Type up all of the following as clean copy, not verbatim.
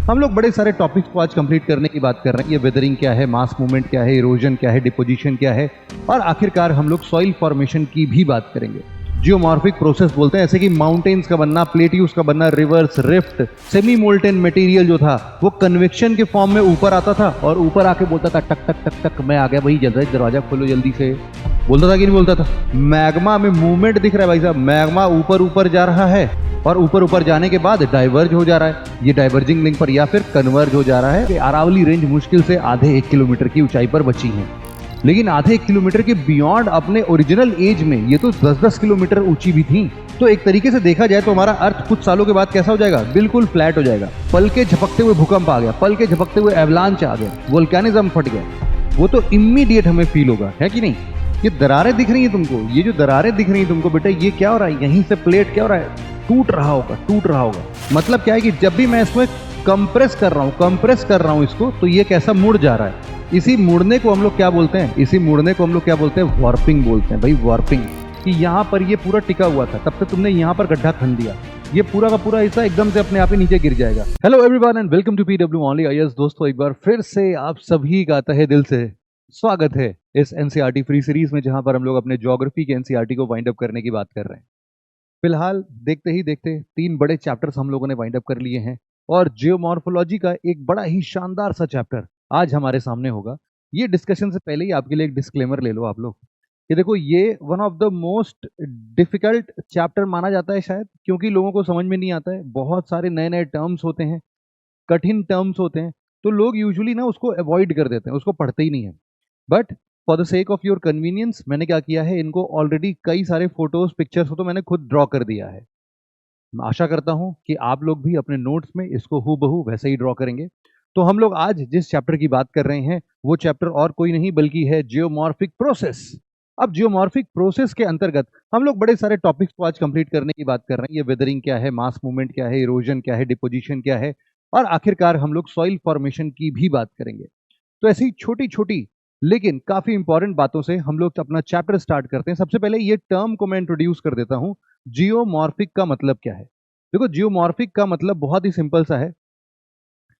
हम लोग बड़े सारे टॉपिक्स को आज कंप्लीट करने की बात कर रहे हैं। ये वेदरिंग क्या है, मास मूवमेंट क्या है, इरोजन क्या है, डिपोजिशन क्या है, और आखिरकार हम लोग सॉइल फॉर्मेशन की भी बात करेंगे। जियोमॉर्फिक प्रोसेस बोलते हैं, ऐसे कि माउंटेन्स का बनना, प्लेट्यूज का बनना, reverse, rift, semi molten material जो था वो कन्वेक्शन के फॉर्म में ऊपर आता था और ऊपर आके बोलता था टक टक टक टक मैं आ गया भाई, जल्दी दरवाजा खोलो जल्दी से। बोलता था कि नहीं बोलता था? मैग्मा में मूवमेंट दिख रहा है भाई साहब, मैग्मा ऊपर ऊपर जा रहा है और ऊपर ऊपर जाने के बाद डाइवर्ज हो जा रहा है, ये डाइवर्जिंग लिंक पर या फिर कन्वर्ज हो जा रहा है कि अरावली रेंज मुश्किल से आधे 1 किलोमीटर की ऊंचाई पर बची है, लेकिन आधे 1 किलोमीटर के बियॉन्ड अपने ओरिजिनल एज में ये तो 10-10 किलोमीटर ऊंची भी थी। तो एक तरीके से देखा जाए तो हमारा अर्थ कुछ सालों के बाद कैसा हो जाएगा? बिल्कुल फ्लैट हो जाएगा। पल के झपकते हुए भूकंप आ गया, पल के झपकते हुए एवलांच आ गया, वोल्केनिज्म फट गया, वो तो इमीडिएट हमें फील होगा, है कि नहीं? ये दरारें दिख रही हैं तुमको, ये जो दरारें दिख रही हैं तुमको बेटा, ये क्या हो रहा है? यहीं से प्लेट क्या हो रहा है? टूट रहा होगा, टूट रहा होगा। मतलब क्या है कि जब भी मैं इसमें कंप्रेस कर रहा हूं इसको, तो ये कैसा मुड़ जा रहा है। इसी मुड़ने को हम लोग क्या बोलते हैं? इसी मुड़ने को हम लोग क्या बोलते हैं? वार्पिंग बोलते हैं भाई, वार्पिंग। कि यहाँ पर ये पूरा टिका हुआ था, तब से तुमने यहाँ पर गड्ढा खन दिया, ये पूरा का पूरा हिस्सा एकदम से अपने आप ही नीचे गिर जाएगा। Hello everyone and welcome to PW only IAS. दोस्तों, एक बार फिर से आप सभी का तहे दिल से स्वागत है इस एनसीईआरटी फ्री सीरीज में, जहां पर हम लोग अपने ज्योग्राफी के एनसीईआरटी को वाइंड अप करने की बात कर रहे हैं। फिलहाल देखते ही देखते 3 बड़े चैप्टर्स हम लोगों ने वाइंड अप कर लिए हैं और जियोमॉर्फोलॉजी का एक बड़ा ही शानदार सा चैप्टर आज हमारे सामने होगा। ये डिस्कशन से पहले ही आपके लिए एक डिस्क्लेमर ले लो आप लोग कि देखो, ये one of the most difficult chapter माना जाता है शायद, क्योंकि लोगों को समझ में नहीं आता है। बहुत सारे नए नए टर्म्स होते हैं, कठिन टर्म्स होते हैं, तो लोग यूजुअली ना उसको अवॉइड कर देते हैं, उसको पढ़ते ही नहीं है। But for the sake of your convenience मैंने क्या किया है, इनको ऑलरेडी कई सारे फोटोज पिक्चर्स को तो मैंने खुद ड्रॉ कर दिया है। मैं आशा करता हूं कि आप लोग भी अपने नोट्स में इसको हूबहू वैसे ही ड्रॉ करेंगे। तो हम लोग आज जिस चैप्टर की बात कर रहे हैं वो चैप्टर और कोई नहीं बल्कि है जियोमॉर्फिक प्रोसेस। अब जियोमॉर्फिक प्रोसेस के अंतर्गत हम लोग बड़े सारे टॉपिक्स को आज कंप्लीट करने की बात कर रहे हैं। ये वेदरिंग क्या है, मास मूवमेंट क्या है, इरोजन क्या है, डिपोजिशन क्या है, और आखिरकार हम लोग सॉइल फॉर्मेशन की भी बात करेंगे। तो ऐसी छोटी छोटी लेकिन काफी इंपॉर्टेंट बातों से हम लोग अपना चैप्टर स्टार्ट करते हैं। सबसे पहले ये टर्म को मैं इंट्रोड्यूस कर देता हूं, जियोमॉर्फिक का मतलब क्या है। देखो, जियोमॉर्फिक का मतलब बहुत ही सिंपल सा है,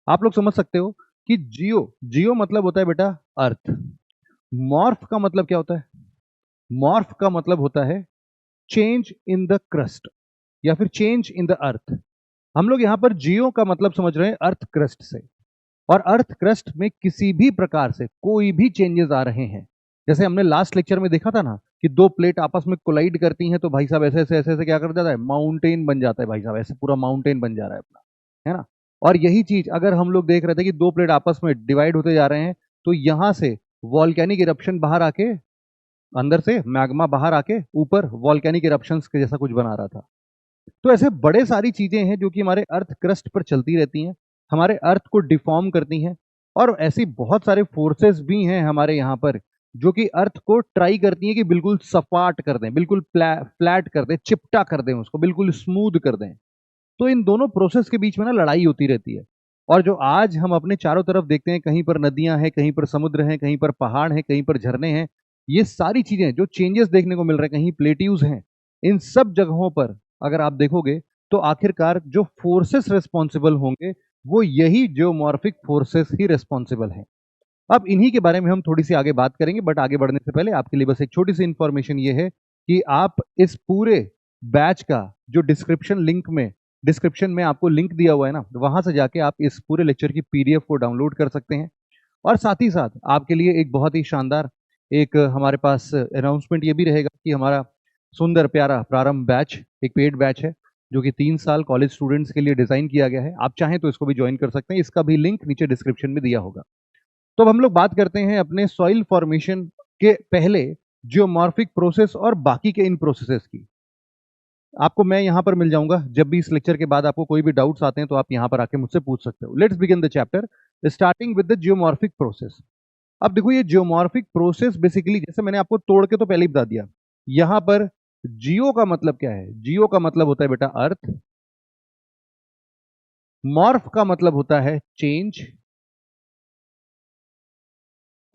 आप लोग समझ सकते हो कि जियो जियो मतलब होता है बेटा अर्थ। मॉर्फ का मतलब क्या होता है? मॉर्फ का मतलब होता है चेंज इन द क्रस्ट या फिर चेंज इन द अर्थ। हम लोग यहां पर जियो का मतलब समझ रहे हैं अर्थ क्रस्ट से, और अर्थ क्रस्ट में किसी भी प्रकार से कोई भी चेंजेस आ रहे हैं। जैसे हमने लास्ट लेक्चर में देखा था ना कि 2 प्लेट आपस में कोलाइड करती हैं तो भाई साहब ऐसे ऐसे ऐसे ऐसे क्या कर जाता है? माउंटेन बन जाता है भाई साहब, ऐसे पूरा माउंटेन बन जा रहा है अपना, है ना? और यही चीज अगर हम लोग देख रहे थे कि 2 प्लेट आपस में डिवाइड होते जा रहे हैं, तो यहां से वॉल्केनिक इरप्शन बाहर आके, अंदर से मैग्मा बाहर आके ऊपर वॉल्केनिक इरप्शंस के जैसा कुछ बना रहा था। तो ऐसे बड़े सारी चीजें हैं जो कि हमारे अर्थ क्रस्ट पर चलती रहती हैं, हमारे अर्थ को डिफॉर्म करती हैं। और ऐसी बहुत सारे फोर्सेस भी हैं हमारे यहाँ पर जो कि अर्थ को ट्राई करती हैं कि बिल्कुल सपाट कर दें, बिल्कुल फ्लैट कर दें, चिपटा कर दें, उसको बिल्कुल स्मूथ कर दें। तो इन दोनों प्रोसेस के बीच में ना लड़ाई होती रहती है। और जो आज हम अपने चारों तरफ देखते हैं, कहीं पर नदियां हैं, कहीं पर समुद्र हैं, कहीं पर पहाड़ हैं, कहीं पर झरने हैं, ये सारी चीजें जो चेंजेस देखने को मिल रहे हैं, कहीं प्लेट्यूज हैं, इन सब जगहों पर अगर आप देखोगे तो आखिरकार जो फोर्सेस रिस्पॉन्सिबल होंगे वो यही जियोमॉर्फिक फोर्सेस ही रिस्पॉन्सिबल हैं। अब इन्हीं के बारे में हम थोड़ी सी आगे बात करेंगे, बट आगे बढ़ने से पहले आपके लिए बस एक छोटी सी इंफॉर्मेशन ये है कि आप इस पूरे बैच का जो डिस्क्रिप्शन में आपको लिंक दिया हुआ है ना, वहां से जाके आप इस पूरे लेक्चर की पीडीएफ को डाउनलोड कर सकते हैं। और साथ ही साथ आपके लिए एक बहुत ही शानदार एक हमारे पास अनाउंसमेंट ये भी रहेगा कि हमारा सुंदर प्यारा प्रारंभ बैच एक पेड बैच है जो कि 3 साल कॉलेज स्टूडेंट्स के लिए डिजाइन किया गया है। आप चाहें तो इसको भी ज्वाइन कर सकते हैं, इसका भी लिंक नीचे डिस्क्रिप्शन में दिया होगा। तो अब हम लोग बात करते हैं अपने सॉइल फॉर्मेशन के पहले जियोमॉर्फिक प्रोसेस और बाकी के इन प्रोसेसेस की। आपको मैं यहां पर मिल जाऊंगा, जब भी इस लेक्चर के बाद आपको कोई भी डाउट्स आते हैं तो आप यहां पर आके मुझसे पूछ सकते हो। Let's begin the chapter starting with the geomorphic process. अब देखो, ये जियोमॉर्फिक प्रोसेस बेसिकली, जैसे मैंने आपको तोड़ के तो पहले ही बता दिया, यहां पर जियो का मतलब क्या है? जियो का मतलब होता है बेटा अर्थ, मॉर्फ का मतलब होता है चेंज,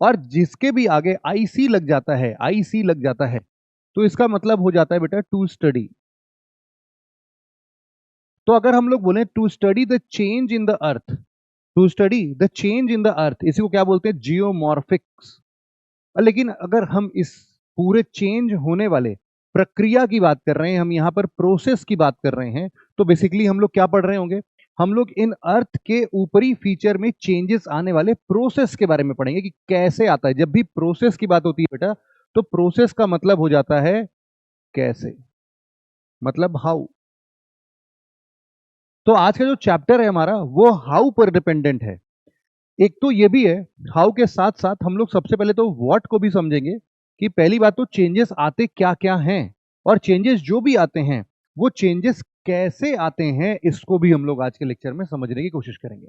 और जिसके भी आगे आईसी लग जाता है, आईसी लग जाता है, तो इसका मतलब हो जाता है बेटा टू स्टडी। तो अगर हम लोग बोले to study the change in the earth, to study the change in the earth, इसी को क्या बोलते हैं, जियोमॉर्फिक्स। लेकिन अगर हम इस पूरे चेंज होने वाले प्रक्रिया की बात कर रहे हैं, हम यहाँ पर प्रोसेस की बात कर रहे हैं, तो बेसिकली हम लोग क्या पढ़ रहे होंगे, हम लोग इन अर्थ के ऊपरी फीचर में चेंजेस आने वाले प्रोसेस के बारे में पढ़ेंगे कि कैसे आता है। जब भी प्रोसेस की बात होती है बेटा, तो प्रोसेस का मतलब हो जाता है कैसे, मतलब हाउ। तो आज का जो चैप्टर है हमारा वो हाउ पर डिपेंडेंट है। एक तो ये भी है, हाउ के साथ साथ हम लोग सबसे पहले तो व्हाट को भी समझेंगे कि पहली बात तो चेंजेस आते क्या क्या हैं, और चेंजेस जो भी आते हैं वो चेंजेस कैसे आते हैं, इसको भी हम लोग आज के लेक्चर में समझने की कोशिश करेंगे।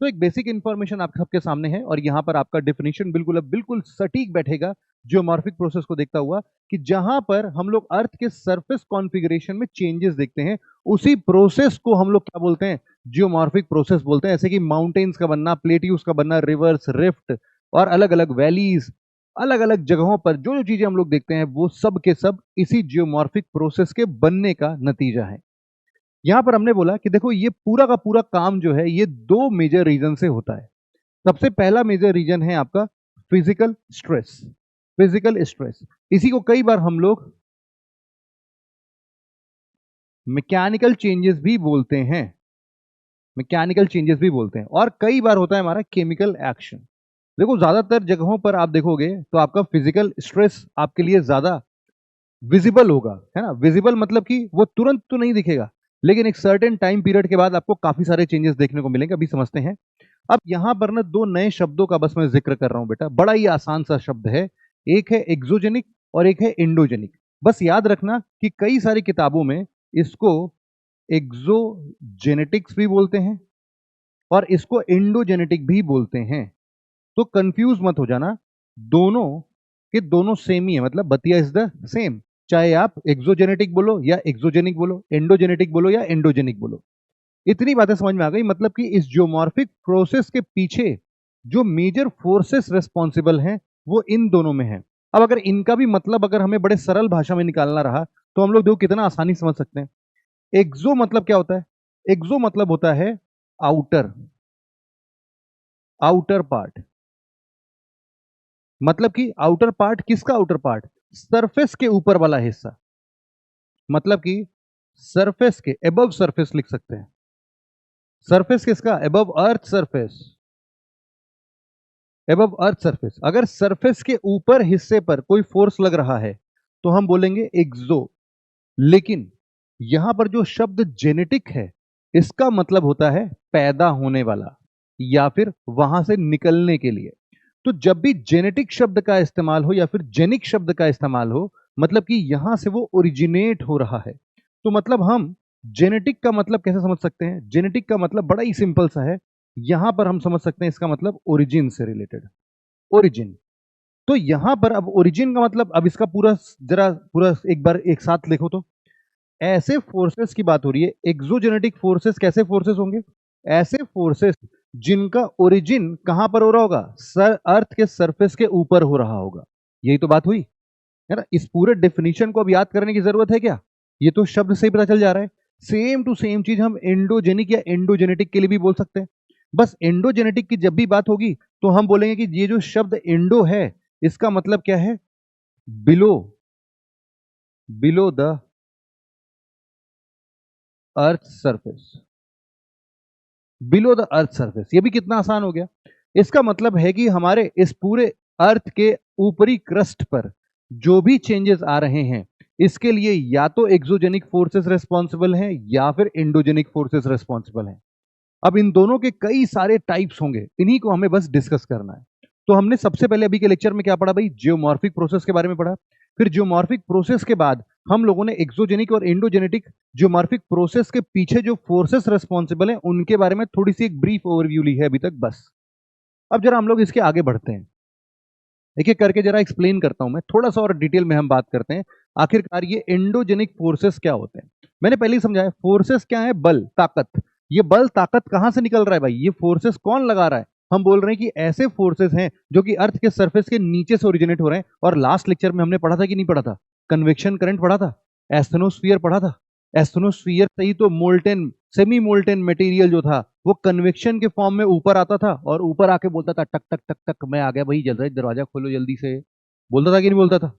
तो एक बेसिक इंफॉर्मेशन आप सबके सामने है, और यहाँ पर आपका डेफिनेशन बिल्कुल अब बिल्कुल सटीक बैठेगा जियोमॉर्फिक प्रोसेस को देखता हुआ, कि जहां पर हम लोग अर्थ के सरफेस कॉन्फ़िगरेशन में चेंजेस देखते हैं, उसी प्रोसेस को हम लोग क्या बोलते हैं, जियोमॉर्फिक प्रोसेस बोलते हैं। ऐसे कि माउंटेन्स का बनना, प्लेट्यूज का बनना, रिवर्स, रिफ्ट और अलग अलग वैलीज, अलग अलग जगहों पर जो जो चीजें हम लोग देखते हैं वो सब के सब इसी जियोमॉर्फिक प्रोसेस के बनने का नतीजा है। यहां पर हमने बोला कि देखो ये पूरा का पूरा काम जो है ये दो मेजर रीजन से होता है। सबसे पहला मेजर रीजन है आपका फिजिकल स्ट्रेस। फिजिकल स्ट्रेस, इसी को कई बार हम लोग मैकेनिकल चेंजेस भी बोलते हैं, मैकेनिकल चेंजेस भी बोलते हैं, और कई बार होता है हमारा केमिकल एक्शन। देखो ज्यादातर जगहों पर आप देखोगे तो आपका फिजिकल स्ट्रेस आपके लिए ज्यादा विजिबल होगा, है ना। विजिबल मतलब कि वो तुरंत तो नहीं दिखेगा, लेकिन एक सर्टेन टाइम पीरियड के बाद आपको काफी सारे चेंजेस देखने को मिलेंगे। अभी समझते हैं। अब यहां पर ना दो नए शब्दों का बस मैं जिक्र कर रहा हूं बेटा, बड़ा ही आसान सा शब्द है। एक है एक्सोजेनिक और एक है एंडोजेनिक। बस याद रखना कि कई सारी किताबों में इसको एक्सोजेनेटिक्स भी बोलते हैं और इसको एंडोजेनेटिक भी बोलते हैं, तो कंफ्यूज मत हो जाना। दोनों के दोनों सेम ही है, मतलब बतिया इज द सेम। चाहे आप एक्सोजेनेटिक बोलो या एक्सोजेनिक बोलो, एंडोजेनेटिक बोलो या एंडोजेनिक बोलो। इतनी बातें समझ में आ गई। मतलब कि इस जियोमॉर्फिक प्रोसेस के पीछे जो मेजर फोर्सेस रिस्पॉन्सिबल हैं वो इन दोनों में है। अब अगर इनका भी मतलब अगर हमें बड़े सरल भाषा में निकालना रहा तो हम लोग देखो कितना आसानी समझ सकते हैं। एक्सो मतलब क्या होता है, एक्सो मतलब होता है आउटर, आउटर पार्ट। मतलब कि आउटर पार्ट, किसका आउटर पार्ट, सरफेस के ऊपर वाला हिस्सा। मतलब कि सरफेस के एबव सरफेस लिख सकते हैं। सरफेस किसका, above earth surface, above earth surface. अगर सरफेस के ऊपर हिस्से पर कोई फोर्स लग रहा है तो हम बोलेंगे एक्सो। लेकिन यहां पर जो शब्द जेनेटिक है इसका मतलब होता है पैदा होने वाला या फिर वहां से निकलने के लिए। तो जब भी जेनेटिक शब्द का इस्तेमाल हो या फिर जेनिक शब्द का इस्तेमाल हो, मतलब कि यहां से वो ओरिजिनेट हो रहा है। तो मतलब हम जेनेटिक का मतलब कैसे समझ सकते हैं, जेनेटिक का मतलब बड़ा ही सिंपल सा है। यहां पर हम समझ सकते हैं इसका मतलब ओरिजिन से रिलेटेड, ओरिजिन। तो यहां पर अब ओरिजिन का मतलब, अब इसका पूरा जरा पूरा एक बार एक साथ लिखो तो, ऐसे फोर्सेस की बात हो रही है। एक्सोजेनेटिक फोर्सेस कैसे फोर्सेस होंगे, ऐसे फोर्सेस जिनका ओरिजिन कहां पर हो रहा होगा, सर अर्थ के सरफेस के ऊपर हो रहा होगा। यही तो बात हुई है ना। इस पूरे डेफिनेशन को अब याद करने की जरूरत है क्या, ये तो शब्द से ही पता चल जा रहा है। सेम टू सेम चीज हम एंडोजेनिक या एंडोजेनेटिक के लिए भी बोल सकते हैं। बस एंडोजेनेटिक की जब भी बात होगी तो हम बोलेंगे कि ये जो शब्द एंडो है इसका मतलब क्या है, below, below the earth surface, below the earth surface. ये भी कितना आसान हो गया। इसका मतलब है कि हमारे इस पूरे अर्थ के ऊपरी क्रस्ट पर जो भी चेंजेस आ रहे हैं इसके लिए या तो एक्सोजेनिक फोर्सेस रिस्पॉन्सिबल हैं या फिर एंडोजेनिक फोर्सेस रिस्पॉन्सिबल हैं। अब इन दोनों के कई सारे टाइप्स होंगे, इन्हीं को हमें बस डिस्कस करना है। तो हमने सबसे पहले अभी के लेक्चर में क्या पढ़ा भाई, जियोमॉर्फिक प्रोसेस के बारे में पढ़ा। फिर जियोमॉर्फिक प्रोसेस के बाद हम लोगों ने एक्सोजेनिक और एंडोजेनेटिक जियोमॉर्फिक प्रोसेस के पीछे जो फोर्सेस रिस्पॉन्सिबल हैं उनके बारे में थोड़ी सी एक ब्रीफ ओवरव्यू ली है अभी तक बस। अब जरा हम लोग इसके आगे बढ़ते हैं, एक एक करके जरा एक्सप्लेन करता हूं मैं, थोड़ा सा और डिटेल में हम बात करते हैं आखिरकार ये एंडोजेनिक फोर्सेस क्या होते हैं। मैंने पहले ही समझाया फोर्सेस क्या है, बल, ताकत। ये बल ताकत कहां से निकल रहा है भाई, ये फोर्सेस कौन लगा रहा है, हम बोल रहे हैं कि ऐसे फोर्सेस हैं जो कि अर्थ के सरफेस के नीचे से ओरिजिनेट हो रहे हैं। और लास्ट लेक्चर में हमने पढ़ा था कि नहीं पढ़ा था, कन्वेक्शन करंट पढ़ा था, एस्थेनोस्फीयर पढ़ा था। एस्थेनोस्फीयर से ही तो मोल्टेन सेमी मोल्टेन मटेरियल जो था वो कन्वेक्शन के फॉर्म में ऊपर आता था और ऊपर आके बोलता था टक टक टक टक मैं आ गया भाई, जल रहा है, दरवाजा खोलो जल्दी से। बोलता था कि नहीं बोलता था?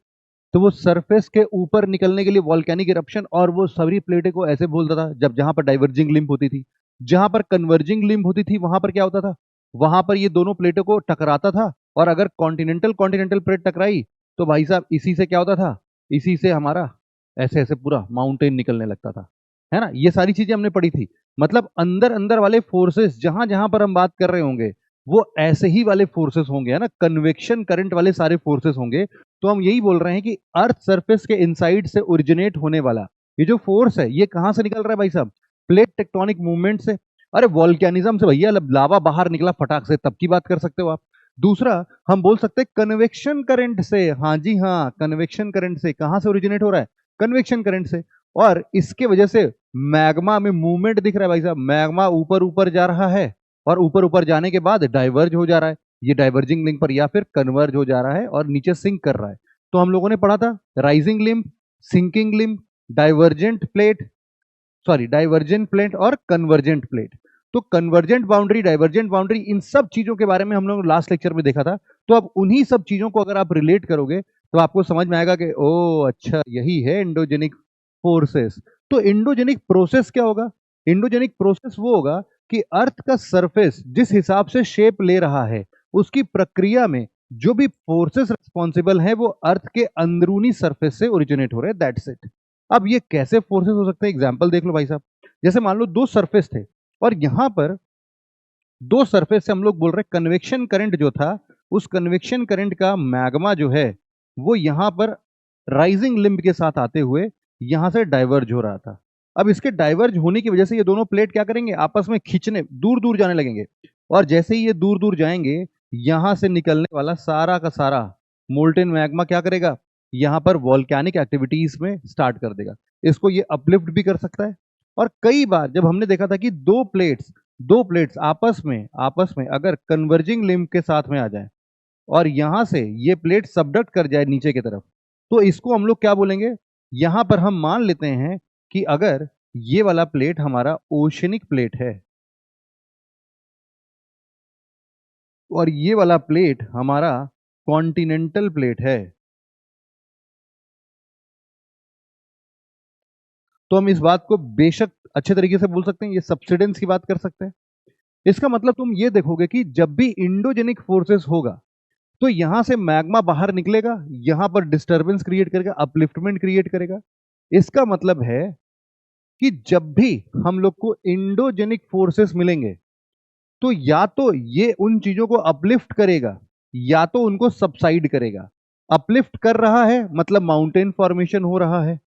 तो वो सरफेस के ऊपर निकलने के लिए वॉल्केनिक इरप्शन, और वो सभी प्लेटें को ऐसे बोलता था जब जहां पर डाइवर्जिंग लिम्ब होती थी, जहां पर कन्वर्जिंग लिम्ब होती थी वहां पर क्या होता था, वहां पर ये दोनों प्लेटों को टकराता था। और अगर कॉन्टिनेंटल कॉन्टिनेंटल प्लेट टकराई तो भाई साहब इसी से क्या होता था, इसी से हमारा ऐसे ऐसे पूरा माउंटेन निकलने लगता था, है ना। ये सारी चीजें हमने पढ़ी थी। मतलब अंदर अंदर वाले फोर्सेस जहां जहां पर हम बात कर रहे होंगे वो ऐसे ही वाले फोर्सेस होंगे, है ना, कन्वेक्शन करंट वाले सारे फोर्सेस होंगे। तो हम यही बोल रहे हैं कि अर्थ सरफेस के इनसाइड से ओरिजिनेट होने वाला ये जो फोर्स है ये कहां से निकल रहा है भाई साहब, प्लेट टेक्टोनिक मूवमेंट से। अरे वॉल्केनिज्म से भैया, लावा बाहर निकला फटाक से, तब की बात कर सकते हो आप। दूसरा हम बोल सकते हैं कन्वेक्शन करंट से, हाँ जी हाँ, कन्वेक्शन करंट से। कहां से ओरिजिनेट हो रहा है, कन्वेक्शन करंट से। और इसके वजह से मैग्मा में मूवमेंट दिख रहा है भाई साहब, मैग्मा ऊपर ऊपर जा रहा है और ऊपर ऊपर जाने के बाद डाइवर्ज हो जा रहा है, ये डाइवर्जिंग लिंक पर, या फिर कन्वर्ज हो जा रहा है और नीचे सिंक कर रहा है। तो हम लोगों ने पढ़ा था rising limb, sinking limb, divergent plate, sorry divergent plate और कन्वर्जेंट प्लेट। तो कन्वर्जेंट बाउंड्री, डाइवर्जेंट बाउंड्री, इन सब चीजों के बारे में हम लोग लास्ट लेक्चर में देखा था। तो अब उन्हीं सब चीजों को अगर आप रिलेट करोगे तो आपको समझ में आएगा कि ओ अच्छा यही है एंडोजेनिक फोर्सेस। तो एंडोजेनिक प्रोसेस क्या होगा, एंडोजेनिक प्रोसेस वो होगा कि अर्थ का सरफेस जिस हिसाब से शेप ले रहा है उसकी प्रक्रिया में जो भी फोर्सेस रिस्पॉन्सिबल हैं वो अर्थ के अंदरूनी सरफेस से ओरिजिनेट हो रहे हैं, दैट्स इट। अब ये कैसे फोर्सेस हो सकते हैं, एग्जांपल देख लो भाई साहब। जैसे मान लो दो सरफेस थे और यहां पर दो सरफेस से हम लोग बोल रहे हैं कन्वेक्शन करंट जो था, उस कन्वेक्शन करंट का मैग्मा जो है वो यहां पर राइजिंग लिम्ब के साथ आते हुए यहां से डाइवर्ज हो रहा था। अब इसके डाइवर्ज होने की वजह से ये दोनों प्लेट क्या करेंगे, आपस में खींचने दूर दूर जाने लगेंगे। और जैसे ही ये दूर दूर जाएंगे यहां से निकलने वाला सारा का सारा मोल्टेन मैग्मा क्या करेगा, यहां पर वॉल्केनिक एक्टिविटीज में स्टार्ट कर देगा। इसको ये अपलिफ्ट भी कर सकता है। और कई बार जब हमने देखा था कि दो प्लेट्स आपस में अगर कन्वर्जिंग लिम्ब के साथ में आ जाए और यहां से ये प्लेट सबडक्ट कर जाए नीचे की तरफ, तो इसको हम लोग क्या बोलेंगे, यहां पर हम मान लेते हैं कि अगर ये वाला प्लेट हमारा ओशनिक प्लेट है और ये वाला प्लेट हमारा कॉन्टिनेंटल प्लेट है, तो हम इस बात को बेशक अच्छे तरीके से बोल सकते हैं, ये सब्सिडेंस की बात कर सकते हैं। इसका मतलब तुम ये देखोगे कि जब भी इंडोजेनिक फोर्सेस होगा तो यहां से मैग्मा बाहर निकलेगा, यहां पर डिस्टरबेंस क्रिएट करेगा, अपलिफ्टमेंट क्रिएट करेगा। इसका मतलब है कि जब भी हम लोग को इंडोजेनिक फोर्सेस मिलेंगे तो या तो ये उन चीजों को अपलिफ्ट करेगा या तो उनको सबसाइड करेगा। अपलिफ्ट कर रहा है मतलब माउंटेन फॉर्मेशन हो रहा है,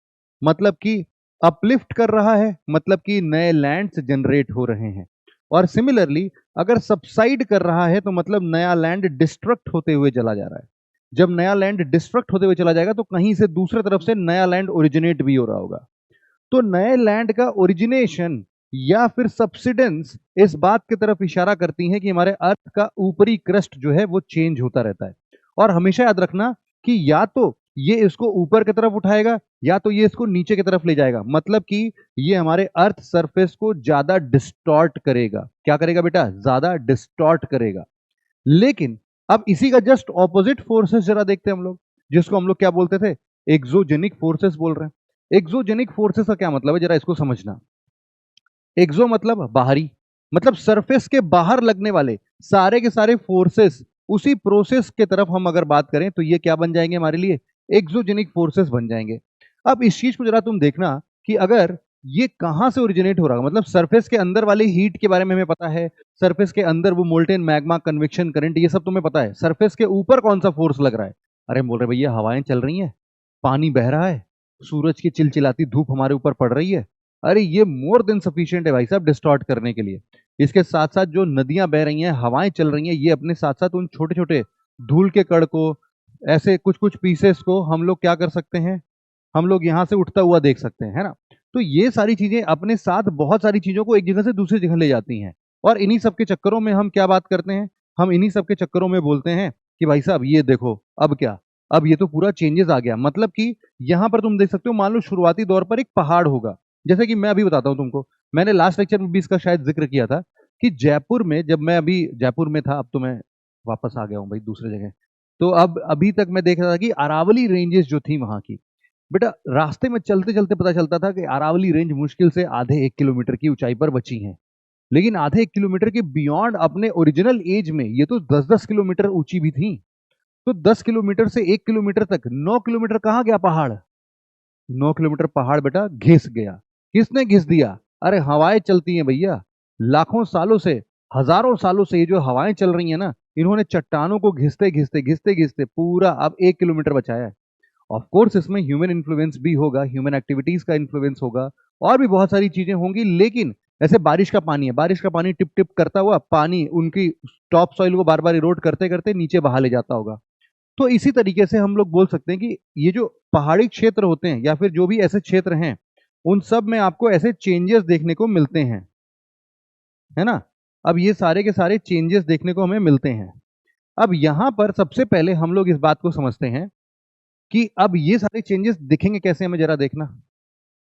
मतलब कि अपलिफ्ट कर रहा है मतलब कि नए लैंड्स जनरेट हो रहे हैं। और सिमिलरली अगर सबसाइड कर रहा है तो मतलब नया लैंड डिस्ट्रक्ट होते हुए चला जा रहा है। जब नया लैंड डिस्ट्रक्ट होते हुए चला जाएगा तो कहीं से दूसरे तरफ से नया लैंड ओरिजिनेट भी हो रहा होगा। तो नए लैंड का ओरिजिनेशन या फिर सब्सिडेंस इस बात की तरफ इशारा करती है कि हमारे अर्थ का ऊपरी क्रस्ट जो है वो चेंज होता रहता है। और हमेशा याद रखना कि या तो ये इसको ऊपर की तरफ उठाएगा या तो ये इसको नीचे की तरफ ले जाएगा, मतलब कि ये हमारे अर्थ सरफेस को ज्यादा डिस्टॉर्ट करेगा। क्या करेगा बेटा, ज्यादा डिस्टॉर्ट करेगा। लेकिन अब इसी का जस्ट ऑपोजिट फोर्सेस जरा देखते हैं हम लोग, जिसको हम लोग क्या बोलते थे, एक्सोजेनिक फोर्सेस बोल रहे हैं। एक्सोजेनिक फोर्सेस का क्या मतलब है, जरा इसको समझना। एक्सो मतलब बाहरी, मतलब सरफेस के बाहर लगने वाले सारे के सारे फोर्सेस, उसी प्रोसेस के तरफ हम अगर बात करें तो ये क्या बन जाएंगे हमारे लिए, एक्सोजेनिक फोर्सेस बन जाएंगे। अब इस चीज को जरा तुम देखना कि अगर ये कहां से ओरिजिनेट हो रहा है, मतलब सरफेस के अंदर वाली हीट के बारे में हमें पता है, सरफेस के अंदर वो मोल्टेन मैग्मा, कन्वेक्शन करंट, ये सब तुम्हें पता है। सरफेस के ऊपर कौन सा फोर्स लग रहा है, अरे बोल रहे भैया हवाएं चल रही हैं, पानी बह रहा है, सूरज की चिलचिलाती धूप हमारे ऊपर पड़ रही है। अरे ये मोर देन सफिशिएंट है भाई साहब डिस्टॉर्ट करने के लिए। इसके साथ साथ जो नदियां बह रही हैं, हवाएं चल रही हैं, ये अपने साथ साथ उन छोटे छोटे धूल के कण को, ऐसे कुछ कुछ पीसेस को हम लोग क्या कर सकते हैं, हम लोग यहाँ से उठता हुआ देख सकते हैं, है ना। तो ये सारी चीजें अपने साथ बहुत सारी चीजों को एक जगह से दूसरी जगह ले जाती हैं। और इन्हीं सब के चक्करों में हम क्या बात करते हैं, हम इन्हीं सब के चक्करों में बोलते हैं कि भाई साहब ये देखो अब क्या, अब ये तो पूरा चेंजेस आ गया। मतलब कि यहाँ पर तुम देख सकते हो, मान लो शुरुआती दौर पर एक पहाड़ होगा, जैसे कि मैं अभी बताता हूँ तुमको, मैंने लास्ट लेक्चर में भी इसका शायद जिक्र किया था कि जयपुर में, जब मैं अभी जयपुर में था, अब तो मैं वापस आ गया हूँ भाई दूसरे जगह, तो अब अभी तक मैं देख रहा था कि अरावली रेंजेस जो थी वहां की, बेटा रास्ते में चलते चलते पता चलता था कि अरावली रेंज मुश्किल से आधे 1 किलोमीटर की ऊंचाई पर बची है, लेकिन आधे 1 किलोमीटर के बियॉन्ड अपने ओरिजिनल एज में ये तो 10-10 किलोमीटर ऊंची भी थी। तो 10 किलोमीटर से 1 किलोमीटर तक 9 किलोमीटर कहाँ गया पहाड़? 9 किलोमीटर पहाड़ बेटा घिस गया। किसने घिस दिया? अरे हवाएं चलती हैं भैया, लाखों सालों से, हजारों सालों से ये जो हवाएं चल रही है ना, इन्होंने चट्टानों को घिसते घिसते घिसते घिसते पूरा अब 1 किलोमीटर बचाया है। ऑफ कोर्स इसमें ह्यूमन इन्फ्लुएंस भी होगा, ह्यूमन एक्टिविटीज का इन्फ्लुएंस होगा, और भी बहुत सारी चीजें होंगी, लेकिन ऐसे बारिश का पानी है, बारिश का पानी टिप टिप करता हुआ पानी उनकी टॉप सॉइल को बार बार इरोड करते करते नीचे बहा ले जाता होगा। तो इसी तरीके से हम लोग बोल सकते हैं कि ये जो पहाड़ी क्षेत्र होते हैं या फिर जो भी ऐसे क्षेत्र हैं, उन सब में आपको ऐसे चेंजेस देखने को मिलते हैं, है ना। अब ये सारे के सारे चेंजेस देखने को हमें मिलते हैं। अब यहां पर सबसे पहले हम लोग इस बात को समझते हैं कि अब ये सारे चेंजेस दिखेंगे कैसे, हमें जरा देखना।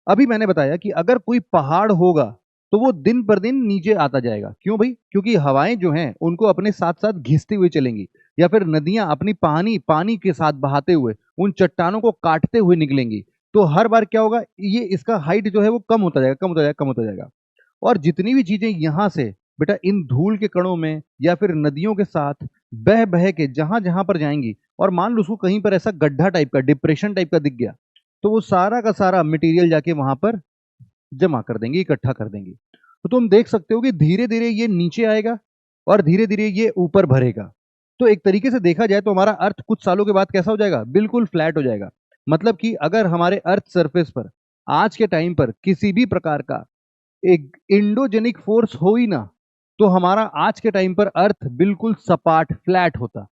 अभी मैंने बताया कि अगर कोई पहाड़ होगा तो वो दिन पर दिन नीचे आता जाएगा। क्यों भाई? क्योंकि हवाएं जो हैं उनको अपने साथ साथ घिसती हुई चलेंगी, या फिर नदियां अपनी पानी पानी के साथ बहाते हुए उन चट्टानों को काटते हुए निकलेंगी। तो हर बार क्या होगा, ये इसका हाइट जो है वो कम होता जाएगा, कम होता जाएगा, कम होता जाएगा। और जितनी भी चीजें यहां से बेटा इन धूल के कणों में या फिर नदियों के साथ बह बह के जहां जहां पर जाएंगी, और मान लो उसको कहीं पर ऐसा गड्ढा टाइप का, डिप्रेशन टाइप का दिख गया, तो वो सारा का सारा मटेरियल जाके वहां पर जमा कर देंगे, इकट्ठा कर देंगे। तो तुम देख सकते हो कि धीरे धीरे ये नीचे आएगा और धीरे धीरे ये ऊपर भरेगा। तो एक तरीके से देखा जाए तो हमारा अर्थ कुछ सालों के बाद कैसा हो जाएगा? बिल्कुल फ्लैट हो जाएगा। मतलब कि अगर हमारे अर्थ सरफेस पर आज के टाइम पर किसी भी प्रकार का एक इंडोजेनिक फोर्स हो ही ना, तो हमारा आज के टाइम पर अर्थ बिल्कुल सपाट फ्लैट होता।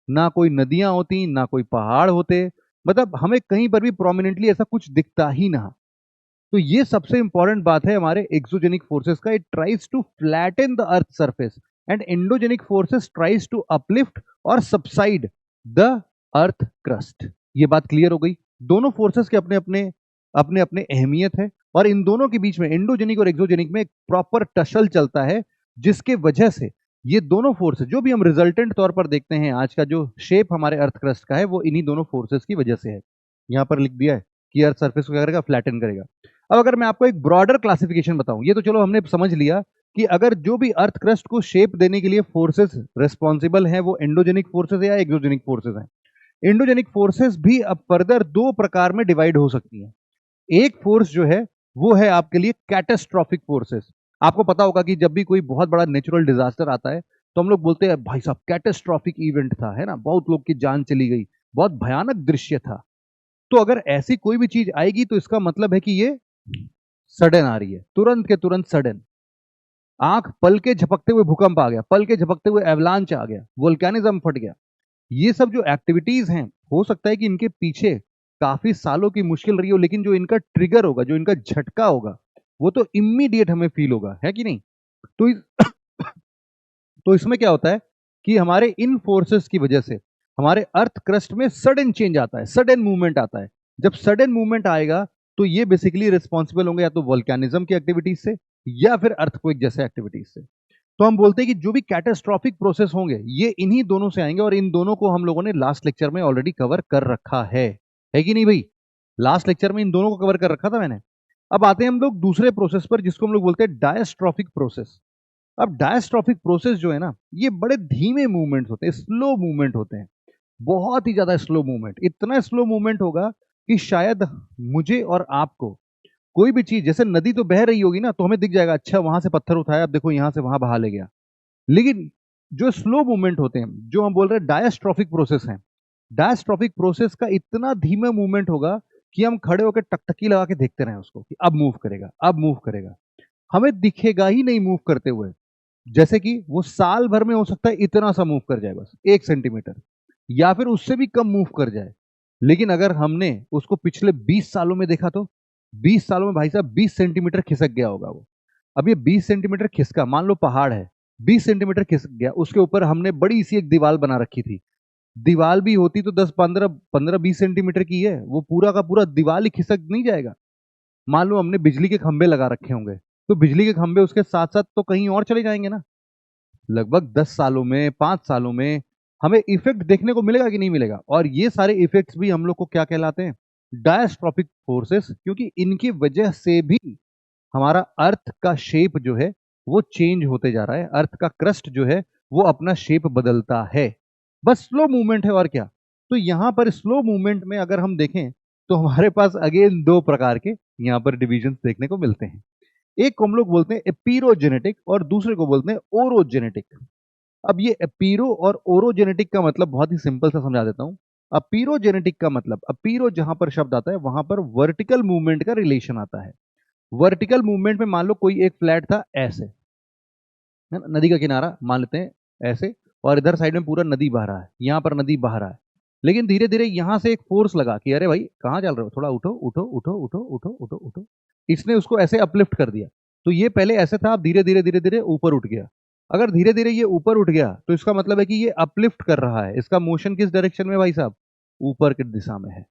ना कोई नदियां होती, ना कोई पहाड़ होते, मतलब हमें कहीं पर भी प्रोमिनेंटली ऐसा कुछ दिखता ही ना। तो ये सबसे इंपॉर्टेंट बात है हमारे एक्सोजेनिक फोर्सेस का, it tries to flatten the earth surface and endogenic forces tries to uplift और सबसाइड द अर्थ क्रस्ट। ये बात क्लियर हो गई। दोनों फोर्सेस के अपने अपने अपने अपने अहमियत है, और इन दोनों के बीच में, एंडोजेनिक और एक्सोजेनिक में, एक प्रॉपर टसल चलता है, जिसके वजह से ये दोनों फोर्सेस जो भी हम रिजल्टेंट तौर पर देखते हैं, आज का जो शेप हमारे अर्थ क्रस्ट का है वो इन्हीं दोनों फोर्सेस की वजह से है। यहां पर लिख दिया है कि अर्थ सरफेस को क्या करेगा? फ्लैटन करेगा। अब अगर मैं आपको एक ब्रॉडर क्लासिफिकेशन बताऊं, ये तो चलो हमने समझ लिया कि अगर जो भी अर्थ क्रस्ट को शेप देने के लिए फोर्सेस रिस्पॉन्सिबल हैं वो एंडोजेनिक फोर्सेस है या एक्सोजेनिक फोर्सेस हैं। एंडोजेनिक फोर्सेस भी अब फर्दर दो प्रकार में डिवाइड हो सकती हैं। एक फोर्स जो है वो है आपके लिए कैटास्ट्रॉफिक फोर्सेस। आपको पता होगा कि जब भी कोई बहुत बड़ा नेचुरल डिजास्टर आता है तो हम लोग बोलते हैं भाई साहब कैटास्ट्रॉफिक इवेंट था, है ना, बहुत लोग की जान चली गई, बहुत भयानक दृश्य था। तो अगर ऐसी कोई भी चीज आएगी तो इसका मतलब है कि ये सडन आ रही है, तुरंत के तुरंत सडन। आंख पल के झपकते हुए भूकंप आ गया, पल के झपकते हुए एवलांच आ गया, वोल्केनिज्म फट गया। ये सब जो एक्टिविटीज हैं, हो सकता है कि इनके पीछे काफी सालों की मुश्किल रही हो, लेकिन जो इनका ट्रिगर होगा, जो इनका झटका होगा, वो तो इमीडिएट हमें फील होगा, है कि नहीं? तो तो इसमें क्या होता है कि हमारे इन फोर्सेस की वजह से हमारे अर्थ क्रस्ट में सडन चेंज आता है, सडन मूवमेंट आता है। जब सडन मूवमेंट आएगा तो ये बेसिकली रिस्पॉन्सिबल होंगे या तो वोल्केनिज्म की एक्टिविटीज से या फिर अर्थक्वेक जैसे एक्टिविटीज से। तो हम बोलते हैं कि जो भी कैटास्ट्रॉफिक प्रोसेस होंगे ये इन्हीं दोनों से आएंगे, और इन दोनों को हम लोगों ने लास्ट लेक्चर में ऑलरेडी कवर कर रखा है कि नहीं भाई? लास्ट लेक्चर में इन दोनों को कवर कर रखा था मैंने। अब आते हैं हम लोग दूसरे प्रोसेस पर, जिसको हम लोग बोलते हैं डायस्ट्रॉफिक प्रोसेस। अब डायस्ट्रॉफिक प्रोसेस जो है ना, ये बड़े धीमे मूवमेंट होते हैं, स्लो मूवमेंट होते हैं, बहुत ही ज्यादा स्लो मूवमेंट। इतना स्लो मूवमेंट होगा कि शायद मुझे और आपको कोई भी चीज, जैसे नदी तो बह रही होगी ना तो हमें दिख जाएगा, अच्छा वहां से पत्थर उठाया, अब देखो यहां से वहां बहा ले गया। लेकिन जो स्लो मूवमेंट होते हैं, जो हम बोल रहे हैं डायस्ट्रॉफिक प्रोसेस हैं, डायस्ट्रॉफिक प्रोसेस का इतना धीमा मूवमेंट होगा कि हम खड़े होकर टकटकी लगा के देखते रहे उसको कि अब मूव करेगा, अब मूव करेगा, हमें दिखेगा ही नहीं मूव करते हुए। जैसे कि वो साल भर में हो सकता है इतना सा मूव कर जाए, बस 1 सेंटीमीटर, या फिर उससे भी कम मूव कर जाए। लेकिन अगर हमने उसको पिछले 20 सालों में देखा तो 20 सालों में भाई साहब 20 सेंटीमीटर खिसक गया होगा वो। अब ये 20 सेंटीमीटर खिसका, मान लो पहाड़ है, 20 सेंटीमीटर खिसक गया, उसके ऊपर हमने बड़ी सी एक दीवार बना रखी थी। दीवार भी होती तो 10 15 15 20 सेंटीमीटर की है, वो पूरा का पूरा दीवार ही खिसक नहीं जाएगा। मान लो हमने बिजली के खंभे लगा रखे होंगे, तो बिजली के खंभे उसके साथ साथ तो कहीं और चले जाएंगे ना। लगभग 10 सालों में, 5 सालों में हमें इफेक्ट देखने को मिलेगा कि नहीं मिलेगा। और ये सारे इफेक्ट्स भी हम लोग को क्या कहलाते हैं? डायस्ट्रॉफिक फोर्सेस, क्योंकि इनकी वजह से भी हमारा अर्थ का शेप जो है वो चेंज होते जा रहा है, अर्थ का क्रस्ट जो है वो अपना शेप बदलता है। बस स्लो मूवमेंट है और क्या। तो यहां पर स्लो मूवमेंट में अगर हम देखें तो हमारे पास अगेन दो प्रकार के यहां पर डिविजन देखने को मिलते हैं। एक को हम लोग बोलते हैं एपीरोजेनेटिक और दूसरे को बोलते हैं ओरोजेनेटिक। अब ये एपीरो और ओरोजेनेटिक का मतलब बहुत ही सिंपल सा समझा देता हूं। अपीरोजेनेटिक का मतलब, अपीरो जहां पर शब्द आता है वहां पर वर्टिकल मूवमेंट का रिलेशन आता है। वर्टिकल मूवमेंट में मान लो कोई एक फ्लैट था ऐसे, है ना, नदी का किनारा मान लेते हैं ऐसे, और इधर साइड में पूरा नदी बह रहा है, यहाँ पर नदी बह रहा है। लेकिन धीरे धीरे यहाँ से एक फोर्स लगा कि अरे भाई कहाँ चल रहे हो, थोड़ा उठो उठो उठो उठो उठो उठो उठो। इसने उसको ऐसे अपलिफ्ट कर दिया। तो ये पहले ऐसे था, अब धीरे धीरे धीरे धीरे ऊपर उठ गया। अगर धीरे धीरे ये ऊपर उठ गया तो इसका मतलब है कि ये अपलिफ्ट कर रहा है। इसका मोशन किस डायरेक्शन में भाई साहब? ऊपर की दिशा में है।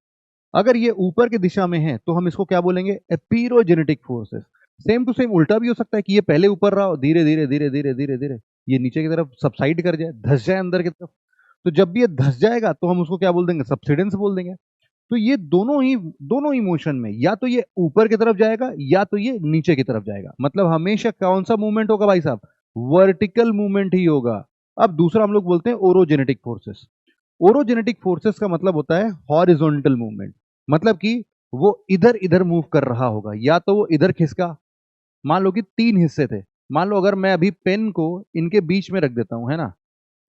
अगर ये ऊपर की दिशा में है तो हम इसको क्या बोलेंगे? एपीरोजेनेटिक फोर्सेस। सेम टू सेम उल्टा भी हो सकता है कि ये पहले ऊपर रहा हो, धीरे धीरे धीरे धीरे धीरे धीरे ये नीचे की तरफ सबसाइड कर जाए, धस जाए अंदर की तरफ। तो जब भी ये धस जाएगा तो हम उसको क्या बोल देंगे? सबसिडेंस बोल देंगे। तो ये दोनों ही मोशन में या तो ये ऊपर की तरफ जाएगा या तो ये नीचे की तरफ जाएगा। मतलब हमेशा कौन सा मूवमेंट होगा भाई साहब? वर्टिकल मूवमेंट ही होगा। अब दूसरा हम लोग बोलते हैं ओरोजेनेटिक फोर्सेस। ओरोजेनेटिक फोर्सेस का मतलब होता है हॉरिजॉन्टल मूवमेंट। मतलब कि वो इधर इधर मूव कर रहा होगा, या तो वो इधर खिसका। मान लो कि तीन हिस्से थे। मान लो अगर मैं अभी पेन को इनके बीच में रख देता हूं, है ना,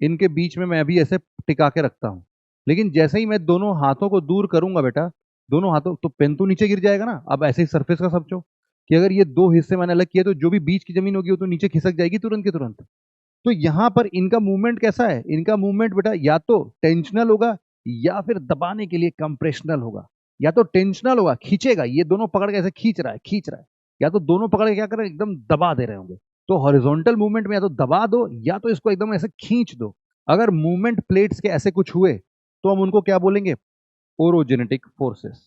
इनके बीच में मैं अभी ऐसे टिका के रखता हूं। लेकिन जैसे ही मैं दोनों हाथों को दूर करूंगा बेटा, दोनों हाथों, तो पेन तो नीचे गिर जाएगा ना। अब ऐसे ही सरफेस का समझो कि अगर ये दो हिस्से मैंने अलग किए तो जो भी बीच की जमीन होगी वो तो नीचे खिसक जाएगी तुरंत के तुरंत। तो यहां पर इनका मूवमेंट कैसा है? इनका मूवमेंट बेटा या तो टेंशनल होगा या फिर दबाने के लिए कंप्रेशनल होगा। या तो टेंशनल होगा, खींचेगा, ये दोनों पकड़ के ऐसे खींच रहा है, या तो दोनों पकड़ के क्या कर रहे हैं? एकदम दबा दे रहे होंगे। तो हॉरिजॉन्टल मूवमेंट में या तो दबा दो या तो इसको एकदम ऐसे खींच दो। अगर मूवमेंट प्लेट्स के ऐसे कुछ हुए तो हम उनको क्या बोलेंगे? Orogenetic forces.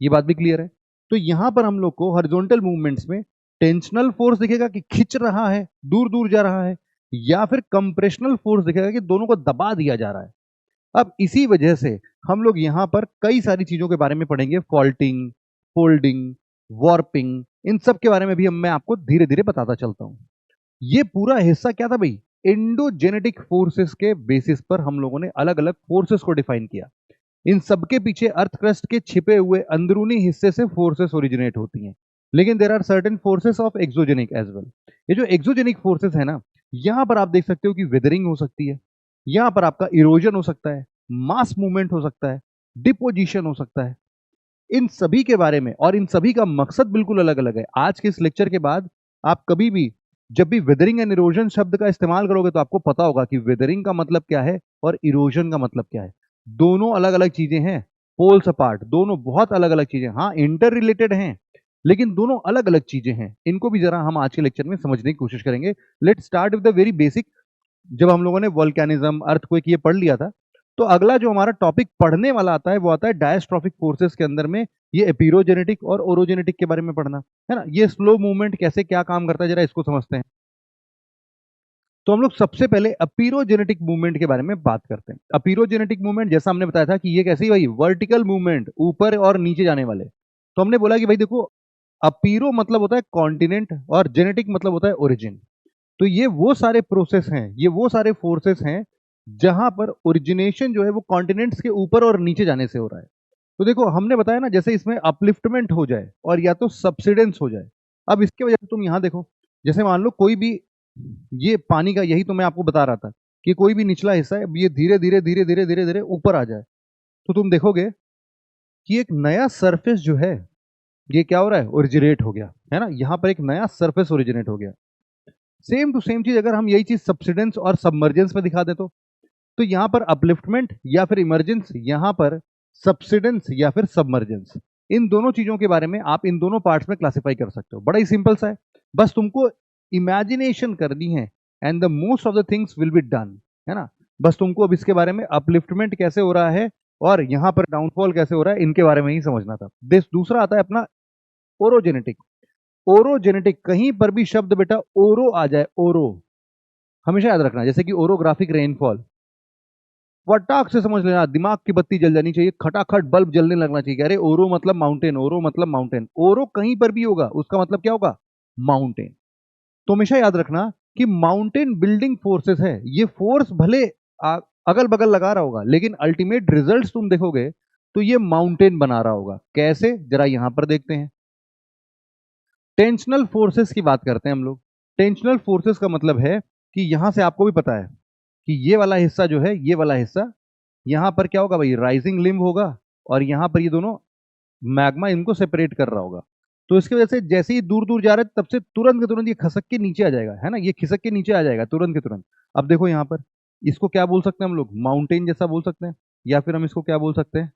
ये बात भी क्लियर है। तो यहां पर हम लोग को हॉरिजॉन्टल मूवमेंट्स में टेंशनल फोर्स दिखेगा कि खींच रहा है, दूर दूर जा रहा है, या फिर कंप्रेशनल फोर्स दिखेगा कि दोनों को दबा दिया जा रहा है। अब इसी वजह से हम लोग यहां पर कई सारी चीजों के बारे में पढ़ेंगे, फॉल्टिंग, फोल्डिंग, वॉर्पिंग, इन सब के बारे में भी मैं आपको धीरे धीरे बताता चलता हूं। ये पूरा हिस्सा क्या था भाई? एंडोजेनेटिक फोर्सेस के बेसिस पर हम लोगों ने अलग अलग फोर्सेस को डिफाइन किया। इन सबके पीछे अर्थ क्रस्ट के छिपे हुए अंदरूनी हिस्से से फोर्सेस ओरिजिनेट होती हैं। लेकिन there are certain forces of exogenic as well. ये जो एक्सोजेनिक फोर्सेस है ना, यहां पर आप देख सकते हो कि वेदरिंग हो सकती है, यहां पर आपका इरोजन हो सकता है, मास मूवमेंट हो सकता है, डिपोजिशन हो सकता है। इन सभी के बारे में और इन सभी का मकसद बिल्कुल अलग अलग है। आज के इस लेक्चर के बाद आप कभी भी जब भी वेदरिंग एंड इरोजन शब्द का इस्तेमाल करोगे तो आपको पता होगा कि वेदरिंग का मतलब क्या है और इरोजन का मतलब क्या है। दोनों अलग अलग चीजें हैं, पोल्स अपार्ट, दोनों बहुत अलग अलग चीजें, हाँ इंटर रिलेटेड हैं लेकिन दोनों अलग अलग चीजें हैं। इनको भी जरा हम आज के लेक्चर में समझने की कोशिश करेंगे। Let start with the very basic. जब हम लोगों ने वोल्केनिज्म, अर्थक्वेक ये पढ़ लिया था, तो अगला जो हमारा टॉपिक पढ़ने वाला आता है वो आता है डायस्ट्रॉफिक फोर्सेस के अंदर में ये एपीरोजेनेटिक और ओरोजेनेटिक के बारे में पढ़ना, है ना। ये स्लो मूवमेंट कैसे क्या काम करता है जरा इसको समझते हैं। तो हम लोग सबसे पहले अपीरोजेनेटिक मूवमेंट के बारे में बात करते हैं। अपीरोजेनेटिक मूवमेंट जैसा हमने बताया था कि ये कैसी भाई? वर्टिकल मूवमेंट, ऊपर और नीचे जाने वाले। तो हमने बोला कि भाई देखो, अपीरो मतलब होता है कॉन्टिनेंट और जेनेटिक मतलब होता है ओरिजिन। तो ये वो सारे प्रोसेस हैं, ये वो सारे फोर्सेस हैं जहां पर ओरिजिनेशन जो है वो कॉन्टिनेंट्स के ऊपर और नीचे जाने से हो रहा है। तो देखो हमने बताया ना, जैसे इसमें अपलिफ्टमेंट हो जाए और या तो सबसिडेंस हो जाए। अब इसकी वजह से तुम यहां देखो, जैसे मान लो कोई भी, ये पानी का, यही तो मैं आपको बता रहा था कि कोई भी निचला हिस्सा है, ये धीरे धीरे धीरे धीरे धीरे धीरे ऊपर आ जाए तो तुम देखोगे कि एक नया सरफेस जो है ये क्या हो रहा है? ओरिजिनेट हो गया, है ना। यहां पर एक नया सरफेस ओरिजिनेट हो गया। सेम टू सेम चीज अगर हम यही चीज सबसिडेंस और सबमर्जेंस में दिखा दे तो यहां पर अपलिफ्टमेंट या फिर इमरजेंस, यहां पर सबसिडेंस या फिर सबमर्जेंस, इन दोनों चीजों के बारे में आप इन दोनों पार्ट्स में क्लासिफाई कर सकते हो। बड़ा ही सिंपल सा है, बस तुमको इमेजिनेशन करनी है and the most of the things will be done, है ना। बस तुमको अब इसके बारे में अपलिफ्टमेंट कैसे हो रहा है और यहां पर डाउनफॉल कैसे हो रहा है इनके बारे में ही समझना था। दूसरा आता है अपना ओरोजेनेटिक। ओरोजेनेटिक, कहीं पर भी शब्द बेटा ओरो आ जाए, ओरो हमेशा याद रखना, जैसे कि ओरोग्राफिक रेनफॉल, फटाक से समझ लेना, दिमाग की बत्ती जल जानी चाहिए, खटाखट बल्ब जलने लगना चाहिए, अरे ओरो मतलब माउंटेन, ओरो मतलब माउंटेन, ओरो कहीं पर भी होगा उसका मतलब क्या होगा, माउंटेन। तो हमेशा याद रखना कि माउंटेन बिल्डिंग फोर्सेस है, ये फोर्स भले अगल बगल लगा रहा होगा, लेकिन अल्टीमेट रिजल्ट्स तुम देखोगे तो ये माउंटेन बना रहा होगा। कैसे, जरा यहां पर देखते हैं। टेंशनल फोर्सेस की बात करते हैं हम लोग। टेंशनल फोर्सेस का मतलब है कि यहां से आपको भी पता है कि ये वाला हिस्सा जो है, ये वाला हिस्सा, यहां पर क्या होगा भाई, राइजिंग लिम्ब होगा, और यहां पर ये दोनों मैग्मा इनको सेपरेट कर रहा होगा। तो इसकी वजह से जैसे ही दूर दूर जा रहे हैं, तब से तुरंत के तुरंत ये खसक के नीचे आ जाएगा, है ना, ये खिसक के नीचे आ जाएगा तुरंत के तुरंत। अब देखो यहां पर, इसको क्या बोल सकते हैं हम लोग, माउंटेन जैसा बोल सकते हैं, या फिर हम इसको क्या बोल सकते हैं,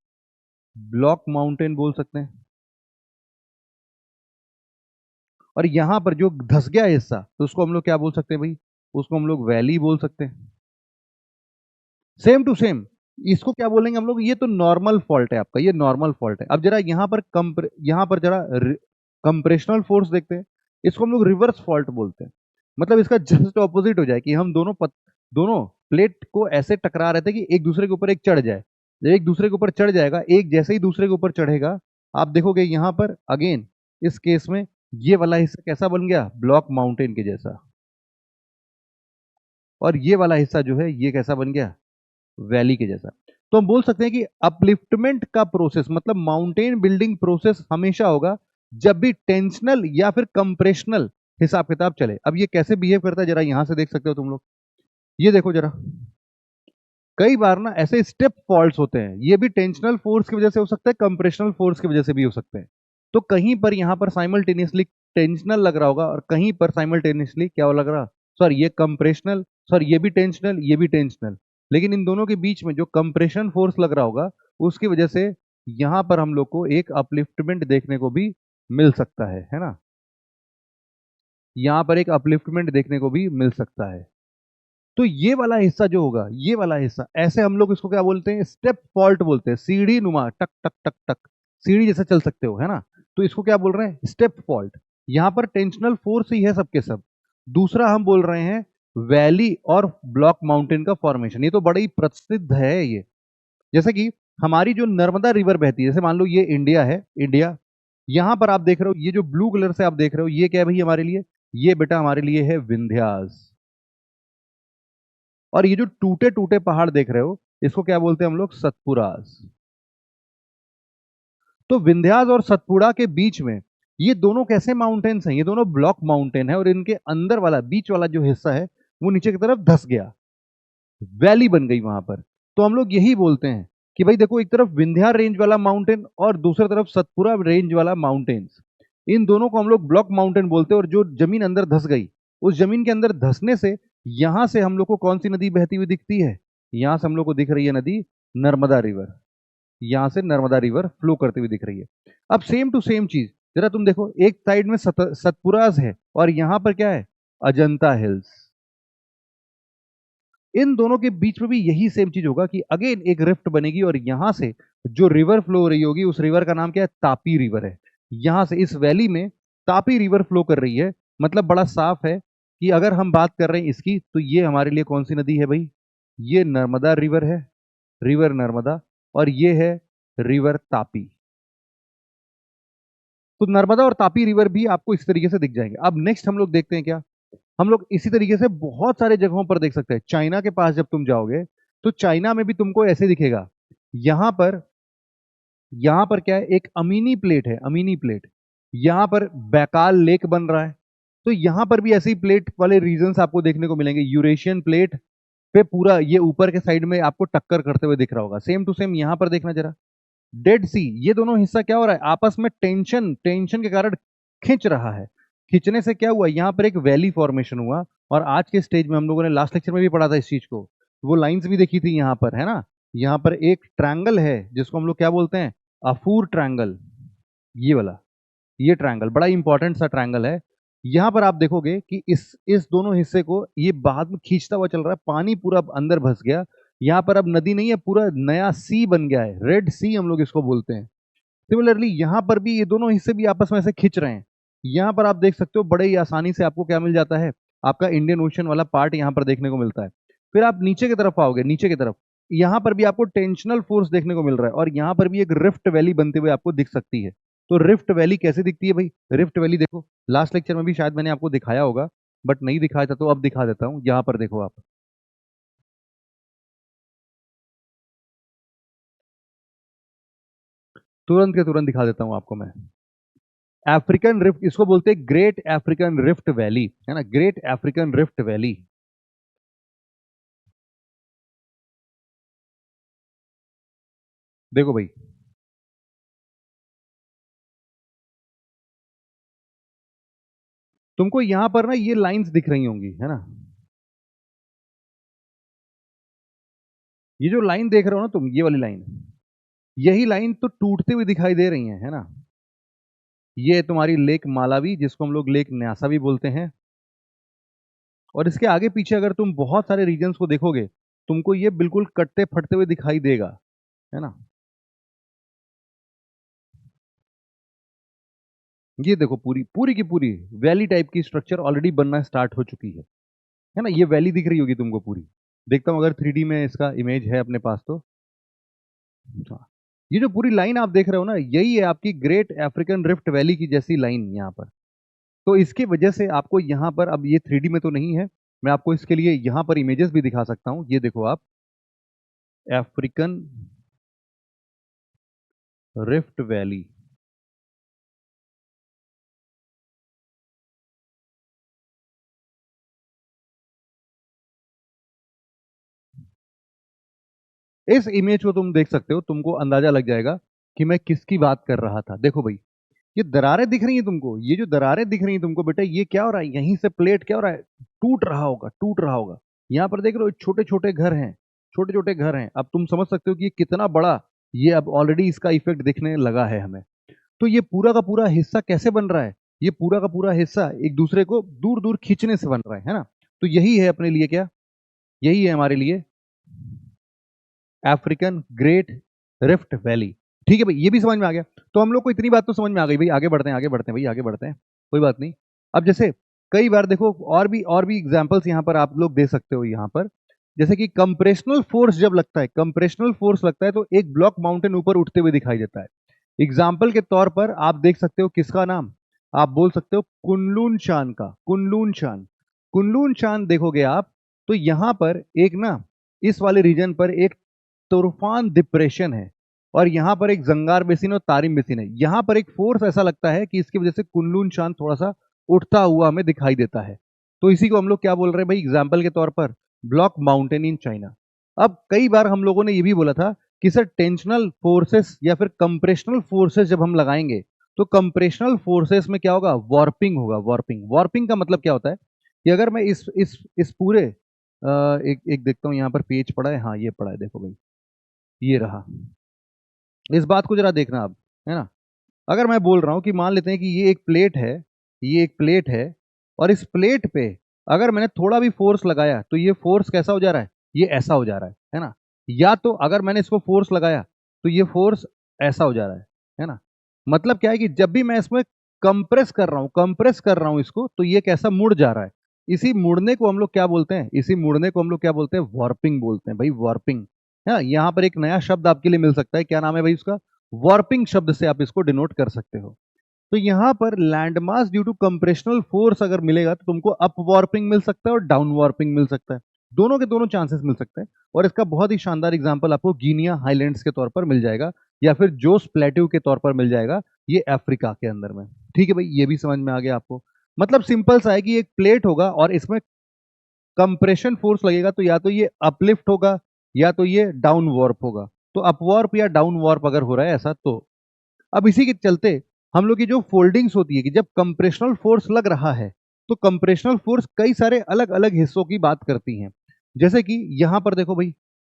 ब्लॉक माउंटेन बोल सकते हैं। और यहां पर जो धस गया हिस्सा, तो उसको हम लोग क्या बोल सकते हैं भाई, उसको हम लोग वैली बोल सकते हैं। सेम टू सेम, इसको क्या बोलेंगे हम लोग, ये तो नॉर्मल फॉल्ट है आपका, ये नॉर्मल फॉल्ट है। अब जरा यहाँ पर यहाँ पर जरा कंप्रेशनल फोर्स देखते हैं, इसको हम लोग रिवर्स फॉल्ट बोलते हैं। मतलब इसका जस्ट ऑपोजिट हो जाए कि हम दोनों प्लेट को ऐसे टकरा रहे थे कि एक दूसरे के ऊपर एक चढ़ जाए। जब एक दूसरे के ऊपर चढ़ जाएगा, एक जैसे ही दूसरे के ऊपर चढ़ेगा, आप देखोगे यहाँ पर अगेन इस केस में ये वाला हिस्सा कैसा बन गया, ब्लॉक माउंटेन के जैसा, और ये वाला हिस्सा जो है ये कैसा बन गया, वैली के जैसा। तो हम बोल सकते हैं कि अपलिफ्टमेंट का प्रोसेस मतलब माउंटेन बिल्डिंग प्रोसेस हमेशा होगा जब भी टेंशनल या फिर कंप्रेशनल हिसाब किताब चले। अब ये कैसे बिहेव करता है, जरा यहां से देख सकते हो तुम लोग, ये देखो जरा, कई बार ना ऐसे स्टेप फॉल्ट्स होते हैं, ये भी टेंशनल फोर्स की वजह से हो सकता है, कंप्रेशनल फोर्स की वजह से भी हो सकते हैं। तो कहीं पर यहां पर साइमल्टेनियसली टेंशनल लग रहा होगा, और कहीं पर साइमल्टेनियसली क्या लग रहा, सॉरी ये कंप्रेशनल, सॉरी ये भी टेंशनल, ये भी टेंशनल, लेकिन इन दोनों के बीच में जो कंप्रेशन फोर्स लग रहा होगा, उसकी वजह से यहां पर हम लोग को एक अपलिफ्टमेंट देखने को भी मिल सकता है ना, यहां पर एक अपलिफ्टमेंट देखने को भी मिल सकता है। तो ये वाला हिस्सा जो होगा, ये वाला हिस्सा, ऐसे हम लोग इसको क्या बोलते हैं, स्टेप फॉल्ट बोलते हैं, सीढ़ी नुमा, टक टक टक टक, सीढ़ी जैसे चल सकते हो, है ना, तो इसको क्या बोल रहे हैं, स्टेप फॉल्ट। यहां पर टेंशनल फोर्स ही है सबके सब। दूसरा हम बोल रहे हैं वैली और ब्लॉक माउंटेन का फॉर्मेशन, ये तो बड़ा ही प्रसिद्ध है ये। जैसे कि हमारी जो नर्मदा रिवर बहती है, जैसे मान लो ये इंडिया है, इंडिया, यहां पर आप देख रहे हो ये जो ब्लू कलर से आप देख रहे हो, ये क्या है भाई हमारे लिए, ये बेटा हमारे लिए है विंध्यास। और ये जो टूटे टूटे पहाड़ देख रहे हो, इसको क्या बोलते हैं हम लोग, सतपुरास। तो विंध्यास और सतपुड़ा के बीच में ये दोनों कैसे माउंटेन्स हैं, ये दोनों ब्लॉक माउंटेन है, और इनके अंदर वाला बीच वाला जो हिस्सा है वो नीचे की तरफ धस गया, वैली बन गई वहां पर। तो हम लोग यही बोलते हैं कि भाई देखो, एक तरफ विंध्या रेंज वाला माउंटेन और दूसरी तरफ सतपुरा रेंज वाला माउंटेन्स, इन दोनों को हम लोग ब्लॉक माउंटेन बोलते हैं। और जो जमीन अंदर धस गई, उस जमीन के अंदर धसने से यहां से हम लोग को कौन सी नदी बहती हुई दिखती है, यहां से हम लोग को दिख रही है नदी नर्मदा रिवर, यहां से नर्मदा रिवर फ्लो करती हुई दिख रही है। अब सेम टू सेम चीज जरा तुम देखो, एक साइड में सतपुराज है और यहां पर क्या है, अजंता हिल्स। इन दोनों के बीच में भी यही सेम चीज होगा कि अगेन एक रिफ्ट बनेगी, और यहां से जो रिवर फ्लो हो रही होगी, उस रिवर का नाम क्या है, तापी रिवर है। यहां से इस वैली में तापी रिवर फ्लो कर रही है, मतलब बड़ा साफ है कि अगर हम बात कर रहे हैं इसकी, तो ये हमारे लिए कौन सी नदी है भाई, ये नर्मदा रिवर है, रिवर नर्मदा, और ये है रिवर तापी। तो नर्मदा और तापी रिवर भी आपको इस तरीके से दिख जाएंगे। अब नेक्स्ट हम लोग देखते हैं क्या, हम लोग इसी तरीके से बहुत सारे जगहों पर देख सकते हैं। चाइना के पास जब तुम जाओगे, तो चाइना में भी तुमको ऐसे दिखेगा, यहां पर, यहां पर क्या है, एक अमीनी प्लेट है, अमीनी प्लेट, यहां पर बैकाल लेक बन रहा है। तो यहां पर भी ऐसे ही प्लेट वाले रीजन्स आपको देखने को मिलेंगे, यूरेशियन प्लेट पे पूरा ये ऊपर के साइड में आपको टक्कर करते हुए दिख रहा होगा। सेम टू सेम यहां पर देखना जरा, डेड सी, ये दोनों हिस्सा क्या हो रहा है, आपस में टेंशन टेंशन के कारण खिंच रहा है। खिंचने से क्या हुआ, यहाँ पर एक वैली फॉर्मेशन हुआ। और आज के स्टेज में हम लोगों ने लास्ट लेक्चर में भी पढ़ा था इस चीज को, वो लाइंस भी देखी थी यहाँ पर, है ना, यहाँ पर एक ट्रायंगल है जिसको हम लोग क्या बोलते हैं, अफूर ट्रायंगल, ये वाला, ये ट्रायंगल बड़ा इंपॉर्टेंट सा ट्रायंगल है। यहाँ पर आप देखोगे कि इस दोनों हिस्से को ये बाद में खींचता हुआ चल रहा है, पानी पूरा अंदर भस गया, यहाँ पर अब नदी नहीं है, पूरा नया सी बन गया है, रेड सी हम लोग इसको बोलते हैं। सिमिलरली यहाँ पर भी ये दोनों हिस्से भी आपस में ऐसे खींच रहे हैं, यहाँ पर आप देख सकते हो बड़े ही आसानी से आपको क्या मिल जाता है, आपका इंडियन ओशन वाला पार्ट यहाँ पर देखने को मिलता है। फिर आप नीचे की तरफ आओगे, नीचे की तरफ यहाँ पर भी आपको टेंशनल फोर्स देखने को मिल रहा है और यहाँ पर भी एक रिफ्ट वैली बनते हुए आपको दिख सकती है। तो रिफ्ट वैली कैसे दिखती है भाई? रिफ्ट वैली देखो, लास्ट लेक्चर में भी शायद मैंने आपको दिखाया होगा, बट नहीं दिखाया था तो अब दिखा देता हूँ। यहाँ पर देखो आप, तुरंत के तुरंत दिखा देता हूँ आपको मैं। अफ्रीकन रिफ्ट, इसको बोलते हैं ग्रेट अफ्रीकन रिफ्ट वैली, है ना, ग्रेट अफ्रीकन रिफ्ट वैली। देखो भाई, तुमको यहां पर ना ये लाइंस दिख रही होंगी, है ना, ये जो लाइन देख रहे हो ना तुम, ये वाली लाइन, यही लाइन तो टूटते हुए दिखाई दे रही है ना। ये तुम्हारी लेक मालावी, जिसको हम लोग लेक न्यासा भी बोलते हैं। और इसके आगे पीछे अगर तुम बहुत सारे रीजन्स को देखोगे, तुमको ये बिल्कुल कटते फटते हुए दिखाई देगा, है ना। ये देखो पूरी पूरी की पूरी वैली टाइप की स्ट्रक्चर ऑलरेडी बनना स्टार्ट हो चुकी है ना। ये वैली दिख रही होगी तुमको पूरी। देखता हूं अगर 3D में इसका इमेज है अपने पास तो। हाँ। ये जो पूरी लाइन आप देख रहे हो ना, यही है आपकी ग्रेट अफ्रीकन रिफ्ट वैली की जैसी लाइन यहाँ पर। तो इसकी वजह से आपको यहाँ पर, अब ये 3D में तो नहीं है, मैं आपको इसके लिए यहाँ पर इमेजेस भी दिखा सकता हूँ। ये देखो आप, अफ्रीकन रिफ्ट वैली। इस इमेज को तुम देख सकते हो, तुमको अंदाजा लग जाएगा कि मैं किसकी बात कर रहा था। देखो भाई, ये दरारें दिख रही हैं तुमको, ये जो दरारें दिख रही हैं तुमको बेटा, ये क्या हो रहा है, यहीं से प्लेट क्या हो रहा है, टूट रहा होगा, टूट रहा होगा। यहाँ पर देख रहे हो छोटे छोटे घर हैं, छोटे छोटे घर हैं। अब तुम समझ सकते हो कि ये कितना बड़ा, ये अब ऑलरेडी इसका इफेक्ट दिखने लगा है हमें। तो ये पूरा का पूरा हिस्सा कैसे बन रहा है, ये पूरा का पूरा हिस्सा एक दूसरे को दूर दूर खींचने से बन रहा है ना। तो यही है अपने लिए क्या, यही है हमारे लिए अफ्रीकन ग्रेट रिफ्ट वैली। ठीक है भाई, ये भी समझ में आ गया। तो हम लोग को इतनी बात तो समझ में आ गई भाई। आगे बढ़ते हैं, आगे बढ़ते हैं भाई, आगे बढ़ते हैं, कोई बात नहीं। अब जैसे कई बार देखो, और भी एग्जांपल्स यहाँ पर आप लोग दे सकते हो यहाँ पर। जैसे कि कंप्रेशनल फोर्स जब लगता है, कंप्रेशनल फोर्स लगता है तो एक ब्लॉक माउंटेन ऊपर उठते हुए दिखाई देता है। एग्जाम्पल के तौर पर आप देख सकते हो किसका नाम, आप बोल सकते हो कुनलून चान का, कुनलून चान। कुनलून चान देखोगे आप, तो यहां पर एक ना, इस वाले रीजन पर एक तुर्फान डिप्रेशन है और यहाँ पर एक जंगार बेसिन और तारिम बेसिन है। यहाँ पर एक फोर्स ऐसा लगता है कि इसकी वजह से कुनलून चांद थोड़ा सा उठता हुआ हमें दिखाई देता है। तो इसी को हम लोग क्या बोल रहे हैं भाई, एग्जाम्पल के तौर पर ब्लॉक माउंटेन इन चाइना। अब कई बार हम लोगों ने ये भी बोला था कि सर टेंशनल फोर्सेस या फिर कंप्रेशनल फोर्सेस जब हम लगाएंगे तो कंप्रेशनल फोर्सेस में क्या होगा, वॉर्पिंग होगा। वॉर्पिंग, वॉर्पिंग का मतलब क्या होता है कि अगर मैं इस पूरे एक एक देखता हूँ यहाँ पर पेज पड़ा है, हाँ ये पड़ा है, देखो भाई ये रहा। इस बात को जरा देखना आप, है ना। अगर मैं बोल रहा हूं कि मान लेते हैं कि ये एक प्लेट है, ये एक प्लेट है, और इस प्लेट पे अगर मैंने थोड़ा भी फोर्स लगाया तो ये फोर्स कैसा हो जा रहा है, ये ऐसा हो जा रहा है ना। या तो अगर मैंने इसको फोर्स लगाया तो ये फोर्स ऐसा हो जा रहा है ना। मतलब क्या है कि जब भी मैं इसमें कंप्रेस कर रहा हूं, कंप्रेस कर रहा हूं इसको, तो ये कैसा मुड़ जा रहा है। इसी मुड़ने को हम लोग क्या बोलते हैं, इसी मुड़ने को हम लोग क्या बोलते हैं, वॉर्पिंग बोलते हैं भाई, वॉर्पिंग। है यहाँ पर एक नया शब्द आपके लिए मिल सकता है, क्या नाम है भाई उसका, वॉर्पिंग शब्द से आप इसको डिनोट कर सकते हो। तो यहां पर landmass due to compressional force अगर मिलेगा तो तुमको अप वॉर्पिंग मिल सकता है और डाउन वॉर्पिंग मिल सकता है, दोनों के दोनों चांसेस मिल सकते हैं। और इसका बहुत ही शानदार एग्जांपल आपको गिनिया हाईलैंड्स के तौर पर मिल जाएगा या फिर जोस प्लेट्यू के तौर पर मिल जाएगा, ये अफ्रीका के अंदर में। ठीक है भाई, ये भी समझ में आ गया आपको। मतलब सिंपल सा है कि एक प्लेट होगा और इसमें कंप्रेशन फोर्स लगेगा, तो या तो ये अपलिफ्ट होगा या तो ये डाउन वॉर्प होगा। तो अपवॉर्प या डाउन वॉर्प अगर हो रहा है ऐसा, तो अब इसी के चलते हम लोग की जो फोल्डिंग्स होती है कि जब कंप्रेशनल फोर्स लग रहा है तो कंप्रेशनल फोर्स कई सारे अलग अलग हिस्सों की बात करती हैं। जैसे कि यहां पर देखो भाई,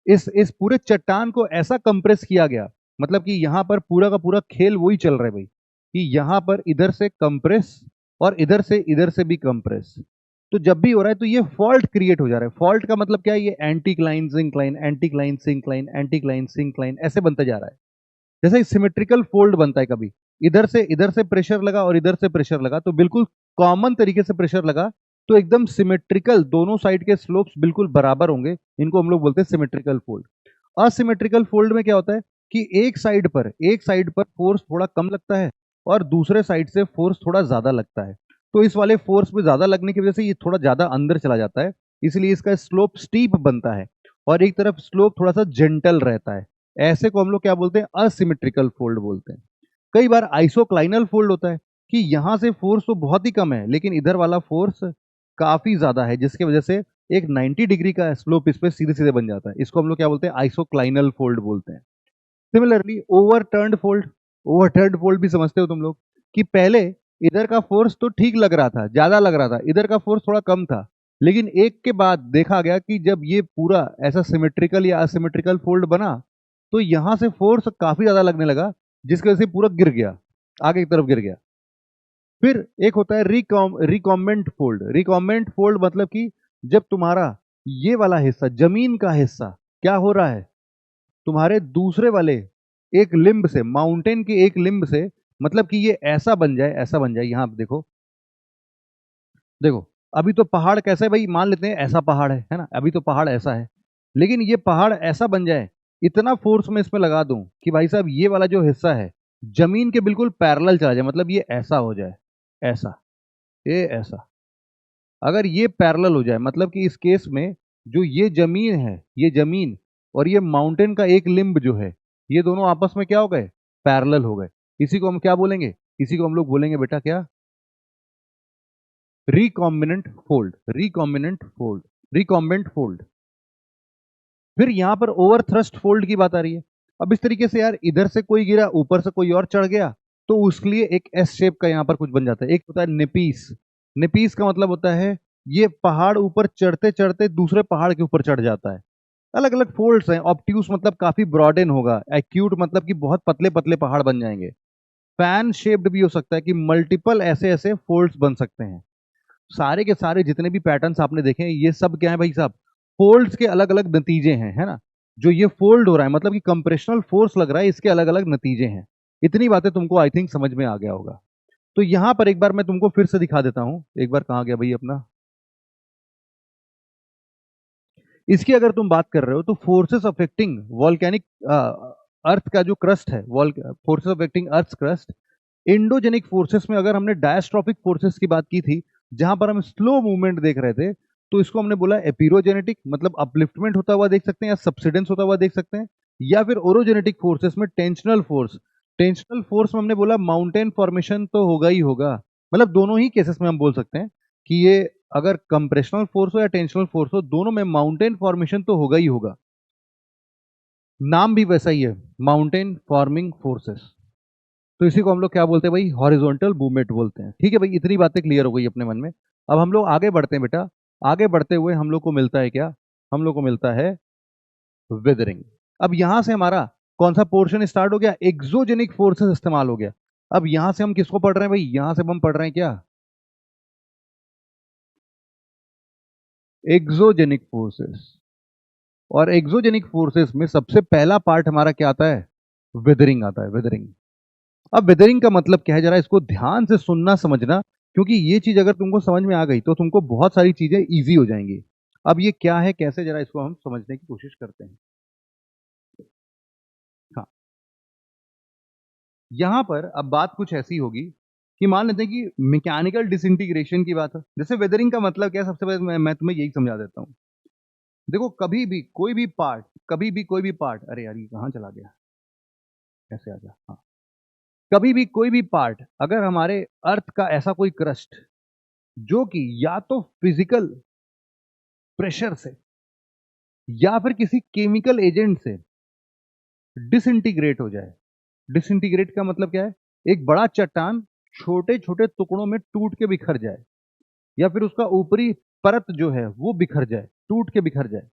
इस पूरे चट्टान को ऐसा कंप्रेस किया गया, मतलब कि यहां पर पूरा का पूरा खेल वही चल रहा है भाई, कि यहां पर इधर से कंप्रेस और इधर से भी कंप्रेस। तो जब भी हो रहा है तो ये फॉल्ट क्रिएट हो जा रहा है। फॉल्ट का मतलब क्या है, ये anticline syncline, anticline syncline, anticline syncline ऐसे बनता जा रहा है। जैसे सिमेट्रिकल फोल्ड बनता है कभी, इधर से प्रेशर लगा और इधर से प्रेशर लगा, तो बिल्कुल कॉमन तरीके से प्रेशर लगा, तो एकदम सिमेट्रिकल, दोनों साइड के स्लोप्स बिल्कुल बराबर होंगे, इनको हम लोग बोलते हैं सिमेट्रिकल फोल्ड। असिमेट्रिकल फोल्ड में क्या होता है कि एक साइड पर फोर्स थोड़ा कम लगता है और दूसरे साइड से फोर्स थोड़ा ज्यादा लगता है। तो इस वाले फोर्स पे ज्यादा लगने की वजह से ये थोड़ा ज्यादा अंदर चला जाता है, इसलिए इसका स्लोप स्टीप बनता है और एक तरफ स्लोप थोड़ा सा जेंटल रहता है। ऐसे को हम लोग क्या बोलते हैं, असिमेट्रिकल फोल्ड बोलते हैं। कई बार आइसोक्लाइनल फोल्ड होता है कि यहां से फोर्स तो बहुत ही कम है लेकिन इधर वाला फोर्स काफी ज्यादा है, जिसकी वजह से एक 90 डिग्री का स्लोप इस पे सीधे सीधे बन जाता है। इसको हम लोग क्या बोलते हैं, आइसोक्लाइनल फोल्ड बोलते हैं। सिमिलरली ओवरटर्न्ड फोल्ड भी समझते हो तुम लोग कि पहले इधर का फोर्स तो ठीक लग रहा था, ज्यादा लग रहा था, इधर का फोर्स थोड़ा कम था, लेकिन एक के बाद देखा गया कि जब ये पूरा ऐसा सिमेट्रिकल या असिमेट्रिकल फोल्ड बना तो यहां से फोर्स काफी ज्यादा लगने लगा, जिसकी वजह से पूरा गिर गया, आगे की तरफ गिर गया। फिर एक होता है रिकॉम्बेंट फोल्ड। रिकॉम्बेंट फोल्ड मतलब कि जब तुम्हारा ये वाला हिस्सा, जमीन का हिस्सा क्या हो रहा है, तुम्हारे दूसरे वाले एक लिम्ब से, माउंटेन के एक लिम्ब से, मतलब कि ये ऐसा बन जाए, ऐसा बन जाए। यहां आप देखो, देखो अभी तो पहाड़ कैसा है भाई, मान लेते हैं ऐसा पहाड़ है ना, अभी तो पहाड़ ऐसा है, लेकिन ये पहाड़ ऐसा बन जाए, इतना फोर्स में इसमें लगा दूं कि भाई साहब ये वाला जो हिस्सा है जमीन के बिल्कुल पैरेलल चला जाए, मतलब ये ऐसा हो जाए, ऐसा, ये ऐसा। अगर ये पैरेलल हो जाए मतलब कि इस केस में जो ये जमीन है, ये जमीन और ये माउंटेन का एक लिम्ब जो है, ये दोनों आपस में क्या हो गए, पैरेलल हो गए। इसी को हम क्या बोलेंगे, इसी को हम लोग बोलेंगे बेटा क्या, recombinant fold, recombinant fold, recombinant fold. फिर यहां पर ओवर थ्रस्ट फोल्ड की बात आ रही है। अब इस तरीके से यार, इधर से कोई गिरा, ऊपर से कोई और चढ़ गया, तो उसके लिए एक एस शेप का यहां पर कुछ बन जाता है। एक होता है निपीस। निपीस का मतलब होता है ये पहाड़ ऊपर चढ़ते चढ़ते दूसरे पहाड़ के ऊपर चढ़ जाता है। अलग अलग फोल्ड्स हैं। ऑप्ट्यूस मतलब काफी ब्रॉडन होगा, एक्यूट मतलब कि बहुत पतले पतले पहाड़ बन जाएंगे। फैन शेप्ड भी हो सकता है कि मल्टीपल ऐसे ऐसे फोल्ड्स बन सकते हैं। सारे के सारे जितने भी पैटर्न्स आपने देखे हैं ये सब क्या है भाई साहब, फोल्ड्स के अलग अलग नतीजे हैं, है ना। जो ये फोल्ड हो रहा है मतलब कि कंप्रेशनल फोर्स लग रहा है, इसके अलग अलग नतीजे हैं। इतनी बातें तुमको आई थिंक समझ में आ गया होगा। तो यहां पर एक बार मैं तुमको फिर से दिखा देता हूं, एक बार कहां गया भाई अपना, इसकी अगर तुम बात कर रहे हो तो फोर्सेस अफेक्टिंग वॉल्केनिक अर्थ का जो क्रस्ट है, forces affecting earth crust, endogenic forces में अगर हमने डायस्ट्रोफिक फोर्सेस की बात की थी, जहां पर हम स्लो मूवमेंट देख रहे थे, तो इसको हमने बोला एपिरोजेनेटिक, मतलब अपलिफ्टमेंट होता हुआ देख सकते हैं या सबसिडेंस होता हुआ देख सकते हैं। या फिर ओरोजेनेटिक फोर्सेस में टेंशनल फोर्स, टेंशनल फोर्स में हमने बोला माउंटेन फॉर्मेशन तो होगा ही होगा। मतलब दोनों ही केसेस में हम बोल सकते हैं कि ये अगर कंप्रेशनल फोर्स हो या टेंशनल फोर्स हो, दोनों में माउंटेन फॉर्मेशन तो होगा ही होगा। नाम भी वैसा ही है, माउंटेन फॉर्मिंग फोर्सेस। तो इसी को हम लोग क्या बोलते हैं भाई, हॉरिजॉन्टल मूवमेंट बोलते हैं। ठीक है भाई, इतनी बातें क्लियर हो गई अपने मन में। अब हम लोग आगे बढ़ते हैं बेटा। आगे बढ़ते हुए हम लोग को मिलता है क्या, हम लोग को मिलता है वेदरिंग। अब यहां से हमारा कौन सा पोर्शन स्टार्ट हो गया, एक्सोजेनिक फोर्सेस इस्तेमाल हो गया। अब यहां से हम किसको पढ़ रहे हैं भाई, यहां से हम पढ़ रहे हैं क्या, एक्सोजेनिक फोर्सेस। और एक्सोजेनिक फोर्सेस में सबसे पहला पार्ट हमारा क्या आता है, वेदरिंग आता है, वेदरिंग। अब वेदरिंग का मतलब क्या है, जरा इसको ध्यान से सुनना समझना, क्योंकि ये चीज अगर तुमको समझ में आ गई तो तुमको बहुत सारी चीजें इजी हो जाएंगी। अब ये क्या है कैसे, जरा इसको हम समझने की कोशिश करते हैं। हाँ, यहां पर अब बात कुछ ऐसी होगी कि मान लेते हैं कि मैकेनिकल डिसइंटीग्रेशन की बात है। जैसे वेदरिंग का मतलब क्या है, सबसे पहले मैं तुम्हें यही समझा देता हूँ। देखो कभी भी कोई भी पार्ट, कभी भी कोई भी पार्ट, अरे यार ये कहाँ चला गया, कैसे आ गया, हाँ। कभी भी कोई भी पार्ट अगर हमारे अर्थ का ऐसा कोई क्रस्ट जो कि या तो फिजिकल प्रेशर से या फिर किसी केमिकल एजेंट से डिसइंटीग्रेट हो जाए। डिसइंटीग्रेट का मतलब क्या है, एक बड़ा चट्टान छोटे छोटे टुकड़ों में टूट के बिखर जाए, या फिर उसका ऊपरी परत जो है वो बिखर जाए, टूट के बिखर जाए,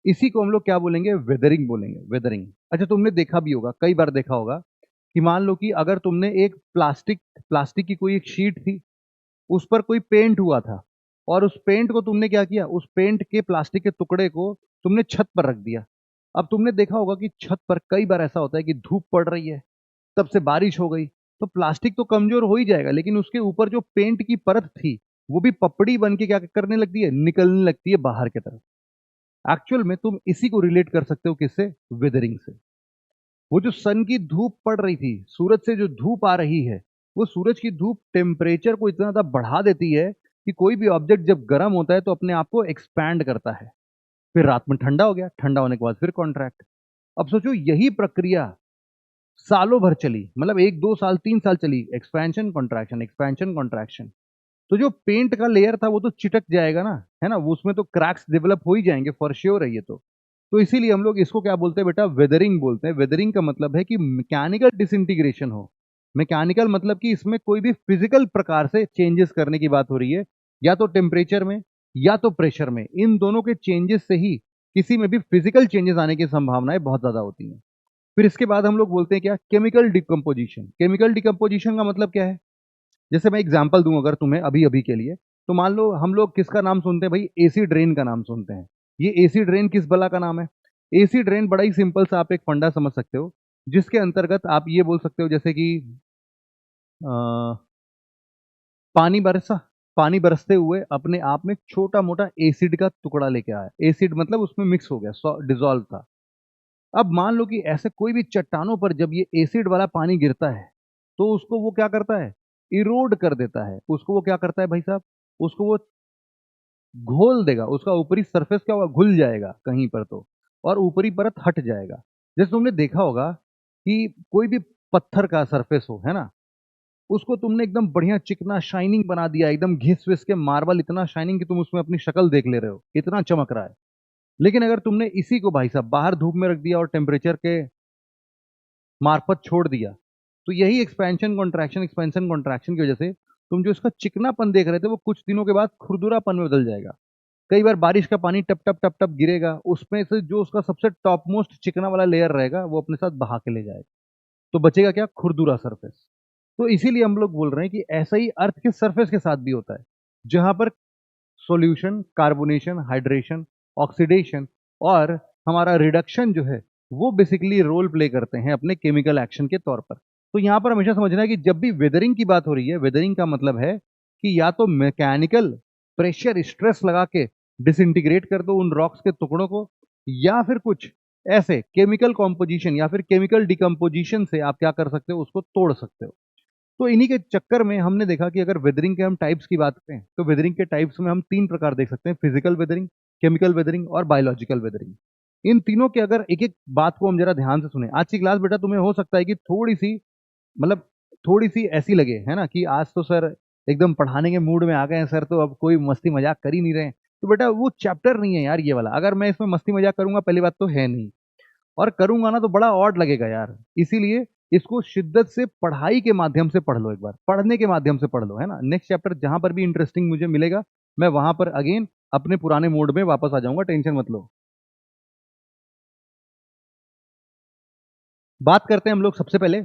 इसी को हम लोग क्या बोलेंगे, वेदरिंग बोलेंगे, वेदरिंग। अच्छा तुमने देखा भी होगा, कई बार देखा होगा कि मान लो कि अगर तुमने एक प्लास्टिक प्लास्टिक की कोई एक शीट थी, उस पर कोई पेंट हुआ था, और उस पेंट को तुमने क्या किया, उस पेंट के प्लास्टिक के टुकड़े को तुमने छत पर रख दिया। अब तुमने देखा होगा कि छत पर कई बार ऐसा होता है कि धूप पड़ रही है, तब से बारिश हो गई, तो प्लास्टिक तो कमजोर हो ही जाएगा, लेकिन उसके ऊपर जो पेंट की परत थी वो भी पपड़ी बन के क्या करने लगती है, निकलने लगती है बाहर की तरफ। एक्चुअल में तुम इसी को रिलेट कर सकते हो किससे, वेदरिंग से। वो जो सन की धूप पड़ रही थी, सूरज से जो धूप आ रही है, वो सूरज की धूप टेम्परेचर को इतना ज्यादा बढ़ा देती है कि कोई भी ऑब्जेक्ट जब गर्म होता है तो अपने आप को एक्सपैंड करता है। फिर रात में ठंडा हो गया, ठंडा होने के बाद फिर कॉन्ट्रैक्ट। अब सोचो यही प्रक्रिया सालों भर चली, मतलब 1 2 साल 3 साल चली, एक्सपेंशन कॉन्ट्रैक्शन एक्सपेंशन कॉन्ट्रैक्शन। तो जो पेंट का लेयर था वो तो चिटक जाएगा ना, है ना, वो उसमें तो क्रैक्स डेवलप हो ही जाएंगे फॉर श्योर है ये तो इसीलिए हम लोग इसको क्या बोलते हैं बेटा, वेदरिंग बोलते हैं। वेदरिंग का मतलब है कि मैकेनिकल डिसइंटीग्रेशन हो। मैकेनिकल मतलब कि इसमें कोई भी फिजिकल प्रकार से चेंजेस करने की बात हो रही है, या तो टेम्परेचर में या तो प्रेशर में, इन दोनों के चेंजेस से ही किसी में भी फिजिकल चेंजेस आने की संभावनाएं बहुत ज्यादा होती हैं। फिर इसके बाद हम लोग बोलते हैं क्या, केमिकल डिकम्पोजिशन। केमिकल डिकम्पोजिशन का मतलब क्या है, जैसे मैं एग्जांपल दूं अगर तुम्हें अभी अभी के लिए, तो मान लो हम लोग किसका नाम सुनते हैं भाई, एसिड रेन का नाम सुनते हैं। ये एसिड रेन किस बला का नाम है? एसिड रेन बड़ा ही सिंपल सा आप एक फंडा समझ सकते हो, जिसके अंतर्गत आप ये बोल सकते हो जैसे कि अ, पानी बरसा, पानी बरसते हुए अपने आप में छोटा मोटा एसिड का टुकड़ा लेके आया। एसिड मतलब उसमें मिक्स हो गया, डिजोल्व था। अब मान लो कि ऐसे कोई भी चट्टानों पर जब ये एसिड वाला पानी गिरता है, तो उसको वो क्या करता है, इरोड कर देता है। उसको वो क्या करता है भाई साहब, उसको वो घोल देगा, उसका ऊपरी सरफेस क्या होगा, घुल जाएगा कहीं पर तो, और ऊपरी परत हट जाएगा। जैसे तुमने देखा होगा कि कोई भी पत्थर का सरफेस हो, है ना, उसको तुमने एकदम बढ़िया चिकना शाइनिंग बना दिया, एकदम घिस विस के मार्बल इतना शाइनिंग कि तुम उसमें अपनी शक्ल देख ले रहे हो, इतना चमक रहा है। लेकिन अगर तुमने इसी को भाई साहब बाहर धूप में रख दिया और टेम्परेचर के मार्फत छोड़ दिया, तो यही एक्सपेंशन कॉन्ट्रैक्शन की वजह से तुम जो इसका चिकनापन देख रहे थे वो कुछ दिनों के बाद खुरदुरापन में बदल जाएगा। कई बार बारिश का पानी टप टप टप टप गिरेगा, उसमें से जो उसका सबसे टॉप मोस्ट चिकना वाला लेयर रहेगा वो अपने साथ बहा के ले जाएगा, तो बचेगा क्या, खुरदुरा सरफेस। तो इसीलिए हम लोग बोल रहे हैं कि ऐसा ही अर्थ के सरफेस के साथ भी होता है, जहां पर सॉल्यूशन, कार्बोनेशन, हाइड्रेशन, ऑक्सीडेशन और हमारा रिडक्शन जो है वो बेसिकली रोल प्ले करते हैं अपने केमिकल एक्शन के तौर पर। तो यहां पर हमेशा समझना है कि जब भी वेदरिंग की बात हो रही है, वेदरिंग का मतलब है कि या तो मैकेनिकल प्रेशर स्ट्रेस लगा के डिसइंटीग्रेट कर दो उन रॉक्स के टुकड़ों को, या फिर कुछ ऐसे केमिकल कॉम्पोजिशन या फिर केमिकल डिकम्पोजिशन से आप क्या कर सकते हो, उसको तोड़ सकते हो। तो इन्हीं के चक्कर में हमने देखा कि अगर वेदरिंग के हम टाइप्स की बात करें तो वेदरिंग के टाइप्स में हम 3 प्रकार देख सकते हैं, फिजिकल वेदरिंग, केमिकल वेदरिंग और बायोलॉजिकल वेदरिंग। इन तीनों के अगर एक एक बात को हम जरा ध्यान से सुने, आज की क्लास बेटा तुम्हें हो सकता है कि थोड़ी सी, मतलब थोड़ी सी ऐसी लगे, है ना, कि आज तो सर एकदम पढ़ाने के मूड में आ गए हैं सर, तो अब कोई मस्ती मजाक कर ही नहीं रहे हैं। तो बेटा वो चैप्टर नहीं है यार ये वाला, अगर मैं इसमें मस्ती मजाक करूंगा पहली बात तो है नहीं, और करूंगा ना तो बड़ा ऑड लगेगा यार। इसीलिए इसको शिद्दत से पढ़ाई के माध्यम से पढ़ लो, एक बार पढ़ने के माध्यम से पढ़ लो, है ना। नेक्स्ट चैप्टर जहां पर भी इंटरेस्टिंग मुझे मिलेगा मैं वहां पर अगेन अपने पुराने मोड में वापस आ जाऊंगा, टेंशन मत लो। बात करते हैं हम लोग सबसे पहले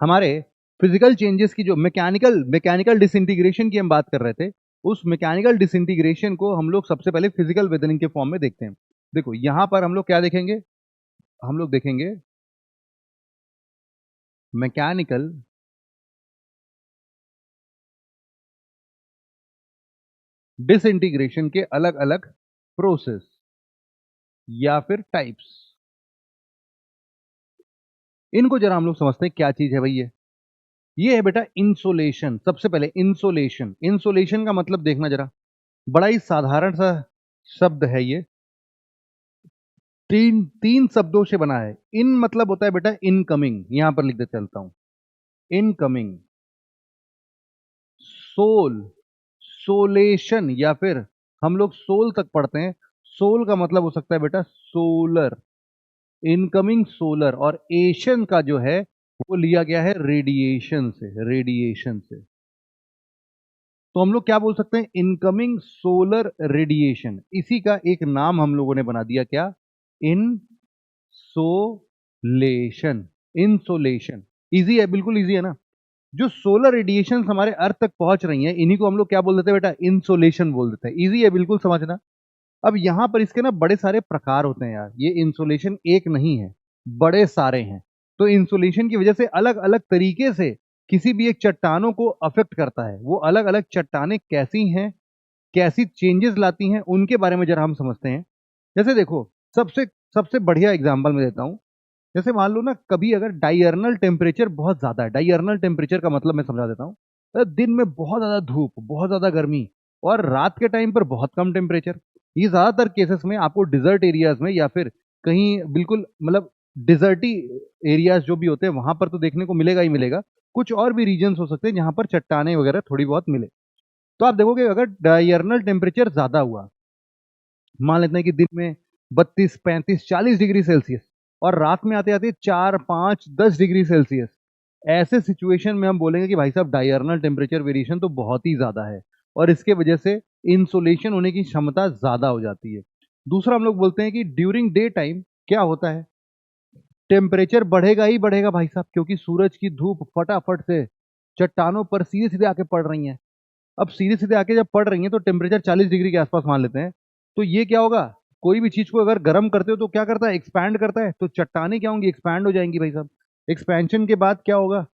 हमारे फिजिकल चेंजेस की, जो मैकेनिकल मैकेनिकल डिसइंटीग्रेशन की हम बात कर रहे थे, उस मैकेनिकल डिसइंटीग्रेशन को हम लोग सबसे पहले फिजिकल वेदरिंग के फॉर्म में देखते हैं। देखो यहां पर हम लोग क्या देखेंगे, हम लोग देखेंगे मैकेनिकल डिसइंटीग्रेशन के अलग अलग प्रोसेस या फिर टाइप्स। इनको जरा हम लोग समझते हैं क्या चीज है भाई। ये है बेटा इंसोलेशन। सबसे पहले इंसोलेशन, इंसोलेशन का मतलब देखना जरा, बड़ा ही साधारण सा शब्द है ये, तीन तीन शब्दों से बना है। इन मतलब होता है बेटा इनकमिंग, यहां पर लिख दे चलता हूं, इनकमिंग। सोल, सोलेशन, या फिर हम लोग सोल तक पढ़ते हैं, सोल का मतलब हो सकता है बेटा सोलर, इनकमिंग सोलर। और एशन का जो है वो लिया गया है रेडिएशन से, रेडिएशन से। तो हम लोग क्या बोल सकते हैं, इनकमिंग सोलर रेडिएशन। इसी का एक नाम हम लोगों ने बना दिया क्या, इंसोलेशन, इंसोलेशन। इजी है, बिल्कुल इजी है ना। जो सोलर रेडिएशन हमारे अर्थ तक पहुंच रही हैं, इन्हीं को हम लोग क्या बोल देते हैं बेटा, इंसोलेशन बोल देते हैं। इजी है बिल्कुल समझना। अब यहां पर इसके ना बड़े सारे प्रकार होते हैं यार, ये इंसुलेशन एक नहीं है, बड़े सारे हैं। तो इंसुलेशन की वजह से अलग अलग तरीके से किसी भी एक चट्टानों को अफेक्ट करता है। वो अलग अलग चट्टानें कैसी हैं, कैसी चेंजेस लाती हैं, उनके बारे में जरा हम समझते हैं। जैसे देखो, सबसे सबसे बढ़िया एग्जांपल मैं देता हूँ। जैसे मान लो ना, कभी अगर डायर्नल टेम्परेचर बहुत ज्यादा है, डायर्नल टेम्परेचर का मतलब मैं समझा देता हूँ। दिन में बहुत ज्यादा धूप, बहुत ज्यादा गर्मी, और रात के टाइम पर बहुत कम टेम्परेचर। ये ज्यादातर केसेस में आपको डिजर्ट एरियाज में या फिर कहीं बिल्कुल मतलब डिजर्टी एरियाज जो भी होते हैं वहां पर तो देखने को मिलेगा ही मिलेगा। कुछ और भी रीजन्स हो सकते हैं जहां पर चट्टाने वगैरह थोड़ी बहुत मिले। तो आप देखोगे अगर डायर्नल टेम्परेचर ज्यादा हुआ, मान लेते हैं कि दिन में 32, 35, 40 डिग्री सेल्सियस, और रात में आते आते 4, 5, 10 डिग्री सेल्सियस, ऐसे सिचुएशन में हम बोलेंगे कि भाई साहब डायर्नल टेम्परेचर वेरिएशन तो बहुत ही ज्यादा है, और इसके वजह से इंसोलेशन होने की क्षमता ज्यादा हो जाती है। दूसरा, हम लोग बोलते हैं कि ड्यूरिंग डे टाइम क्या होता है, टेम्परेचर बढ़ेगा ही बढ़ेगा भाई साहब, क्योंकि सूरज की धूप फटाफट से चट्टानों पर सीधे सीधे आके पड़ रही है। अब सीधे सीधे आके जब पड़ रही हैं तो टेम्परेचर 40 डिग्री के आसपास मान लेते हैं। तो ये क्या होगा, कोई भी चीज को अगर गर्म करते हो तो क्या करता है, एक्सपैंड करता है। तो चट्टाने क्या होंगी, एक्सपैंड हो जाएंगी भाई साहब। एक्सपेंशन के बाद क्या होगा,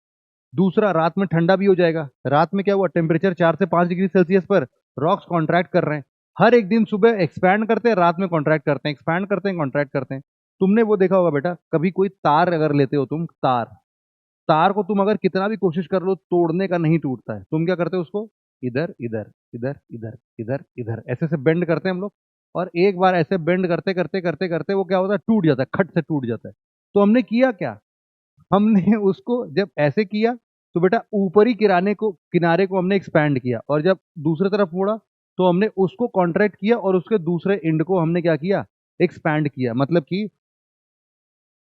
दूसरा रात में ठंडा भी हो जाएगा। रात में क्या हुआ, टेम्परेचर 4 से 5 डिग्री सेल्सियस पर रॉक्स कॉन्ट्रैक्ट कर रहे हैं। हर एक दिन सुबह एक्सपैंड करते हैं, रात में कॉन्ट्रैक्ट करते हैं, एक्सपैंड करते हैं, कॉन्ट्रैक्ट करते हैं। तुमने वो देखा होगा बेटा, कभी कोई तार अगर लेते हो तुम, तार तार को तुम अगर कितना भी कोशिश कर लो तोड़ने का नहीं टूटता है। तुम क्या करते हो उसको, इधर इधर इधर इधर इधर इधर ऐसे से बेंड करते हैं हम लोग। और एक बार ऐसे बेंड करते करते करते करते वो क्या होता है, टूट जाता है, खट से टूट जाता है। तो हमने किया क्या, हमने उसको जब ऐसे किया तो बेटा ऊपरी किनारे को हमने एक्सपैंड किया, और जब दूसरी तरफ मुड़ा तो हमने उसको कॉन्ट्रैक्ट किया, और उसके दूसरे एंड को हमने क्या किया, एक्सपैंड किया। मतलब कि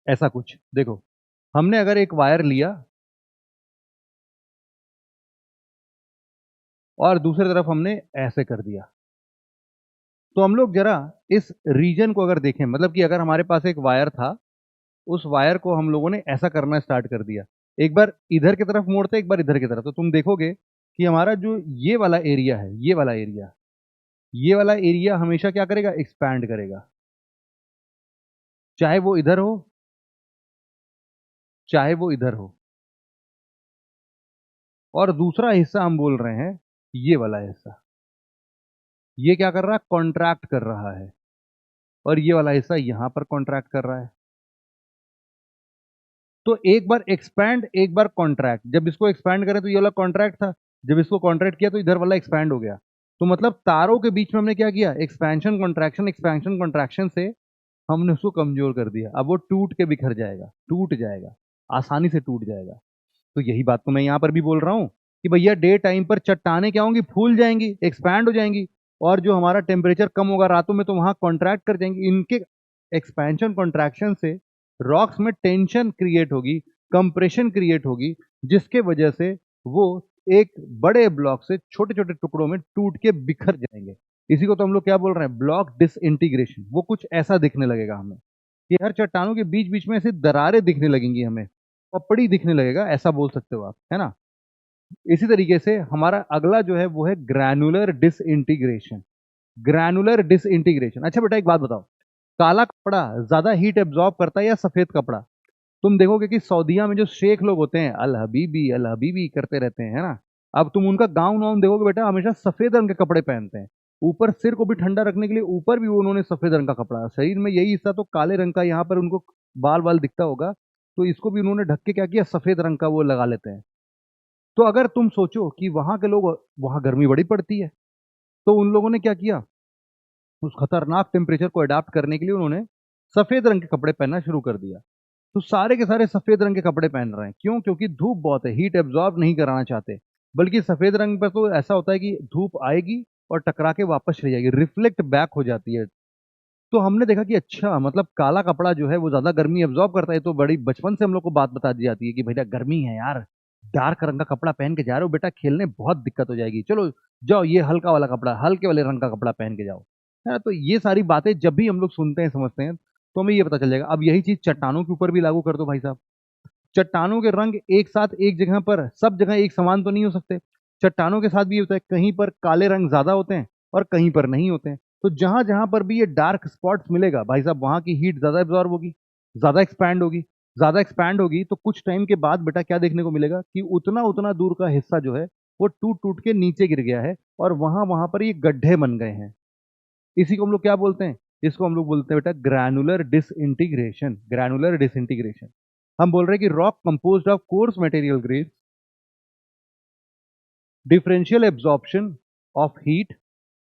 ऐसा कुछ देखो, हमने अगर एक वायर लिया और दूसरी तरफ हमने ऐसे कर दिया, तो हम लोग जरा इस रीजन को अगर देखें, मतलब कि अगर हमारे पास एक वायर था, उस वायर को हम लोगों ने ऐसा करना स्टार्ट कर दिया, एक बार इधर की तरफ मोड़ते, एक बार इधर की तरफ, तो तुम देखोगे कि हमारा जो ये वाला एरिया है, ये वाला एरिया हमेशा क्या करेगा, एक्सपैंड करेगा। चाहे वो इधर हो, चाहे वो इधर हो। और दूसरा हिस्सा हम बोल रहे हैं, ये वाला हिस्सा, ये क्या कर रहा है, कॉन्ट्रैक्ट कर रहा है। और ये वाला हिस्सा यहां पर कॉन्ट्रैक्ट कर रहा है। तो एक बार एक्सपैंड, एक बार कॉन्ट्रैक्ट। जब इसको एक्सपैंड करें तो ये वाला कॉन्ट्रैक्ट था, जब इसको कॉन्ट्रैक्ट किया तो इधर वाला एक्सपैंड हो गया। तो मतलब तारों के बीच में हमने क्या किया, एक्सपेंशन कॉन्ट्रैक्शन, एक्सपेंशन कॉन्ट्रैक्शन से हमने उसको कमजोर कर दिया। अब वो टूट के बिखर जाएगा, टूट जाएगा, आसानी से टूट जाएगा। तो यही बात तो मैं यहां पर भी बोल रहा हूं कि भैया डे टाइम पर चट्टाने क्या होंगी, फूल जाएंगी, एक्सपैंड हो जाएंगी। और जो हमारा टेम्परेचर कम होगा रातों में तो वहां कॉन्ट्रैक्ट कर जाएंगी। इनके एक्सपेंशन कॉन्ट्रैक्शन से रॉक्स में टेंशन क्रिएट होगी, कंप्रेशन क्रिएट होगी, जिसके वजह से वो एक बड़े ब्लॉक से छोटे छोटे टुकड़ों में टूट के बिखर जाएंगे। इसी को तो हम लोग क्या बोल रहे हैं, ब्लॉक डिसइंटीग्रेशन। वो कुछ ऐसा दिखने लगेगा हमें कि हर चट्टानों के बीच बीच में ऐसी दरारें दिखने लगेंगी, हमें पपड़ी दिखने लगेगा, ऐसा बोल सकते हो आप, है ना। इसी तरीके से हमारा अगला जो है वो है ग्रैनुलर डिसइंटीग्रेशन। Granular disintegration. अच्छा बेटा एक बात बताओ, काला कपड़ा ज्यादा हीट एब्जॉर्ब करता है या सफेद कपड़ा? तुम देखोगे कि सऊदीया में जो शेख लोग होते हैं, अल हबीबी करते रहते हैं, है ना। अब तुम उनका गाउन वाउन देखोगे बेटा, हमेशा सफेद रंग के कपड़े पहनते हैं। ऊपर सिर को भी ठंडा रखने के लिए ऊपर भी उन्होंने सफेद रंग का कपड़ा, शरीर में यही हिस्सा तो काले रंग का, यहाँ पर उनको बाल बाल दिखता होगा, तो इसको भी उन्होंने ढक के क्या किया, सफेद रंग का वो लगा लेते हैं। तो अगर तुम सोचो कि वहां के लोग, वहां गर्मी बड़ी पड़ती है, तो उन लोगों ने क्या किया, उस खतरनाक टेम्परेचर को अडाप्ट करने के लिए उन्होंने सफेद रंग के कपड़े पहनना शुरू कर दिया। तो सारे के सारे सफेद रंग के कपड़े पहन रहे हैं, क्यों? क्योंकि धूप बहुत है, हीट एब्जॉर्ब नहीं कराना चाहते। बल्कि सफेद रंग पर तो ऐसा होता है कि धूप आएगी और टकरा के वापस चली जाएगी, रिफ्लेक्ट बैक हो जाती है। तो हमने देखा कि अच्छा, मतलब काला कपड़ा जो है वो ज्यादा गर्मी एब्जॉर्ब करता है। तो बड़ी बचपन से हम लोग को बात बता दी जाती है कि भैया गर्मी है यार, डार्क रंग का कपड़ा पहन के जा रहे हो बेटा, खेलने बहुत दिक्कत हो जाएगी, चलो जाओ ये हल्का वाला कपड़ा, हल्के वाले रंग का कपड़ा पहन के जाओ, है ना। तो ये सारी बातें जब भी हम लोग सुनते हैं, समझते हैं, तो हमें ये पता चल जाएगा। अब यही चीज चट्टानों के ऊपर भी लागू कर दो भाई साहब। चट्टानों के रंग एक साथ एक जगह पर, सब जगह एक समान तो नहीं हो सकते। चट्टानों के साथ भी होता है, कहीं पर काले रंग ज्यादा होते हैं और कहीं पर नहीं होते हैं। तो जहां जहां पर भी ये डार्क स्पॉट्स मिलेगा भाई साहब, वहां की हीट ज्यादा एब्जॉर्ब होगी, ज्यादा एक्सपैंड होगी। ज्यादा एक्सपैंड होगी तो कुछ टाइम के बाद बेटा क्या देखने को मिलेगा कि उतना उतना दूर का हिस्सा जो है वो टूट टूट के नीचे गिर गया है और वहां वहां पर ये गड्ढे बन गए हैं। इसी को हम लोग क्या बोलते हैं? इसको हम लोग बोलते हैं बेटा ग्रैनुलर डिसइंटीग्रेशन। Granular disintegration. हम बोल रहे हैं कि rock composed of course material grade, differential absorption of heat,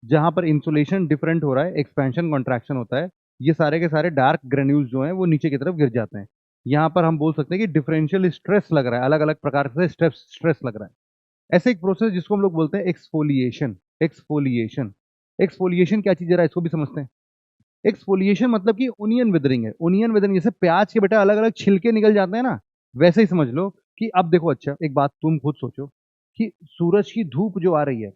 जहां पर इंसुलेशन डिफरेंट हो रहा है, एक्सपेंशन कॉन्ट्रैक्शन होता है, ये सारे के सारे डार्क ग्रेन्यूल्स जो हैं वो नीचे की तरफ गिर जाते हैं। यहाँ पर हम बोल सकते हैं कि डिफरेंशियल स्ट्रेस लग रहा है, अलग अलग प्रकार से स्ट्रेस स्ट्रेस लग रहा है। ऐसे एक प्रोसेस जिसको हम लोग बोलते हैं एक्सफोलिएशन। एक्सफोलिएशन। एक्सफोलिएशन क्या चीज है इसको भी समझते हैं। एक्सफोलिएशन मतलब कि ओनियन विदरिंग है। ओनियन विदरिंग जैसे प्याज के बेटा अलग अलग छिलके निकल जाते हैं ना, वैसे ही समझ लो कि अब देखो, अच्छा एक बात तुम खुद सोचो कि सूरज की धूप जो आ रही है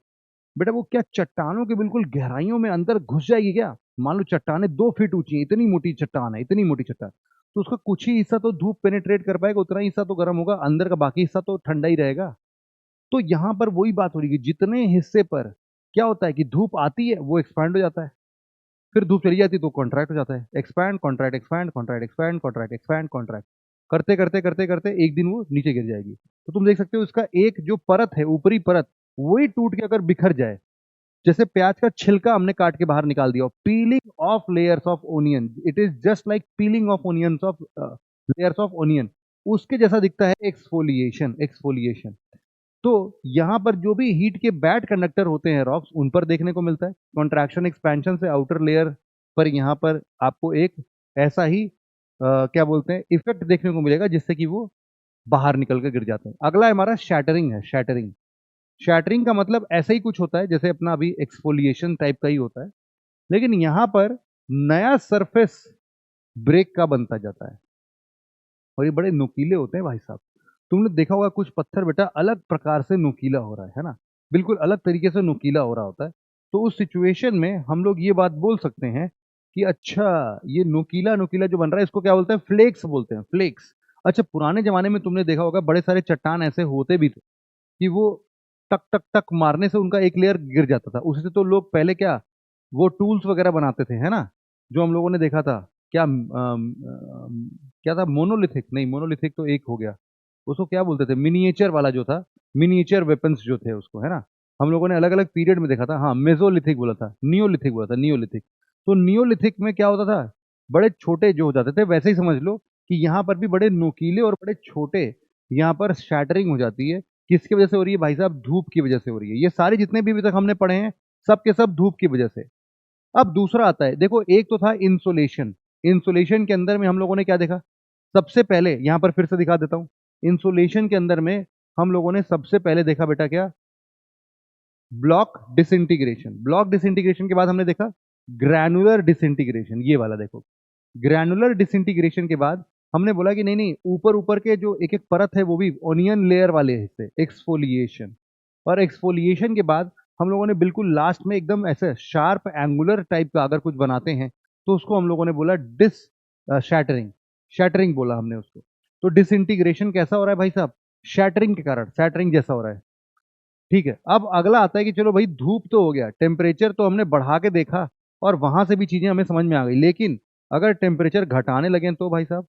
बेटा, वो क्या चट्टानों के बिल्कुल गहराइयों में अंदर घुस जाएगी क्या? मान लो चट्टानें 2 फीट ऊंची हैं, इतनी मोटी चट्टान है, इतनी मोटी चट्टान, तो उसका कुछ ही हिस्सा तो धूप पेनिट्रेट कर पाएगा, उतना ही हिस्सा तो गर्म होगा, अंदर का बाकी हिस्सा तो ठंडा ही रहेगा। तो यहां पर वही बात हो रही है कि जितने हिस्से पर क्या होता है कि धूप आती है वो एक्सपैंड हो जाता है, फिर धूप चली जाती है तो कॉन्ट्रैक्ट हो जाता है। Expand contract expand contract expand contract expand contract करते करते करते करते एक दिन वो नीचे गिर जाएगी। तो तुम देख सकते हो इसका एक जो परत है, ऊपरी परत, वही टूट के अगर बिखर जाए, जैसे प्याज का छिलका हमने काट के बाहर निकाल दिया, piling of layers of onion, it is just like piling of onions of layers of onion, उसके जैसा दिखता है एक्सफोलिएशन। एक्सफोलिएशन। तो यहाँ पर जो भी हीट के बैड कंडक्टर होते हैं रॉक्स, उन पर देखने को मिलता है कॉन्ट्रैक्शन एक्सपेंशन से आउटर लेयर पर, यहाँ पर आपको एक ऐसा ही क्या बोलते हैं इफेक्ट देखने को मिलेगा जिससे कि वो बाहर निकल कर गिर जाते हैं। अगला हमारा शैटरिंग है। शैटरिंग। शैटरिंग का मतलब ऐसा ही कुछ होता है जैसे अपना अभी एक्सफोलिएशन टाइप का ही होता है, लेकिन यहाँ पर नया सरफेस ब्रेक का बनता जाता है और ये बड़े नुकीले होते हैं भाई साहब। तुमने देखा होगा कुछ पत्थर बेटा अलग प्रकार से नुकीला हो रहा है ना, बिल्कुल अलग तरीके से नुकीला हो रहा होता है। तो उस सिचुएशन में हम लोग ये बात बोल सकते हैं कि अच्छा, ये नुकीला नुकीला जो बन रहा है इसको क्या बोलते हैं? फ्लेक्स बोलते हैं, फ्लेक्स। अच्छा, पुराने जमाने में तुमने देखा होगा बड़े सारे चट्टान ऐसे होते भी थे कि वो टक टक टक मारने से उनका एक लेयर गिर जाता था। उससे तो लोग पहले क्या, वो टूल्स वगैरह बनाते थे, है ना, जो हम लोगों ने देखा था। क्या क्या था? मोनोलिथिक नहीं, मोनोलिथिक तो एक हो गया, उसको क्या बोलते थे, मिनिएचर वाला जो था, मिनिएचर वेपन्स जो थे उसको, है ना, हम लोगों ने अलग अलग पीरियड में देखा था। हाँ, मेजोलिथिक बोला था, नियोलिथिक बोला था, नियोलिथिक। तो नियोलिथिक में क्या होता था, बड़े छोटे जो हो जाते थे, वैसे ही समझ लो कि यहाँ पर भी बड़े नुकीले और बड़े छोटे यहाँ पर शैटरिंग हो जाती है। किसकी वजह से हो रही है भाई साहब? धूप की वजह से हो रही है। ये सारे जितने भी अभी तक हमने पढ़े हैं सब के सब धूप की वजह से। अब दूसरा आता है, देखो एक तो था इंसुलेशन। इंसुलेशन के अंदर में हम लोगों ने क्या देखा? सबसे पहले यहां पर फिर से दिखा देता हूं। इंसुलेशन के अंदर में हम लोगों ने सबसे पहले देखा बेटा क्या? Block disintegration. ब्लॉक डिसइंटीग्रेशन के बाद हमने देखा ग्रैनुलर डिसइंटीग्रेशन, ये वाला देखो। ग्रैनुलर डिसइंटीग्रेशन के बाद हमने बोला कि नहीं नहीं, ऊपर ऊपर के जो एक एक परत है वो भी ओनियन लेयर वाले हिस्से, एक्सफोलिएशन। और एक्सफोलिएशन के बाद हम लोगों ने बिल्कुल लास्ट में एकदम ऐसे शार्प एंगुलर टाइप का अगर कुछ बनाते हैं तो उसको हम लोगों ने बोला डिस शैटरिंग। शैटरिंग बोला हमने उसको। तो डिसइंटीग्रेशन कैसा हो रहा है भाई साहब? शैटरिंग के कारण, शैटरिंग जैसा हो रहा है। ठीक है, अब अगला आता है कि चलो भाई धूप तो हो गया, टेम्परेचर तो हमने बढ़ा के देखा और वहां से भी चीजें हमें समझ में आ गई, लेकिन अगर टेम्परेचर घटाने लगे तो भाई साहब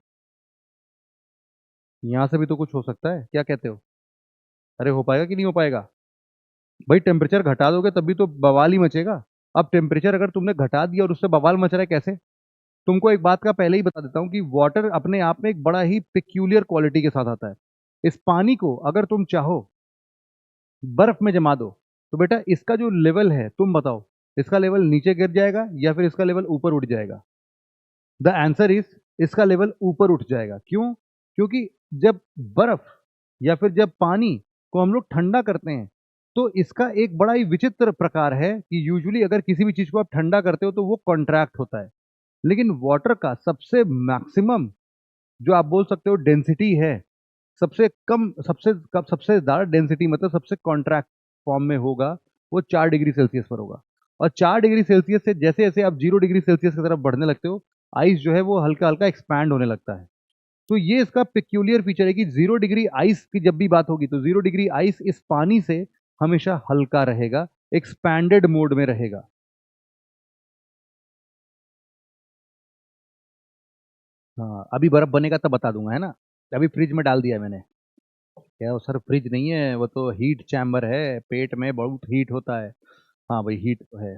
यहां से भी तो कुछ हो सकता है, क्या कहते हो? अरे हो पाएगा कि नहीं हो पाएगा? भाई टेम्परेचर घटा दोगे तभी तो बवाल ही मचेगा। अब टेम्परेचर अगर तुमने घटा दिया और उससे बवाल मच रहा है, कैसे? तुमको एक बात का पहले ही बता देता हूँ कि वाटर अपने आप में एक बड़ा ही पिक्यूलियर क्वालिटी के साथ आता है। इस पानी को अगर तुम चाहो बर्फ में जमा दो तो बेटा इसका जो लेवल है तुम बताओ, इसका लेवल नीचे गिर जाएगा या फिर इसका लेवल ऊपर उठ जाएगा? द आंसर इज इसका लेवल ऊपर उठ जाएगा। क्यों? क्योंकि जब बर्फ या फिर जब पानी को हम लोग ठंडा करते हैं तो इसका एक बड़ा ही विचित्र प्रकार है कि यूजुअली अगर किसी भी चीज को आप ठंडा करते हो तो वो कॉन्ट्रैक्ट होता है, लेकिन वाटर का सबसे मैक्सिमम जो आप बोल सकते हो डेंसिटी है, सबसे कम, सबसे ज्यादा डेंसिटी मतलब सबसे कॉन्ट्रैक्ट फॉर्म में होगा, वो 4 डिग्री सेल्सियस पर होगा। और 4 डिग्री सेल्सियस से जैसे जैसे आप 0 डिग्री सेल्सियस की तरफ बढ़ने लगते हो, आइस जो है वो हल्का हल्का एक्सपैंड होने लगता है। तो ये इसका पेक्यूलियर फीचर है कि 0 डिग्री आइस की जब भी बात होगी तो 0 डिग्री आइस इस पानी से हमेशा हल्का रहेगा, एक्सपैंडेड मोड में रहेगा। हाँ, अभी बर्फ बनेगा तब बता दूंगा, है ना। अभी फ्रिज में डाल दिया मैंने। क्या वो सर, फ्रिज नहीं है, वो तो हीट चैम्बर है, पेट में बहुत हीट होता है। हाँ भाई, हीट तो है।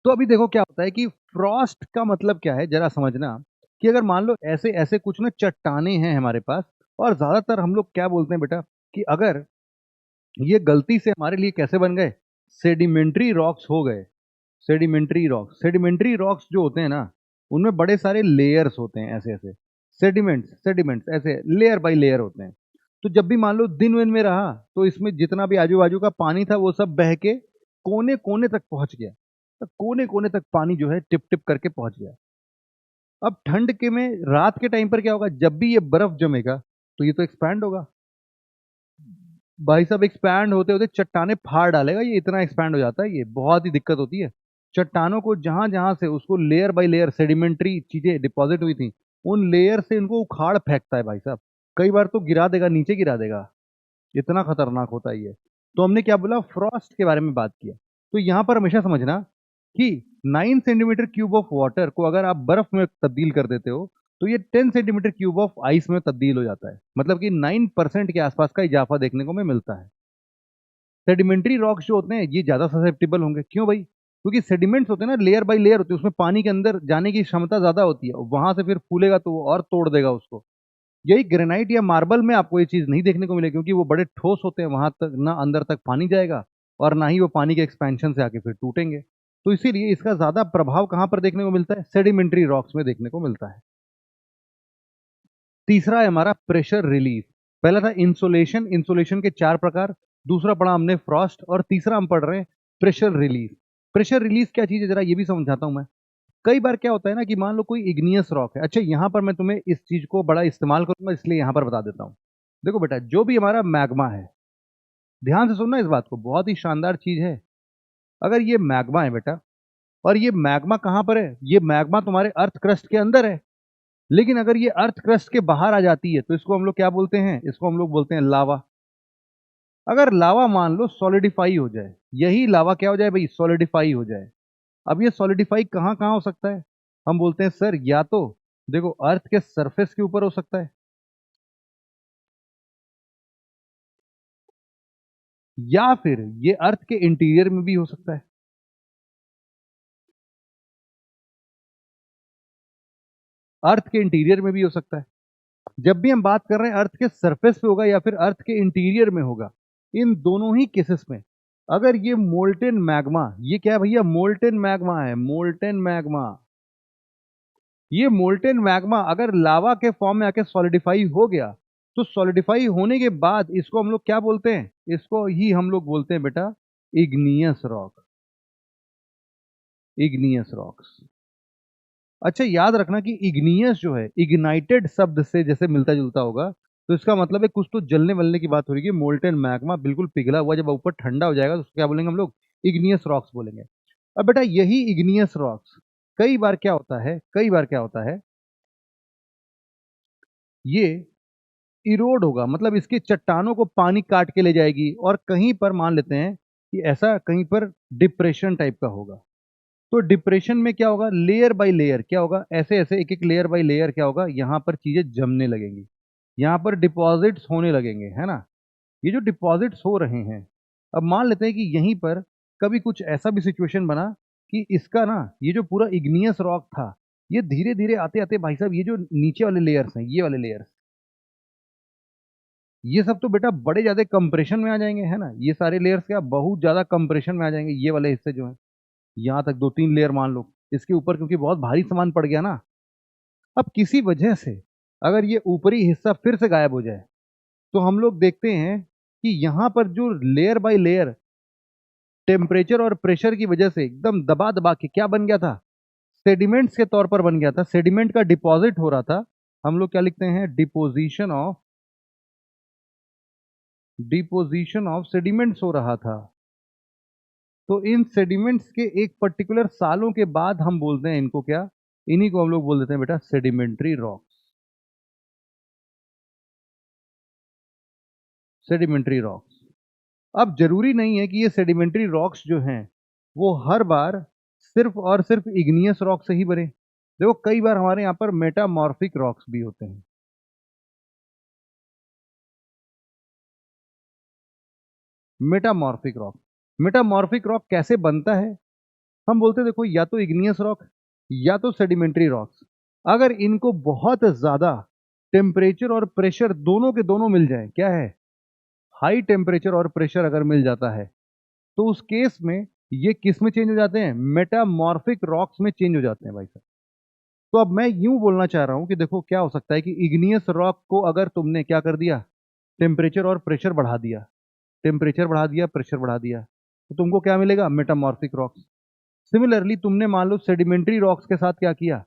तो अभी देखो क्या होता है कि फ्रॉस्ट का मतलब क्या है जरा समझना। कि अगर मान लो ऐसे ऐसे कुछ ना चट्टाने हैं हमारे पास, और ज्यादातर हम लोग क्या बोलते हैं बेटा, कि अगर ये गलती से हमारे लिए कैसे बन गए, सेडिमेंट्री रॉक्स हो गए। सेडिमेंट्री रॉक्स जो होते हैं ना, उनमें बड़े सारे लेयर्स होते हैं, ऐसे ऐसे सेडिमेंट्स ऐसे लेयर बाय लेयर होते हैं। तो जब भी मान लो दिन वन में रहा, तो इसमें जितना भी आजू बाजू का पानी था वो सब बह के कोने कोने तक पहुंच गया। तो कोने कोने तक पानी जो है टिप टिप करके पहुंच गया। अब ठंड के में रात के टाइम पर क्या होगा, जब भी ये बर्फ जमेगा तो ये तो एक्सपैंड होगा। भाई साहब, एक्सपैंड होते होते चट्टाने फाड़ डालेगा, ये इतना एक्सपैंड हो जाता है, ये बहुत ही दिक्कत होती है। चट्टानों को जहां जहां से उसको लेयर बाय लेयर सेडिमेंट्री चीजें डिपॉजिट हुई थी, उन लेयर से इनको उखाड़ फेंकता है भाई साहब। कई बार तो गिरा देगा, नीचे गिरा देगा। इतना खतरनाक होता है ये। तो हमने क्या बोला, फ्रॉस्ट के बारे में बात किया। तो यहां पर हमेशा समझना कि 9 सेंटीमीटर क्यूब ऑफ वाटर को अगर आप बर्फ में तब्दील कर देते हो, तो ये 10 सेंटीमीटर क्यूब ऑफ आइस में तब्दील हो जाता है। मतलब कि 9% के आसपास का इजाफा देखने को हमें मिलता है। सेडिमेंट्री रॉक्स जो होते हैं ये ज्यादा ससेप्टेबल होंगे, क्यों भाई, क्योंकि सेडिमेंट्स होते हैं ना, लेयर बाय लेयर होते हैं, उसमें पानी के अंदर जाने की क्षमता ज्यादा होती है, वहां से फिर फूलेगा तो वो और तोड़ देगा उसको। यही ग्रेनाइट या मार्बल में आपको ये चीज नहीं देखने को मिलेगी, क्योंकि वो बड़े ठोस होते हैं, वहां तक ना अंदर तक पानी जाएगा, और ना ही वो पानी के एक्सपेंशन से आके फिर टूटेंगे। तो इसीलिए इसका ज्यादा प्रभाव कहां पर देखने को मिलता है, सेडिमेंट्री रॉक्स में देखने को मिलता है। तीसरा है हमारा प्रेशर रिलीज। पहला था इंसुलेशन, इंसुलेशन के 4 प्रकार। दूसरा पढ़ा हमने फ्रॉस्ट, और तीसरा हम पढ़ रहे हैं प्रेशर रिलीज। प्रेशर रिलीज क्या चीज है जरा ये भी समझाता हूं मैं। कई बार क्या होता है ना कि मान लो कोई इग्नियस रॉक है। अच्छा, यहां पर मैं तुम्हें इस चीज को बड़ा इस्तेमाल करूंगा, इसलिए यहां पर बता देता हूं। देखो बेटा, जो भी हमारा मैग्मा है, ध्यान से सुनना इस बात को, बहुत ही शानदार चीज है। अगर ये मैग्मा है बेटा, और ये मैग्मा कहां पर है, ये मैग्मा तुम्हारे अर्थ क्रस्ट के अंदर है। लेकिन अगर ये अर्थ क्रस्ट के बाहर आ जाती है, तो इसको हम लोग क्या बोलते हैं, इसको हम लोग बोलते हैं लावा। अगर लावा मान लो सॉलिडिफाई हो जाए, यही लावा क्या हो जाए भाई, सॉलिडिफाई हो जाए। अब ये सॉलिडिफाई कहाँ कहाँ हो सकता है, हम बोलते हैं सर, या तो देखो अर्थ के सरफेस के ऊपर हो सकता है, या फिर ये अर्थ के इंटीरियर में भी हो सकता है। अर्थ के इंटीरियर में भी हो सकता है। जब भी हम बात कर रहे हैं अर्थ के सरफेस पे होगा या फिर अर्थ के इंटीरियर में होगा, इन दोनों ही केसेस में अगर ये मोल्टेन मैग्मा, ये क्या है भैया, मोल्टेन मैग्मा है, मोल्टेन मैग्मा। ये मोल्टेन मैग्मा अगर लावा के फॉर्म में आके सॉलिडिफाई हो गया, तो सॉलिडिफाई होने के बाद इसको हम लोग क्या बोलते हैं, इसको ही हम लोग बोलते हैं बेटा इग्नियस रॉक। Igneous rocks. अच्छा, याद रखना कि इग्नियस जो है, इग्नाइटेड शब्द से जैसे मिलता जुलता होगा, तो इसका मतलब है कुछ तो जलने वलने की बात हो रही है। मोल्टेन मैग्मा बिल्कुल पिघला हुआ जब ऊपर ठंडा हो जाएगा, तो उसको क्या बोलेंगे हम लोग, इग्नियस रॉक्स बोलेंगे। अब बेटा यही इग्नियस रॉक्स कई बार क्या होता है, कई बार क्या होता है, ये इरोड होगा, मतलब इसकी चट्टानों को पानी काट के ले जाएगी, और कहीं पर मान लेते हैं कि ऐसा कहीं पर डिप्रेशन टाइप का होगा। तो डिप्रेशन में क्या होगा, लेयर बाय लेयर क्या होगा, ऐसे ऐसे एक एक लेयर बाय लेयर क्या होगा, यहाँ पर चीजें जमने लगेंगी, यहाँ पर डिपॉजिट्स होने लगेंगे, है ना। ये जो डिपॉजिट्स हो रहे हैं, अब मान लेते हैं कि यहीं पर कभी कुछ ऐसा भी सिचुएशन बना कि इसका ना, ये जो पूरा इग्नियस रॉक था, ये धीरे धीरे आते आते भाई साहब, ये जो नीचे वाले लेयर्स हैं, ये वाले लेयर्स, ये सब तो बेटा बड़े ज्यादा कंप्रेशन में आ जाएंगे, है ना। ये सारे लेयर्स क्या बहुत ज्यादा कंप्रेशन में आ जाएंगे, ये वाले हिस्से जो है, यहाँ तक 2-3 लेयर मान लो इसके ऊपर, क्योंकि बहुत भारी सामान पड़ गया ना। अब किसी वजह से अगर ये ऊपरी हिस्सा फिर से गायब हो जाए, तो हम लोग देखते हैं कि यहाँ पर जो लेयर बाय लेयर टेम्परेचर और प्रेशर की वजह से एकदम दबा दबा के क्या बन गया था, सेडिमेंट्स के तौर पर बन गया था, सेडिमेंट का डिपॉजिट हो रहा था। हम लोग क्या लिखते हैं, डिपोजिशन ऑफ सेडिमेंट्स हो रहा था। तो इन सेडिमेंट्स के एक पर्टिकुलर सालों के बाद हम बोलते हैं इनको क्या, इन्हीं को हम लोग बोल देते हैं बेटा सेडिमेंट्री रॉक्स। Sedimentary rocks. अब जरूरी नहीं है कि ये सेडिमेंट्री रॉक्स जो हैं वो हर बार सिर्फ और सिर्फ इग्नियस रॉक से ही बने। देखो कई बार हमारे यहाँ पर मेटामॉर्फिक रॉक्स भी होते हैं। मेटामॉर्फिक रॉक कैसे बनता है? हम बोलते हैं देखो, या तो इग्नियस रॉक या तो सेडिमेंट्री रॉक्स। अगर इनको बहुत ज्यादा टेम्परेचर और प्रेशर दोनों के दोनों मिल जाए, क्या है, हाई टेम्परेचर और प्रेशर अगर मिल जाता है, तो उस केस में ये किस में चेंज हो जाते हैं? मेटामॉर्फिक रॉक्स में चेंज हो जाते हैं भाई साहब। तो अब मैं यूं बोलना चाह रहा हूं कि देखो क्या हो सकता है कि इग्नियस रॉक को अगर तुमने क्या कर दिया, टेम्परेचर और प्रेशर बढ़ा दिया, टेम्परेचर बढ़ा दिया, प्रेशर बढ़ा दिया, तो तुमको क्या मिलेगा? Metamorphic rocks. सिमिलरली तुमने मान लो सेडिमेंट्री रॉक्स के साथ क्या किया,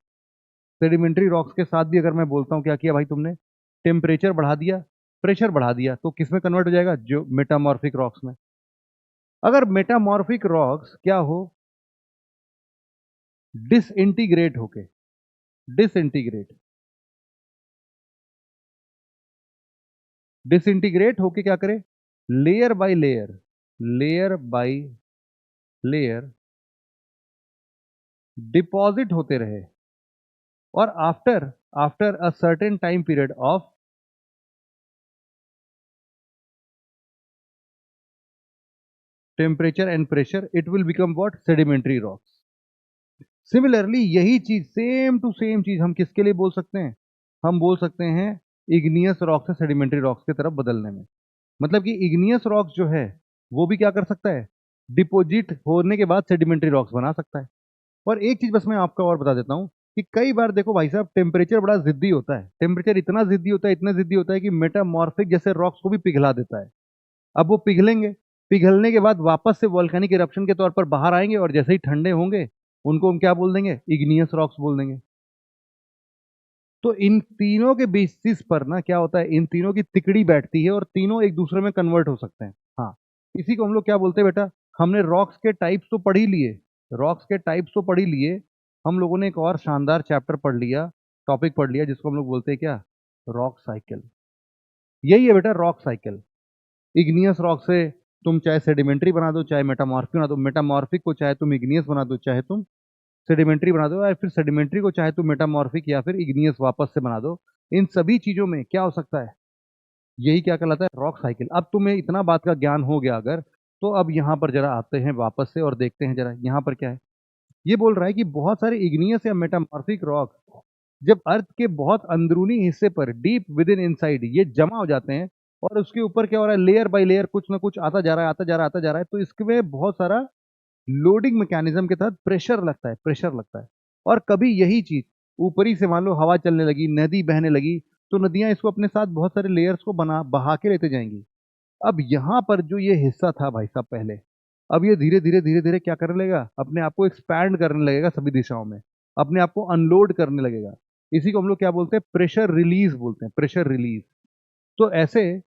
सेडिमेंट्री रॉक्स के साथ भी अगर मैं बोलता हूं क्या किया भाई तुमने, टेम्परेचर बढ़ा दिया, प्रेशर बढ़ा दिया, तो किस में कन्वर्ट हो जाएगा? जो मेटामॉर्फिक रॉक्स में। अगर मेटामॉर्फिक रॉक्स क्या हो, डिसइंटीग्रेट होके, डिसइंटीग्रेट डिसइंटीग्रेट होके क्या करे, layer by layer, layer by layer deposit होते रहे, और after after a certain time period of temperature and pressure, it will become what? Sedimentary rocks. Similarly यही चीज, सेम टू सेम चीज हम किसके लिए बोल सकते हैं? हम बोल सकते हैं इग्नियस रॉक से सेडिमेंट्री रॉक्स की तरफ बदलने में। मतलब कि इग्नियस रॉक्स जो है वो भी क्या कर सकता है, डिपोजिट होने के बाद सेडिमेंट्री रॉक्स बना सकता है। और एक चीज बस मैं आपको और बता देता हूं कि कई बार देखो भाई साहब, टेम्परेचर बड़ा जिद्दी होता है, टेम्परेचर इतना जिद्दी होता है, इतना जिद्दी होता है कि मेटामॉर्फिक जैसे रॉक्स को भी पिघला देता है। अब वो पिघलेंगे, पिघलने के बाद वापस से वॉल्केनिक इरप्शन के तौर पर बाहर आएंगे, और जैसे ही ठंडे होंगे उनको हम क्या बोल देंगे? इग्नियस रॉक्स बोल देंगे। तो इन तीनों के बेसिस पर ना क्या होता है, इन तीनों की तिकड़ी बैठती है और तीनों एक दूसरे में कन्वर्ट हो सकते हैं। हाँ, इसी को हम लोग क्या बोलते हैं बेटा, हमने रॉक्स के टाइप्स तो पढ़ ही लिए, रॉक्स के टाइप्स तो पढ़ ही लिए, हम लोगों ने एक और शानदार चैप्टर पढ़ लिया, टॉपिक पढ़ लिया, जिसको हम लोग बोलते हैं क्या? Rock cycle. यही है बेटा रॉक साइकिल। इग्नियस रॉक से तुम चाहे सेडिमेंट्री बना दो, चाहे मेटामॉर्फिक बना दो, मेटामॉर्फिक को चाहे तुम इग्नियस बना दो, चाहे तुम सेडिमेंट्री बना दो, या फिर सेडिमेंट्री को चाहे तुम मेटामॉर्फिक या फिर इग्नियस वापस से बना दो। इन सभी चीजों में क्या हो सकता है? यही क्या कहलाता है? Rock cycle. अब तुम्हें इतना बात का ज्ञान हो गया अगर, तो अब यहाँ पर जरा आते हैं वापस से और देखते हैं जरा यहाँ पर क्या है। ये बोल रहा है कि बहुत सारे इग्नियस या मेटामॉर्फिक रॉक जब अर्थ के बहुत अंदरूनी हिस्से पर, डीप विद इन इनसाइड, ये जमा हो जाते हैं, और उसके ऊपर क्या हो रहा है, लेयर बाय लेयर कुछ ना कुछ आता जा रहा है, आता जा रहा है, आता जा रहा है, तो इसमें बहुत सारा लोडिंग मैकेनिज्म के तहत प्रेशर लगता है, प्रेशर लगता है। और कभी यही चीज ऊपरी से मान लो हवा चलने लगी, नदी बहने लगी, तो नदियां इसको अपने साथ बहुत सारे लेयर्स को बना बहा के लेते जाएंगी। अब यहाँ पर जो ये हिस्सा था भाई साहब पहले, अब ये धीरे धीरे धीरे धीरे क्या करने लगेगा, अपने आप को एक्सपैंड करने लगेगा सभी दिशाओं में, अपने आप को अनलोड करने लगेगा। इसी को हम लोग क्या बोलते हैं? प्रेशर रिलीज बोलते हैं, प्रेशर रिलीज। तो ऐसे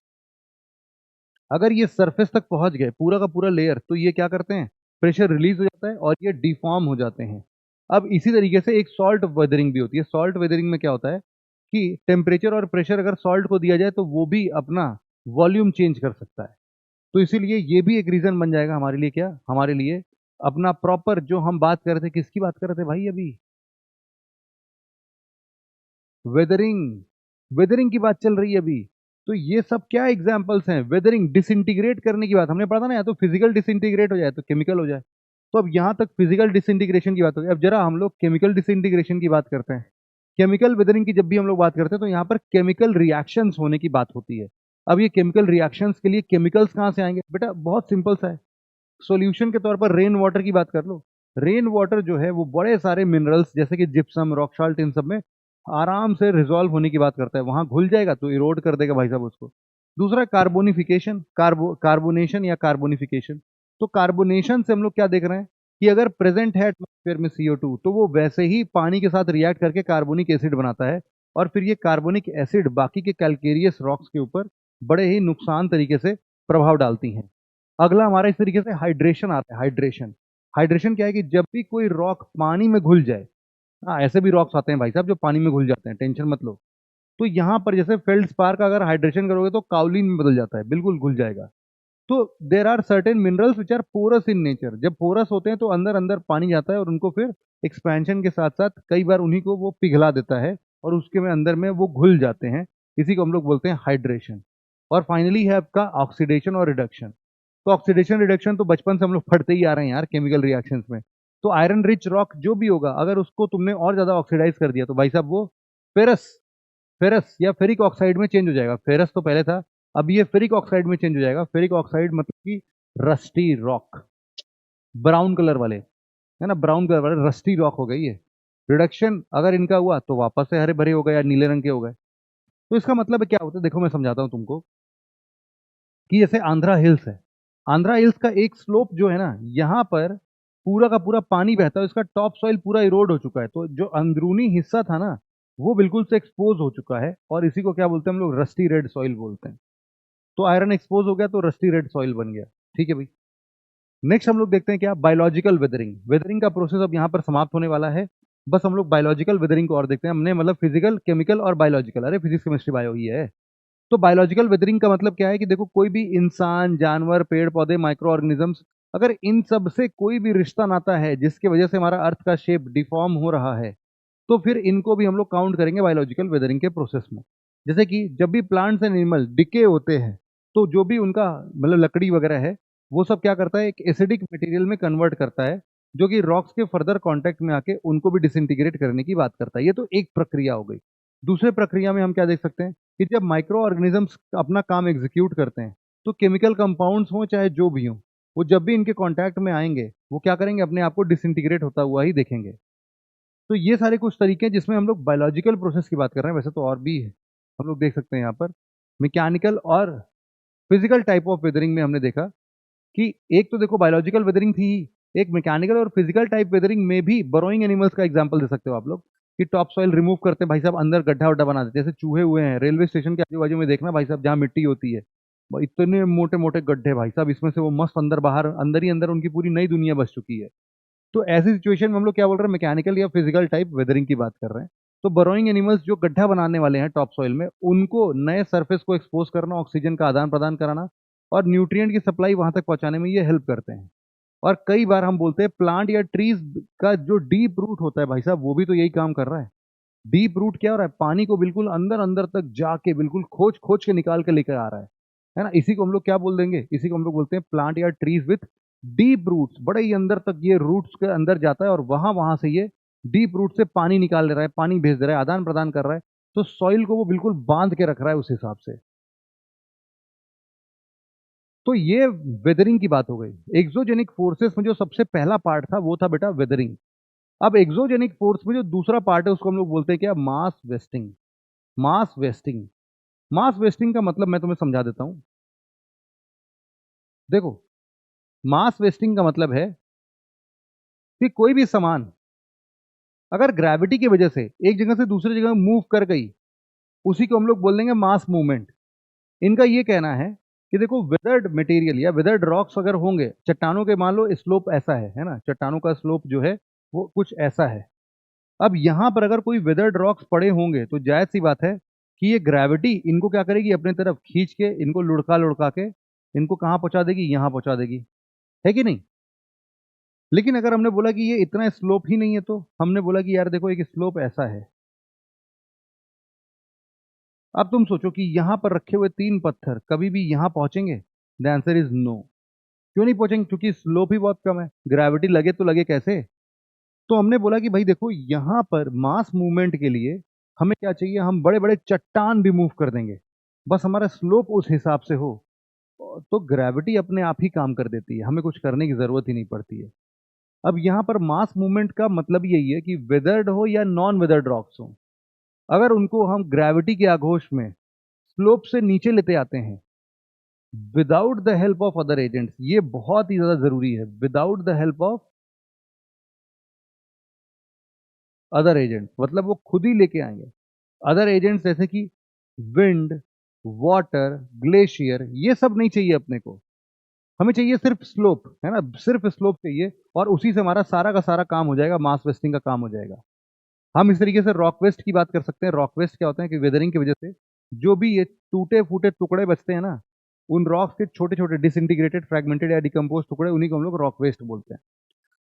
अगर ये सरफेस तक पहुंच गए पूरा का पूरा लेयर, तो ये क्या करते हैं? प्रेशर रिलीज हो जाता है और ये डिफॉर्म हो जाते हैं। अब इसी तरीके से एक सॉल्ट वेदरिंग भी होती है। सॉल्ट वेदरिंग में क्या होता है कि टेम्परेचर और प्रेशर अगर सॉल्ट को दिया जाए तो वो भी अपना वॉल्यूम चेंज कर सकता है। तो इसीलिए ये भी एक रीजन बन जाएगा हमारे लिए, क्या हमारे लिए, अपना प्रॉपर जो हम बात कर रहे थे, किसकी बात कर रहे थे भाई अभी? वेदरिंग, वेदरिंग की बात चल रही है अभी। तो ये सब क्या एग्जांपल्स हैं? वेदरिंग, डिसइंटीग्रेट करने की बात हमने पढ़ा था ना, या तो फिजिकल डिसइंटीग्रेट हो जाए तो केमिकल हो जाए। तो अब यहां तक फिजिकल डिसइंटीग्रेशन की बात हो गई, अब जरा हम लोग केमिकल डिसइंटीग्रेशन की बात करते हैं। केमिकल वेदरिंग की जब भी हम लोग बात करते हैं तो यहाँ पर केमिकल रिएक्शंस होने की बात होती है। अब ये केमिकल रिएक्शंस के लिए केमिकल्स कहाँ से आएंगे बेटा? बहुत सिंपल सा है। सॉल्यूशन के तौर पर रेन वाटर की बात कर लो। रेन वाटर जो है वो बड़े सारे मिनरल्स जैसे कि जिप्सम, रॉक साल्ट, इन सब में आराम से रिजॉल्व होने की बात करता है। वहां घुल जाएगा तो इरोड कर देगा भाई साहब उसको। दूसरा कार्बोनिफिकेशन, कार्बोनेशन या कार्बोनिफिकेशन। तो कार्बोनेशन से हम लोग क्या देख रहे हैं कि अगर प्रेजेंट है एटमॉस्फेयर में CO2, तो वो वैसे ही पानी के साथ रिएक्ट करके कार्बोनिक एसिड बनाता है, और फिर ये कार्बोनिक एसिड बाकी के कैलकेरियस रॉक्स के ऊपर बड़े ही नुकसान तरीके से प्रभाव डालती हैं। अगला हमारा इस तरीके से हाइड्रेशन आता है। हाइड्रेशन, हाइड्रेशन क्या है कि जब भी कोई रॉक पानी में घुल जाए, हाँ ऐसे भी रॉक्स आते हैं भाई साहब जो पानी में घुल जाते हैं, टेंशन मत लो। तो यहाँ पर जैसे फेल्ड्स्पार का अगर हाइड्रेशन करोगे तो काउलिन में बदल जाता है, बिल्कुल घुल जाएगा। तो there are certain minerals which are porous in nature. जब पोरस होते हैं तो अंदर अंदर पानी जाता है और उनको फिर एक्सपेंशन के साथ साथ कई बार उन्हीं को वो पिघला देता है और उसके में अंदर में वो घुल जाते हैं। इसी को हम लोग बोलते हैं हाइड्रेशन। और फाइनली है आपका ऑक्सीडेशन और रिडक्शन। तो ऑक्सीडेशन रिडक्शन तो बचपन से हम लोग पढ़ते ही आ रहे हैं यार केमिकल रिएक्शंस में। तो आयरन रिच रॉक जो भी होगा, अगर उसको तुमने और ज्यादा ऑक्सीडाइज कर दिया तो भाई साहब वो फेरस फेरस या फेरिक ऑक्साइड में चेंज हो जाएगा। फेरस तो पहले था, अब ये फेरिक ऑक्साइड में चेंज हो जाएगा। फेरिक ऑक्साइड मतलब कि रस्टी रॉक, ब्राउन कलर वाले, है ना, ब्राउन कलर वाले रस्टी रॉक हो गई ये। रिडक्शन अगर इनका हुआ तो वापस से हरे भरे हो गए या नीले रंग के हो गए। तो इसका मतलब क्या होता है, देखो मैं समझाता हूं तुमको कि जैसे आंध्रा हिल्स है, आंध्रा हिल्स का एक स्लोप जो है ना, यहाँ पर पूरा का पूरा पानी बहता है, इसका टॉप सॉइल पूरा इरोड हो चुका है, तो जो अंदरूनी हिस्सा था ना वो बिल्कुल से एक्सपोज हो चुका है और इसी को क्या बोलते हैं हम लोग, रस्टी रेड सॉइल बोलते हैं। तो आयरन एक्सपोज हो गया तो रस्टी रेड सॉइल बन गया। ठीक है भाई। नेक्स्ट हम लोग देखते हैं क्या, बायोलॉजिकल वेदरिंग। वेदरिंग का प्रोसेस अब यहाँ पर समाप्त होने वाला है। बस हम लोग बायोलॉजिकल वेदरिंग को और देखते हैं। हमने मतलब फिजिकल, केमिकल और बायोलॉजिकल, अरे फिजिक्स केमिस्ट्री बायो ही है। तो बायोलॉजिकल वेदरिंग का मतलब क्या है कि देखो कोई भी इंसान, जानवर, पेड़ पौधे, माइक्रो ऑर्गेनिजम्स, अगर इन सब से कोई भी रिश्ता नाता है जिसके वजह से हमारा अर्थ का शेप डिफॉर्म हो रहा है, तो फिर इनको भी हम लोग काउंट करेंगे बायोलॉजिकल वेदरिंग के प्रोसेस में। जैसे कि जब भी प्लांट्स एंड एनिमल डिके होते हैं तो जो भी उनका मतलब लकड़ी वगैरह है वो सब क्या करता है, एक एसिडिक मटेरियल में कन्वर्ट करता है, जो कि रॉक्स के फर्दर कांटेक्ट में आके उनको भी डिसइंटीग्रेट करने की बात करता है। ये तो एक प्रक्रिया हो गई। दूसरे प्रक्रिया में हम क्या देख सकते हैं कि जब माइक्रो ऑर्गेनिजम्स अपना काम एग्जीक्यूट करते हैं तो केमिकल कंपाउंड्स हों चाहे जो भी हों, वो जब भी इनके कांटेक्ट में आएंगे वो क्या करेंगे, अपने आप को डिसइंटीग्रेट होता हुआ ही देखेंगे। तो ये सारे कुछ तरीके हैं जिसमें हम लोग बायोलॉजिकल प्रोसेस की बात कर रहे हैं। वैसे तो और भी है, हम लोग देख सकते हैं यहाँ पर मैकेनिकल और फिजिकल टाइप ऑफ वेदरिंग में हमने देखा कि एक तो देखो बायोलॉजिकल वेदरिंग थी ही, एक मैकेनिकल और फिजिकल टाइप वेदरिंग में भी बरोइंग एनिमल्स का एग्जांपल दे सकते हो आप लोग कि टॉप सॉइल रिमूव करते हैं भाई साहब, अंदर गड्ढा वड्ढा बना देते हैं। जैसे चूहे हुए हैं रेलवे स्टेशन के आजू बाजू में, देखना भाई साहब जहाँ मिट्टी होती है, इतने मोटे मोटे गड्ढे भाई साहब, इसमें से वो मस्त अंदर बाहर, अंदर ही अंदर उनकी पूरी नई दुनिया बस चुकी है। तो ऐसी सिचुएशन में हम लोग क्या बोल रहे हैं, मैकेनिकल या फिजिकल टाइप वेदरिंग की बात कर रहे हैं। तो बरोइंग एनिमल्स जो गड्ढा बनाने वाले हैं टॉप सॉइल में, उनको नए सरफेस को एक्सपोज करना, ऑक्सीजन का आदान प्रदान कराना और न्यूट्रिएंट की सप्लाई वहां तक पहुंचाने में ये हेल्प करते हैं। और कई बार हम बोलते हैं प्लांट या ट्रीज का जो डीप रूट होता है भाई साहब, वो भी तो यही काम कर रहा है। डीप रूट क्या हो रहा है, पानी को बिल्कुल अंदर अंदर तक जाके बिल्कुल खोज खोज के निकाल के लेकर आ रहा है ना। इसी को हम लोग क्या बोल देंगे, इसी को हम लोग बोलते हैं प्लांट या ट्रीज विथ डीप रूट्स। बड़े ही अंदर तक ये रूट्स के अंदर जाता है और वहां वहां से ये डीप रूट से पानी निकाल ले रहा है, पानी भेज दे रहा है, आदान प्रदान कर रहा है। तो सॉइल को वो बिल्कुल बांध के रख रहा है उस हिसाब से। तो ये वेदरिंग की बात हो गई। एक्सोजेनिक फोर्सेस में जो सबसे पहला पार्ट था वो था बेटा वेदरिंग। अब एक्सोजेनिक फोर्स में जो दूसरा पार्ट है उसको हम लोग बोलते हैं क्या, mass wasting. Mass wasting, mass wasting का मतलब मैं तुम्हें समझा देता हूं। देखो, मास वेस्टिंग का मतलब है कि कोई भी सामान अगर ग्रेविटी की वजह से एक जगह से दूसरी जगह मूव कर गई, उसी को हम लोग बोल देंगे मास मूवमेंट। इनका ये कहना है कि देखो वेदर्ड मटेरियल या वेदर्ड रॉक्स अगर होंगे, चट्टानों के मान लो स्लोप ऐसा है ना, चट्टानों का स्लोप जो है वो कुछ ऐसा है। अब यहां पर अगर कोई वेदर्ड रॉक्स पड़े होंगे तो जायज सी बात है कि ये ग्रेविटी इनको क्या करेगी, अपने तरफ खींच के इनको लुढ़का लुढ़का के इनको कहाँ पहुंचा देगी, यहां पहुंचा देगी, है कि नहीं। लेकिन अगर हमने बोला कि ये इतना स्लोप ही नहीं है, तो हमने बोला कि यार देखो एक स्लोप ऐसा है। अब तुम सोचो कि यहां पर रखे हुए तीन पत्थर कभी भी यहां पहुंचेंगे, द आंसर इज नो। क्यों नहीं पहुंचेंगे, क्योंकि स्लोप ही बहुत कम है, ग्रेविटी लगे तो लगे कैसे। तो हमने बोला कि भाई देखो यहां पर मास मूवमेंट के लिए हमें क्या चाहिए, हम बड़े बड़े चट्टान भी मूव कर देंगे, बस हमारा स्लोप उस हिसाब से हो। तो ग्रेविटी अपने आप ही काम कर देती है, हमें कुछ करने की जरूरत ही नहीं पड़ती है। अब यहाँ पर मास मूवमेंट का मतलब यही है कि वेदर्ड हो या नॉन वेदर्ड रॉक्स हो, अगर उनको हम ग्रेविटी के आघोष में स्लोप से नीचे लेते आते हैं without the help of other agents, ये बहुत ही ज्यादा जरूरी है, without the help of other agents, मतलब वो खुद ही लेके आएंगे। अदर एजेंट्स जैसे कि विंड, वाटर, ग्लेशियर, ये सब नहीं चाहिए अपने को। हमें चाहिए सिर्फ स्लोप, है ना, सिर्फ स्लोप चाहिए और उसी से हमारा सारा का सारा काम हो जाएगा, मास वेस्टिंग का काम हो जाएगा। हम इस तरीके से रॉक वेस्ट की बात कर सकते हैं। रॉक वेस्ट क्या होता है कि वेदरिंग की वजह से जो भी ये टूटे फूटे टुकड़े बचते हैं ना, उन रॉक्स के छोटे छोटे डिसइंटीग्रेटेड फ्रेगमेंटेड या डिकम्पोज टुकड़े, उन्हीं को हम लोग रॉक वेस्ट बोलते हैं।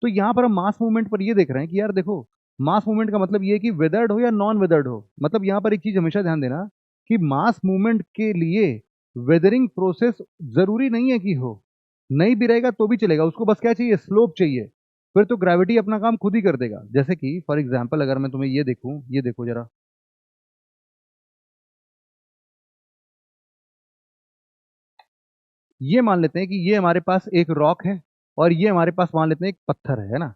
तो यहाँ पर हम मास मूवमेंट पर ये देख रहे हैं कि यार देखो, मास मूवमेंट का मतलब ये है कि वेदर्ड हो या नॉन वेदर्ड हो। मतलब यहाँ पर एक चीज हमेशा ध्यान देना कि मास मूवमेंट के लिए वेदरिंग प्रोसेस जरूरी नहीं है कि हो, नहीं भी रहेगा तो भी चलेगा, उसको बस क्या चाहिए, स्लोप चाहिए, फिर तो ग्रेविटी अपना काम खुद ही कर देगा। जैसे कि फॉर एग्जाम्पल अगर मैं तुम्हें ये देखूं, ये देखो जरा, ये मान लेते हैं कि ये हमारे पास एक रॉक है और ये हमारे पास मान लेते हैं एक पत्थर है ना।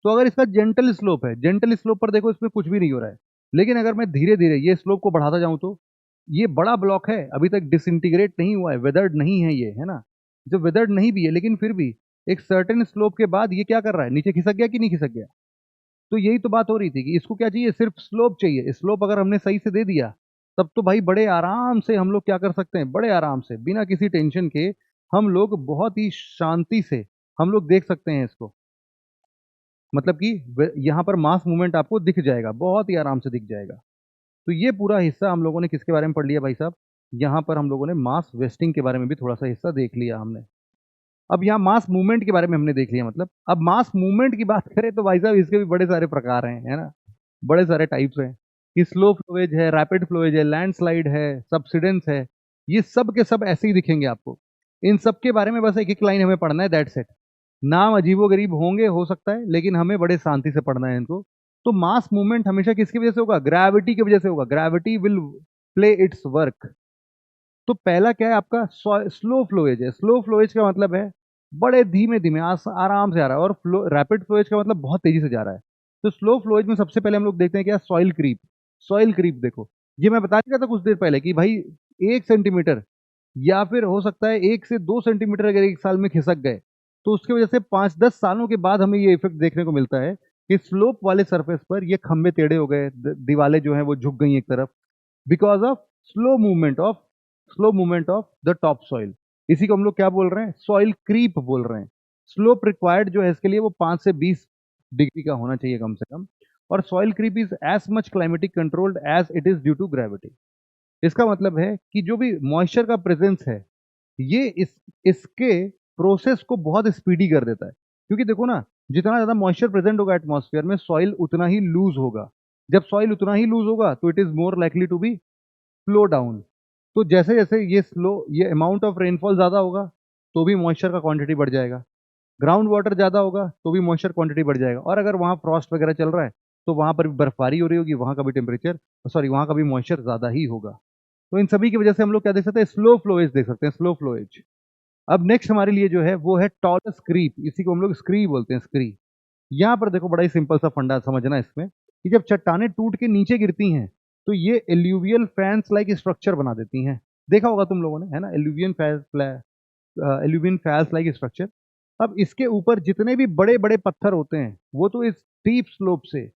तो अगर इसका जेंटल स्लोप है, जेंटल स्लोप पर देखो इसमें कुछ भी नहीं हो रहा है, लेकिन अगर मैं धीरे धीरे ये स्लोप को बढ़ाता जाऊं तो ये बड़ा ब्लॉक है, अभी तक डिसइंटीग्रेट नहीं हुआ है, वेदर्ड नहीं है ये, है ना। जो वेदर्ड नहीं भी है लेकिन फिर भी एक सर्टेन स्लोप के बाद ये क्या कर रहा है, नीचे खिसक गया कि नहीं खिसक गया। तो यही तो बात हो रही थी कि इसको क्या चाहिए, सिर्फ स्लोप चाहिए। स्लोप अगर हमने सही से दे दिया तब तो भाई बड़े आराम से हम लोग क्या कर सकते हैं, बड़े आराम से बिना किसी टेंशन के हम लोग बहुत ही शांति से हम लोग देख सकते हैं इसको। मतलब कि यहाँ पर मास मूवमेंट आपको दिख जाएगा, बहुत ही आराम से दिख जाएगा। तो ये पूरा हिस्सा हम लोगों ने किसके बारे में पढ़ लिया भाई साहब, यहाँ पर हम लोगों ने मास वेस्टिंग के बारे में भी थोड़ा सा हिस्सा देख लिया हमने। अब यहाँ मास मूवमेंट के बारे में हमने देख लिया। मतलब अब मास मूवमेंट की बात करें तो भाई साहब इसके भी बड़े सारे प्रकार हैं, है ना, बड़े सारे टाइप्स हैं कि स्लो फ्लोएज है, रैपिड फ्लोएज है, लैंडस्लाइड है, सबसिडेंस है, ये सब के सब ऐसे ही दिखेंगे आपको। इन सब के बारे में बस एक एक लाइन हमें पढ़ना है, दैट्स इट। नाम अजीबोगरीब होंगे हो सकता है, लेकिन हमें बड़े शांति से पढ़ना है इनको। तो मास मूवमेंट हमेशा किसकी वजह से होगा, ग्रेविटी की वजह से होगा। Gravity will play it's work. तो पहला क्या है आपका, स्लो फ्लोएज है। स्लो फ्लोएज का मतलब है बड़े धीमे धीमे आराम से आ रहा है, और रैपिड फ्लोएज का मतलब बहुत तेजी से जा रहा है। तो स्लो फ्लोएज में सबसे पहले हम लोग देखते हैं क्या, सॉइल क्रीप। सॉइल क्रीप देखो, ये मैं बता रहा था कुछ देर पहले कि भाई 1 सेंटीमीटर या फिर हो सकता है 1 से 2 सेंटीमीटर अगर एक साल में खिसक गए तो उसकी वजह से 5-10 सालों के बाद हमें ये इफेक्ट देखने को मिलता है कि स्लोप वाले सरफेस पर ये खंबे टेढ़े हो गए, दीवारें जो हैं वो झुक गई एक तरफ, because of slow movement of slow movement of the top soil. इसी को हम लोग क्या बोल रहे हैं, सॉइल क्रीप बोल रहे हैं। स्लोप रिक्वायर्ड जो है इसके लिए वो 5 से 20 डिग्री का होना चाहिए कम से कम। और soil creep is as much climatic controlled as it is due to gravity. इसका मतलब है कि जो भी मॉइस्चर का प्रेजेंस है ये इसके प्रोसेस को बहुत स्पीडी कर देता है। क्योंकि देखो ना, जितना ज्यादा मॉइस्चर प्रेजेंट होगा एटमॉस्फेयर में, सॉइल उतना ही लूज होगा। जब सॉइल उतना ही लूज होगा तो it is more likely to be flow down. तो जैसे जैसे ये अमाउंट ऑफ रेनफॉल ज्यादा होगा तो भी मॉइस्चर का क्वांटिटी बढ़ जाएगा, ग्राउंड वाटर ज्यादा होगा तो भी मॉइस्चर क्वांटिटी बढ़ जाएगा। और अगर वहाँ फ्रॉस्ट वगैरह चल रहा है तो वहां पर भी बर्फबारी हो रही होगी, वहां का भी टेम्परेचर, सॉरी वहां का भी मॉइस्चर ज्यादा ही होगा। तो इन सभी की वजह से हम लोग क्या देख सकते हैं, स्लो फ्लोएज देख सकते हैं, स्लो फ्लोएज। अब नेक्स्ट हमारे लिए जो है वो है टॉलस क्रीप, इसी को हम लोग स्क्री बोलते हैं, स्क्री। यहाँ पर देखो बड़ा ही सिंपल सा फंडा समझना इसमें कि जब चट्टाने टूट के नीचे गिरती हैं तो ये एल्यूवियल फैंस लाइक स्ट्रक्चर बना देती हैं। देखा होगा तुम लोगों ने, है ना, एल्यूवियन फैल्स लाइक स्ट्रक्चर। अब इसके ऊपर जितने भी बड़े बड़े पत्थर होते हैं वो तो इस स्टीप स्लोप से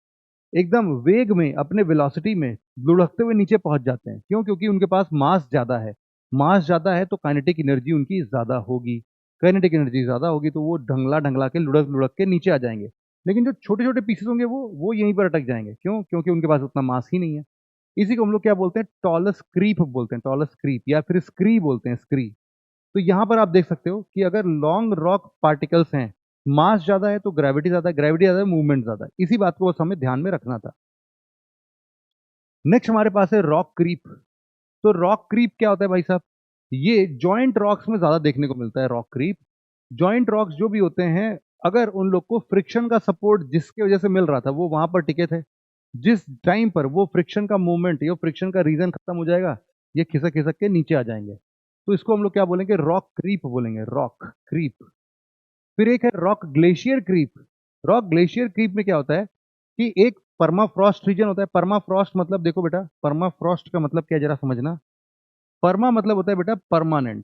एकदम वेग में अपने वेलोसिटी में लुढ़कते हुए नीचे पहुंच जाते हैं। क्यों, क्योंकि उनके पास मास ज्यादा है। मास ज्यादा है तो काइनेटिक एनर्जी उनकी ज्यादा होगी। काइनेटिक एनर्जी ज्यादा होगी तो वो ढंगला ढंगला के लुढ़क लुढ़क के नीचे आ जाएंगे। लेकिन जो छोटे छोटे पीसेस होंगे वो यहीं पर अटक जाएंगे। क्यों, क्योंकि उनके पास उतना मास ही नहीं है। इसी को हम लोग क्या बोलते हैं, टॉलस क्रीप बोलते हैं, टॉलस क्रीप या फिर स्क्री बोलते हैं, स्क्री। तो यहां पर आप देख सकते हो कि अगर लॉन्ग रॉक पार्टिकल्स हैं, मास ज्यादा है तो ग्रेविटी ज्यादा है, ग्रेविटी ज्यादा है मूवमेंट ज्यादा है। इसी बात को बस हमें ध्यान में रखना था। नेक्स्ट हमारे पास है रॉक क्रीप। तो रॉक क्रीप क्या होता है भाई साहब, ये जॉइंट रॉक्स में ज्यादा देखने को मिलता है रॉक क्रीप। जॉइंट रॉक्स जो भी होते हैं, अगर उन लोग को फ्रिक्शन का सपोर्ट जिसकी वजह से मिल रहा था वो वहां पर टिके थे, जिस टाइम पर वो फ्रिक्शन का मूवमेंट या फ्रिक्शन का रीजन खत्म हो जाएगा ये खिसक खिसक के नीचे आ जाएंगे। तो इसको हम लोग क्या बोलेंगे, रॉक क्रीप बोलेंगे, रॉक क्रीप। फिर एक है rock glacier creep. Rock glacier creep में क्या होता है कि एक परमाफ्रॉस्ट रीजन होता है। परमाफ्रॉस्ट मतलब देखो बेटा, परमाफ्रॉस्ट का मतलब क्या है जरा समझना। परमा मतलब होता है बेटा परमानेंट,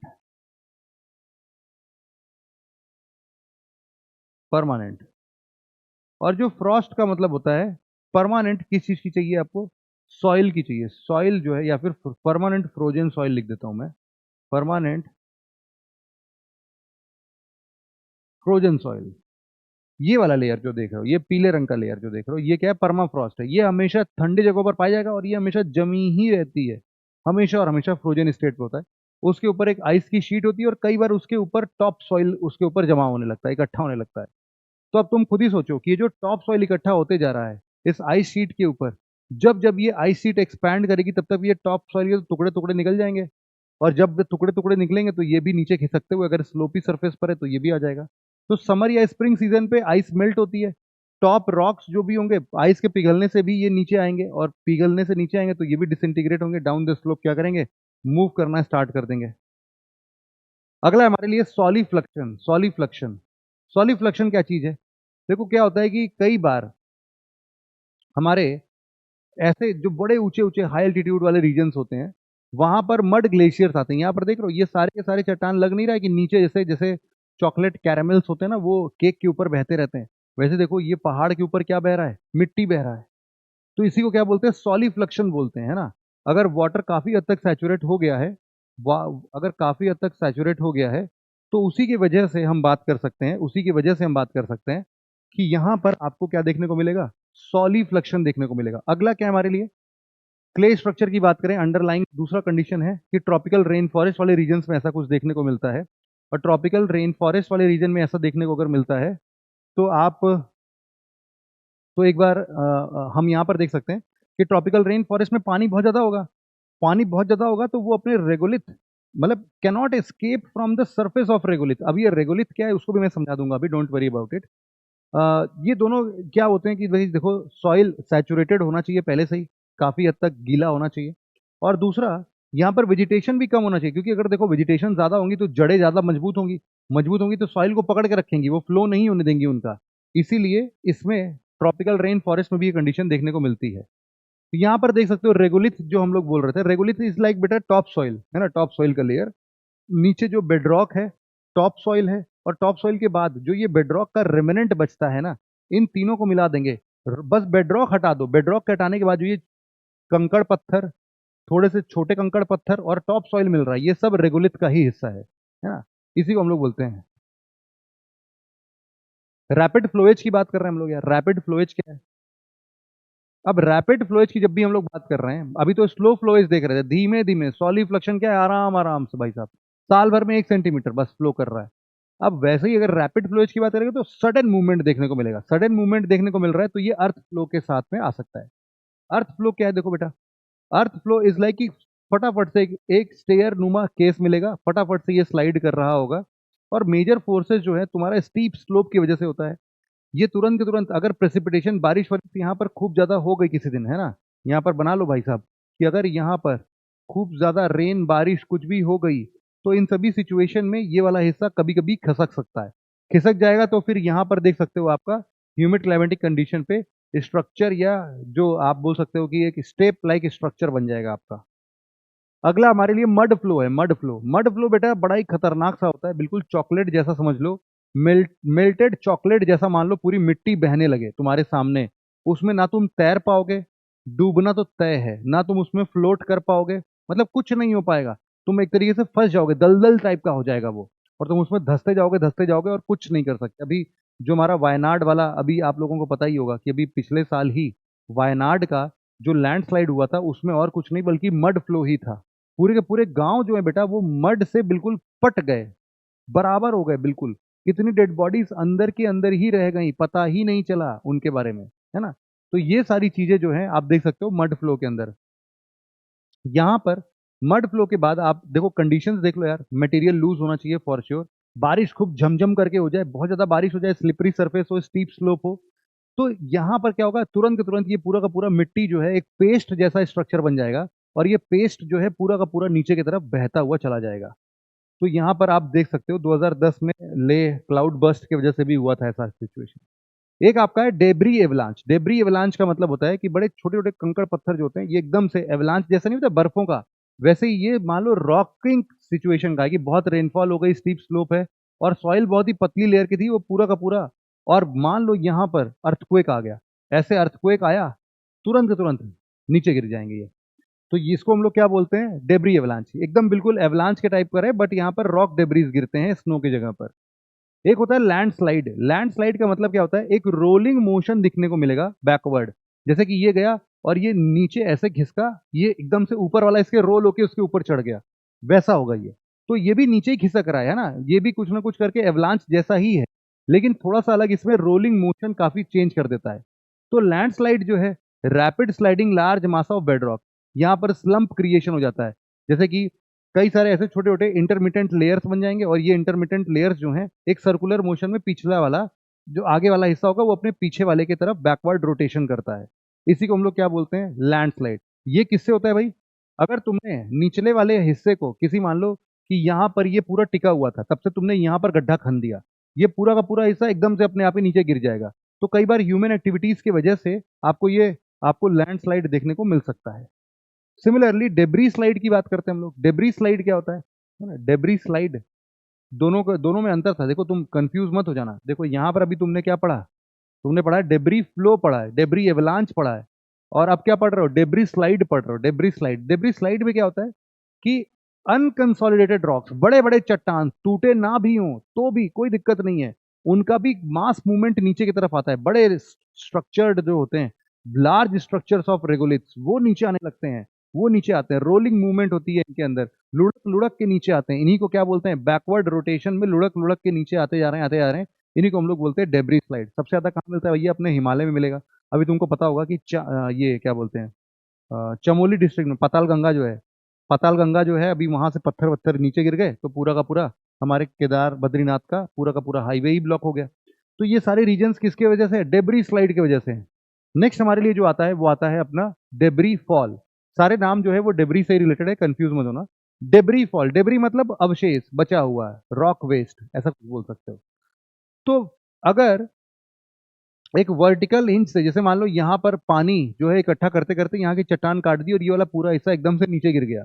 परमानेंट। और जो फ्रॉस्ट का मतलब होता है परमानेंट, किस चीज की चाहिए आपको, सॉइल की चाहिए। सॉइल जो है, या फिर परमानेंट फ्रोजन सॉइल लिख देता हूं मैं, परमानेंट फ्रोजन सॉइल। ये वाला लेयर जो देख रहे हो, ये पीले रंग का लेयर जो देख रहे हो, ये क्या है, परमाफ्रॉस्ट है। ये हमेशा ठंडी जगहों पर पाया जाएगा और ये हमेशा जमी ही रहती है, हमेशा और हमेशा फ्रोजन स्टेट पे होता है। उसके ऊपर एक आइस की शीट होती है और कई बार उसके ऊपर टॉप सॉइल उसके ऊपर जमा होने लगता है, इकट्ठा होने लगता है। तो अब तुम खुद ही सोचो कि ये जो टॉप सॉइल इकट्ठा होते जा रहा है इस आइस शीट के ऊपर, जब जब ये आइस शीट एक्सपैंड करेगी तब तक ये टॉप सॉइल के टुकड़े टुकड़े निकल जाएंगे, और जब टुकड़े टुकड़े निकलेंगे तो ये भी नीचे खिसकते हुए, अगर स्लोपी सरफेस पर है तो ये भी आ जाएगा। तो समर या स्प्रिंग सीजन पे आइस मेल्ट होती है, टॉप रॉक्स जो भी होंगे आइस के पिघलने से भी ये नीचे आएंगे, और पिघलने से नीचे आएंगे तो ये भी डिसइंटीग्रेट होंगे, डाउन द स्लोप क्या करेंगे, मूव करना स्टार्ट कर देंगे। अगला हमारे लिए सॉलिफ्लक्शन। सॉलिफ्लक्शन सॉलिफ्लक्शन क्या चीज है? देखो क्या होता है कि कई बार हमारे ऐसे जो बड़े ऊंचे ऊंचे हाई एल्टीट्यूड वाले रीजन्स होते हैं वहां पर मड ग्लेशियर्स आते हैं। यहाँ पर देख रहे हो ये सारे के सारे चट्टान, लग नहीं रहा है कि नीचे जैसे जैसे चॉकलेट कैरामल्स होते हैं ना, वो केक के ऊपर बहते रहते हैं, वैसे देखो ये पहाड़ के ऊपर क्या बह रहा है, मिट्टी बह रहा है। तो इसी को क्या बोलते हैं, सॉलिफ्लक्शन बोलते हैं, है ना। अगर वाटर काफी हद तक सैचुरेट हो गया है, अगर काफी हद तक सैचुरेट हो गया है तो उसी की वजह से हम बात कर सकते हैं, उसी की वजह से हम बात कर सकते हैं कि यहां पर आपको क्या देखने को मिलेगा, सॉलिफ्लक्शन देखने को मिलेगा। अगला क्या है हमारे लिए, क्ले स्ट्रक्चर की बात करें, अंडरलाइंग दूसरा कंडीशन है कि ट्रॉपिकल रेन फॉरेस्ट वाले रीजन्स में ऐसा कुछ देखने को मिलता है, और ट्रॉपिकल रेन फॉरेस्ट वाले रीजन में ऐसा देखने को अगर मिलता है तो आप, तो एक बार हम यहाँ पर देख सकते हैं कि ट्रॉपिकल रेन फॉरेस्ट में पानी बहुत ज़्यादा होगा। पानी बहुत ज़्यादा होगा तो वो अपने रेगोलिथ, मतलब cannot escape from the surface of regolith. अभी ये रेगोलिथ क्या है उसको भी मैं समझा दूंगा, अभी डोंट वरी अबाउट इट। ये दोनों क्या होते हैं कि भाई देखो, सॉइल सैचुरेटेड होना चाहिए पहले से ही, काफ़ी हद तक गीला होना चाहिए, और दूसरा यहाँ पर वेजिटेशन भी कम होना चाहिए, क्योंकि अगर देखो वेजिटेशन ज़्यादा होंगी तो जड़ें ज़्यादा मजबूत होंगी, मजबूत होंगी तो सॉइल को पकड़ के रखेंगी, वो फ्लो नहीं होने देंगी उनका। इसीलिए इसमें ट्रॉपिकल रेन फॉरेस्ट में भी ये कंडीशन देखने को मिलती है। तो यहाँ पर देख सकते हो रेगोलिथ जो हम लोग बोल रहे थे, रेगोलिथ इज लाइक बेटा टॉप सॉइल, है ना, टॉप सॉइल का लेयर, नीचे जो बेडरॉक है टॉप सॉइल है, और टॉप सॉइल के बाद जो ये बेडरॉक का रेमिनेंट बचता है ना, इन तीनों को मिला देंगे। बस बेडरॉक हटा दो, बेडरॉक के हटाने के बाद जो ये कंकड़ पत्थर, थोड़े से छोटे कंकड़ पत्थर और टॉप सॉइल मिल रहा है, ये सब रेगोलिथ का ही हिस्सा है ना। इसी को हम लोग बोलते हैं रैपिड फ्लोएज की बात कर रहे हैं हम लोग यार। रैपिड फ्लोएज क्या है? अब रैपिड फ्लोएज की जब भी हम लोग बात कर रहे हैं, अभी तो स्लो फ्लोएज देख रहे थे, धीमे धीमे, सॉलिफ्लक्शन क्या है, आराम आराम से भाई साहब, साल भर में 1 सेंटीमीटर बस फ्लो कर रहा है। अब वैसे ही अगर रैपिड फ्लोएज की बात करेंगे तो सडन मूवमेंट देखने को मिलेगा, सडन मूवमेंट देखने को मिल रहा है, तो ये अर्थ फ्लो के साथ में आ सकता है। अर्थ फ्लो क्या है, देखो बेटा, अर्थ फ्लो इज लाइक कि फटाफट से एक स्टेयर नुमा केस मिलेगा, फटाफट से ये स्लाइड कर रहा होगा, और मेजर फोर्सेस जो है तुम्हारा स्टीप स्लोप की वजह से होता है। ये तुरंत के तुरंत, अगर प्रेसिपिटेशन बारिश वारिश यहाँ पर खूब ज्यादा हो गई किसी दिन, है ना, यहाँ पर बना लो भाई साहब कि अगर यहाँ पर खूब ज्यादा रेन बारिश कुछ भी हो गई तो इन सभी सिचुएशन में ये वाला हिस्सा कभी कभी खसक सकता है, खिसक जाएगा तो फिर यहाँ पर देख सकते हो आपका ह्यूमिड क्लाइमेटिक कंडीशन पे स्ट्रक्चर, या जो आप बोल सकते हो कि एक स्टेप लाइक स्ट्रक्चर बन जाएगा आपका। अगला हमारे लिए मड फ्लो है। मड फ्लो, मड फ्लो बेटा बड़ा ही खतरनाक सा होता है, बिल्कुल चॉकलेट जैसा समझ लो, मेल्टेड चॉकलेट जैसा मान लो, पूरी मिट्टी बहने लगे तुम्हारे सामने, उसमें ना तुम तैर पाओगे, डूबना तो तय है, ना तुम उसमें फ्लोट कर पाओगे, मतलब कुछ नहीं हो पाएगा, तुम एक तरीके से फंस जाओगे, दलदल टाइप का हो जाएगा वो, और तुम उसमें धंसते जाओगे और कुछ नहीं कर सकते। अभी जो हमारा वायनाड वाला, अभी आप लोगों को पता ही होगा कि अभी पिछले साल ही वायनाड का जो लैंडस्लाइड हुआ था उसमें और कुछ नहीं बल्कि मड फ्लो ही था। पूरे के पूरे गांव जो है बेटा वो मड से बिल्कुल पट गए, बराबर हो गए बिल्कुल, कितनी डेड बॉडीज अंदर के अंदर ही रह गई, पता ही नहीं चला उनके बारे में, है ना। तो ये सारी चीजें जो है आप देख सकते हो मड फ्लो के अंदर। यहाँ पर मड फ्लो के बाद आप देखो कंडीशंस देख लो यार, मटेरियल लूज होना चाहिए फॉर श्योर, बारिश खूब झमझम करके हो जाए, बहुत ज्यादा बारिश हो जाए, स्लिपरी सरफेस हो, स्टीप स्लोप हो, तो यहाँ पर क्या होगा, तुरंत के तुरंत ये पूरा का पूरा मिट्टी जो है एक पेस्ट जैसा स्ट्रक्चर बन जाएगा, और ये पेस्ट जो है पूरा का पूरा नीचे की तरफ बहता हुआ चला जाएगा। तो यहाँ पर आप देख सकते हो 2010 में ले क्लाउड बर्स्ट की वजह से भी हुआ था ऐसा सिचुएशन। एक आपका है डेब्री एवलांच। डेब्री एवलांच का मतलब होता है कि बड़े छोटे छोटे कंकड़ पत्थर जो होते हैं ये एकदम से एवलांच जैसा नहीं होता बर्फों का, वैसे ही ये मान लो रॉकिंग सिचुएशन का है कि बहुत रेनफॉल हो गई, स्टीप स्लोप है, और सॉइल बहुत ही पतली लेयर की थी वो पूरा का पूरा, और मान लो यहाँ पर अर्थक्वेक आ गया, ऐसे अर्थक्वेक आया तुरंत के तुरंत नीचे गिर जाएंगे ये। तो इसको हम लोग क्या बोलते हैं, डेब्री एवलांच, एकदम बिल्कुल एवलांच के टाइप का है, बट यहाँ पर रॉक डेब्रीज गिरते हैं स्नो की जगह पर। एक होता है लैंडस्लाइड। लैंडस्लाइड का मतलब क्या होता है, एक रोलिंग मोशन दिखने को मिलेगा बैकवर्ड, जैसे कि ये गया और ये नीचे ऐसे घिसका, ये एकदम से ऊपर वाला इसके रोल होके उसके ऊपर चढ़ गया, वैसा होगा ये। तो ये भी नीचे ही खिसक रहा है ना, ये भी कुछ ना कुछ करके एवलांच जैसा ही है, लेकिन थोड़ा सा अलग, इसमें रोलिंग मोशन काफी चेंज कर देता है। तो लैंडस्लाइड जो है rapid sliding large mass of bedrock, यहाँ पर स्लम्प क्रिएशन हो जाता है, जैसे कि कई सारे ऐसे छोटे छोटे इंटरमिटेंट लेयर्स बन जाएंगे, और ये इंटरमिटेंट लेयर्स जो हैं एक सर्कुलर मोशन में पिछला वाला जो आगे वाला हिस्सा होगा वो अपने पीछे वाले की तरफ बैकवर्ड रोटेशन करता है। इसी को हम लोग क्या बोलते हैं, लैंडस्लाइड। ये किससे होता है भाई, अगर तुमने निचले वाले हिस्से को किसी, मान लो कि यहाँ पर ये पूरा टिका हुआ था, तब से तुमने यहाँ पर गड्ढा खन दिया, ये पूरा का पूरा हिस्सा एकदम से अपने आप ही नीचे गिर जाएगा। तो कई बार ह्यूमन एक्टिविटीज की वजह से आपको लैंडस्लाइड देखने को मिल सकता है। सिमिलरली डेब्री स्लाइड की बात करते हैं हम लोग। डेब्री स्लाइड क्या होता है ना, डेब्री स्लाइड, दोनों में अंतर था। देखो तुम कंफ्यूज मत हो जाना, देखो यहाँ पर अभी तुमने क्या पढ़ा, तुमने पढ़ा है डेब्री फ्लो, पढ़ा है डेब्री एवलांच, पढ़ा है, और अब क्या पढ़ रहे हो, डेब्री स्लाइड पढ़ रहे हो। डेब्री स्लाइड, डेब्री स्लाइड में क्या होता है कि अनकंसोलिडेटेड रॉक्स, बड़े बड़े चट्टान टूटे ना भी हों तो भी कोई दिक्कत नहीं है, उनका भी मास मूवमेंट नीचे की तरफ आता है। बड़े स्ट्रक्चर्ड जो होते हैं, लार्ज स्ट्रक्चर्स ऑफ रेगोलिथ्स, वो नीचे आने लगते हैं, वो नीचे आते हैं, रोलिंग मूवमेंट होती है इनके अंदर, लुढ़क लुढ़क के नीचे आते हैं। इन्हीं को क्या बोलते हैं, बैकवर्ड रोटेशन में लुढ़क लुढ़क के नीचे आते जा रहे हैं, आते जा रहे हैं। इन्हीं को हम लोग बोलते हैं डेब्री स्लाइड। सबसे ज्यादा कहाँ मिलता है भैया, अपने हिमालय में मिलेगा। अभी तुमको पता होगा कि ये क्या बोलते हैं, चमोली डिस्ट्रिक्ट में पाताल गंगा जो है, पाताल गंगा जो है, अभी वहां से पत्थर वत्थर नीचे गिर गए तो पूरा का पूरा हमारे केदार बद्रीनाथ का पूरा हाईवे ही ब्लॉक हो गया। तो ये सारे रीजन्स किसके वजह से, डेब्री स्लाइड की वजह से। नेक्स्ट हमारे लिए जो आता है वो आता है अपना डेब्री फॉल। सारे नाम जो है वो डेब्री से रिलेटेड है, कंफ्यूज मत होना। डेब्री फॉल, डेब्री मतलब अवशेष, बचा हुआ, रॉक वेस्ट, ऐसा कुछ बोल सकते हो। तो अगर एक वर्टिकल इंच से, जैसे मान लो यहाँ पर पानी जो है इकट्ठा करते करते यहाँ की चट्टान काट दी और ये वाला पूरा हिस्सा एकदम से नीचे गिर गया,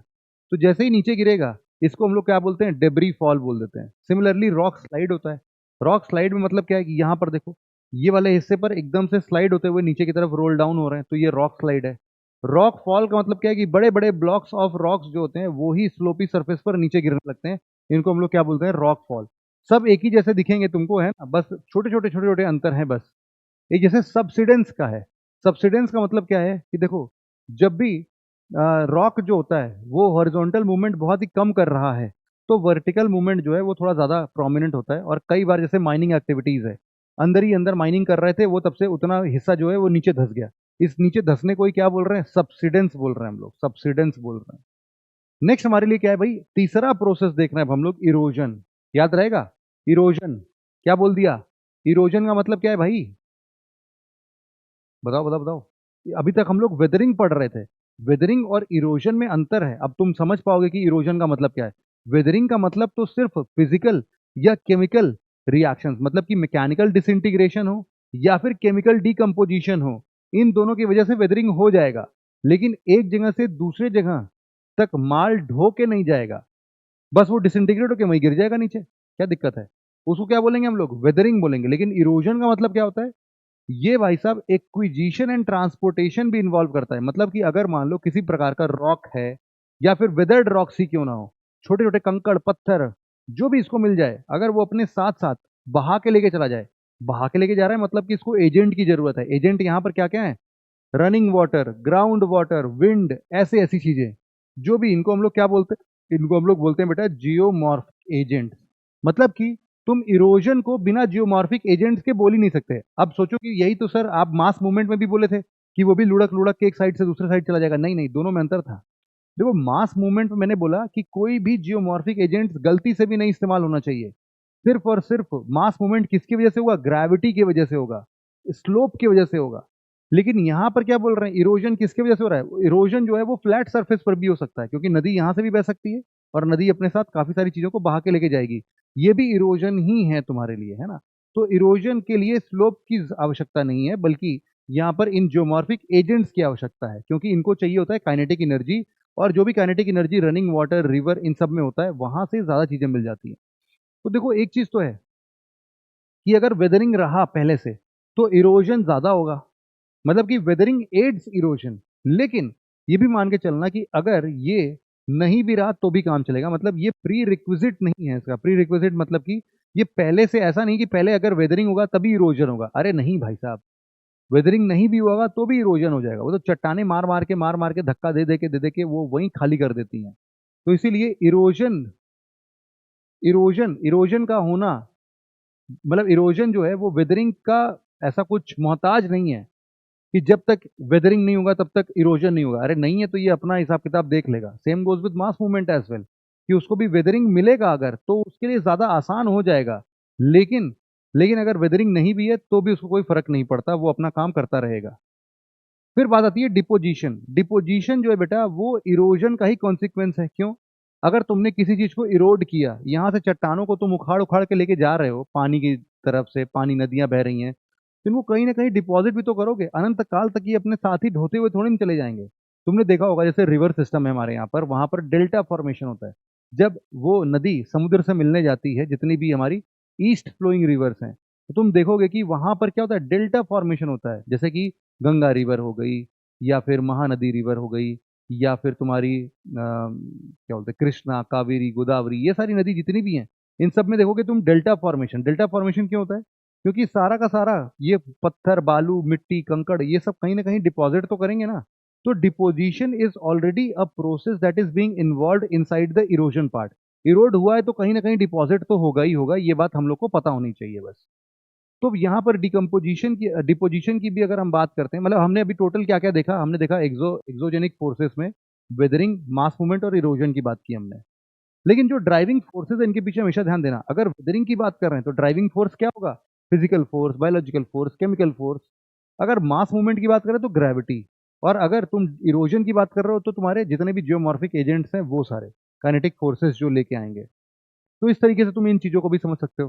तो जैसे ही नीचे गिरेगा इसको हम लोग क्या बोलते हैं, डेब्री फॉल बोल देते हैं। सिमिलरली रॉक स्लाइड होता है। रॉक स्लाइड में मतलब क्या है कि यहाँ पर देखो, ये वाले हिस्से पर एकदम से स्लाइड होते हुए नीचे की तरफ रोल डाउन हो रहे हैं, तो ये रॉक स्लाइड है। रॉक फॉल का मतलब क्या है कि बड़े बड़े ब्लॉक्स ऑफ रॉक्स जो होते हैं वो ही स्लोपी सरफेस पर नीचे गिरने लगते हैं, इनको हम लोग क्या बोलते हैं, रॉक फॉल। सब एक ही जैसे दिखेंगे तुमको, है ना, बस छोटे छोटे अंतर हैं बस। एक जैसे सबसिडेंस का है। सबसिडेंस का मतलब क्या है कि देखो, जब भी रॉक जो होता है वो हॉरिजॉन्टल मूवमेंट बहुत ही कम कर रहा है, तो वर्टिकल मूवमेंट जो है वो थोड़ा ज़्यादा प्रोमिनेंट होता है। और कई बार जैसे माइनिंग एक्टिविटीज़ है, अंदर ही अंदर माइनिंग कर रहे थे वो, तब से उतना हिस्सा जो है वो नीचे धंस गया। इस नीचे धंसने को ही क्या बोल रहे हैं, सबसिडेंस बोल रहे हैं हम लोग, सबसिडेंस बोल रहे हैं। नेक्स्ट हमारे लिए क्या है भाई, तीसरा प्रोसेस देख रहे हैं अब हम लोग, इरोजन। याद रहेगा, इरोजन क्या बोल दिया, इरोजन का मतलब क्या है भाई, बताओ बताओ बताओ। अभी तक हम लोग वेदरिंग पढ़ रहे थे, वेदरिंग और इरोजन में अंतर है। अब तुम समझ पाओगे कि इरोजन का मतलब क्या है। वेदरिंग का मतलब तो सिर्फ फिजिकल या केमिकल रिएक्शंस, मतलब कि मैकेनिकल डिसइंटीग्रेशन हो या फिर केमिकल डीकम्पोजिशन हो, इन दोनों की वजह से वेदरिंग हो जाएगा। लेकिन एक जगह से दूसरे जगह तक माल ढो के नहीं जाएगा, बस वो डिसइंटीग्रेट होकर वहीं गिर जाएगा नीचे, क्या दिक्कत है। उसको क्या बोलेंगे हम लोग, वेदरिंग बोलेंगे। लेकिन इरोजन का मतलब क्या होता है, ये भाई साहब एक्विजिशन एंड ट्रांसपोर्टेशन भी इन्वॉल्व करता है। मतलब कि अगर मान लो किसी प्रकार का रॉक है, या फिर वेदर्ड रॉक सी क्यों ना हो, छोटे छोटे कंकड़ पत्थर जो भी इसको मिल जाए, अगर वो अपने साथ साथ बहा के लेके चला जाए, बहा के लेके जा रहा है मतलब कि इसको एजेंट की जरूरत है। एजेंट यहाँ पर क्या क्या है, running water, ground water, wind, ऐसे ऐसी चीजें, जो भी, इनको हम लोग क्या बोलते हैं, इनको हम लोग बोलते हैं बेटा जियोमॉर्फिक एजेंट। मतलब कि तुम इरोजन को बिना जियोमॉर्फिक एजेंट्स के बोल ही नहीं सकते। अब सोचो कि यही तो सर आप मास मूवमेंट में भी बोले थे कि वो भी लुढ़क लुढ़क के एक साइड से दूसरे साइड चला जाएगा। नहीं नहीं, दोनों में अंतर था। देखो मास मूवमेंट में मैंने बोला कि कोई भी जियोमॉर्फिक एजेंट्स गलती से भी नहीं इस्तेमाल होना चाहिए। सिर्फ और सिर्फ मास मूवमेंट किसकी वजह से होगा, ग्रेविटी की वजह से होगा, स्लोप की वजह से होगा। लेकिन यहाँ पर क्या बोल रहे हैं, इरोजन किसकी वजह से हो रहा है, इरोजन जो है वो फ्लैट सरफेस पर भी हो सकता है, क्योंकि नदी यहाँ से भी बह सकती है और नदी अपने साथ काफी सारी चीजों को बहा के लेके जाएगी। ये भी इरोजन ही है तुम्हारे लिए, है ना। तो इरोजन के लिए स्लोप की आवश्यकता नहीं है, बल्कि यहाँ पर इन जियोमॉर्फिक एजेंट्स की आवश्यकता है, क्योंकि इनको चाहिए होता है काइनेटिक एनर्जी, और जो भी kinetic energy running water, river, इन सब में होता है, वहां से ज्यादा चीजें मिल जाती हैं। तो देखो एक चीज तो है कि अगर वेदरिंग रहा पहले से तो इरोजन ज्यादा होगा, मतलब कि वेदरिंग एड्स इरोजन। लेकिन ये भी मान के चलना कि अगर ये नहीं भी रहा तो भी काम चलेगा, मतलब ये प्री रिक्विजिट नहीं है। इसका प्री रिक्विजिट मतलब कि ये पहले से, ऐसा नहीं कि पहले अगर वेदरिंग होगा तभी इरोजन होगा, अरे नहीं भाई साहब, वेदरिंग नहीं भी होगा तो भी इरोजन हो जाएगा। वो तो चट्टाने मार मार के धक्का दे दे के वो वहीं खाली कर देती हैं। तो इसीलिए इरोजन इरोजन इरोजन का होना, मतलब इरोजन जो है वो वेदरिंग का ऐसा कुछ मोहताज नहीं है कि जब तक वेदरिंग नहीं होगा तब तक इरोजन नहीं होगा। अरे नहीं है तो ये अपना हिसाब किताब देख लेगा। Same goes with mass movement as well, कि उसको भी वेदरिंग मिलेगा अगर तो उसके लिए ज्यादा आसान हो जाएगा। लेकिन लेकिन अगर वेदरिंग नहीं भी है तो भी उसको कोई फर्क नहीं पड़ता, वो अपना काम करता रहेगा। फिर बात आती है डिपोजिशन। डिपोजिशन जो है बेटा वो इरोजन का ही कॉन्सिक्वेंस है। क्यों? अगर तुमने किसी चीज को इरोड किया, यहां से चट्टानों को तुम उखाड़ उखाड़ के लेके जा रहे हो पानी की तरफ से, पानी नदियां बह रही हैं, तो इनको कहीं ना कहीं डिपॉजिट भी तो करोगे। अनंत काल तक ये अपने साथ ही ढोते हुए थोड़ी ना चले जाएंगे। तुमने देखा होगा जैसे रिवर सिस्टम है हमारे यहाँ पर, वहां पर डेल्टा फॉर्मेशन होता है। जब वो नदी समुद्र से मिलने जाती है, जितनी भी हमारी ईस्ट फ्लोइंग रिवर्स हैं, तो तुम देखोगे कि वहां पर क्या होता है, डेल्टा फॉर्मेशन होता है। जैसे कि गंगा रिवर हो गई, या फिर महानदी रिवर हो गई, या फिर तुम्हारी क्या बोलते हैं, कृष्णा, कावेरी, गोदावरी, ये सारी नदी जितनी भी हैं, इन सब में देखोगे तुम डेल्टा फॉर्मेशन। डेल्टा फॉर्मेशन क्यों होता है? क्योंकि सारा का सारा ये पत्थर, बालू, मिट्टी, कंकड़, ये सब कहीं ना कहीं डिपॉजिट तो करेंगे ना। तो deposition is already a process that is being involve inside the erosion part. Erode हुआ है तो कहीं ना कहीं डिपॉजिट तो होगा ही होगा, ये बात हम लोग को पता होनी चाहिए बस। तो यहाँ पर डिकम्पोजिशन की, डिपोजिशन की भी अगर हम बात करते हैं, मतलब हमने अभी टोटल क्या क्या देखा, हमने देखा एक्सोजेनिक फोर्सेस में वेदरिंग, मास मूवमेंट और इरोजन की बात की हमने। लेकिन जो ड्राइविंग फोर्सेस है इनके पीछे हमेशा ध्यान देना। अगर वेदरिंग की बात कर रहे हैं तो ड्राइविंग फोर्स क्या होगा? Physical force, biological force, chemical force. अगर मास मूवमेंट की बात करें तो ग्रेविटी। और अगर तुम इरोजन की बात कर रहे हो तो तुम्हारे जितने भी जियोमॉर्फिक एजेंट्स हैं वो सारे काइनेटिक फोर्सेस जो लेके आएंगे। तो इस तरीके से तुम इन चीजों को भी समझ सकते हो।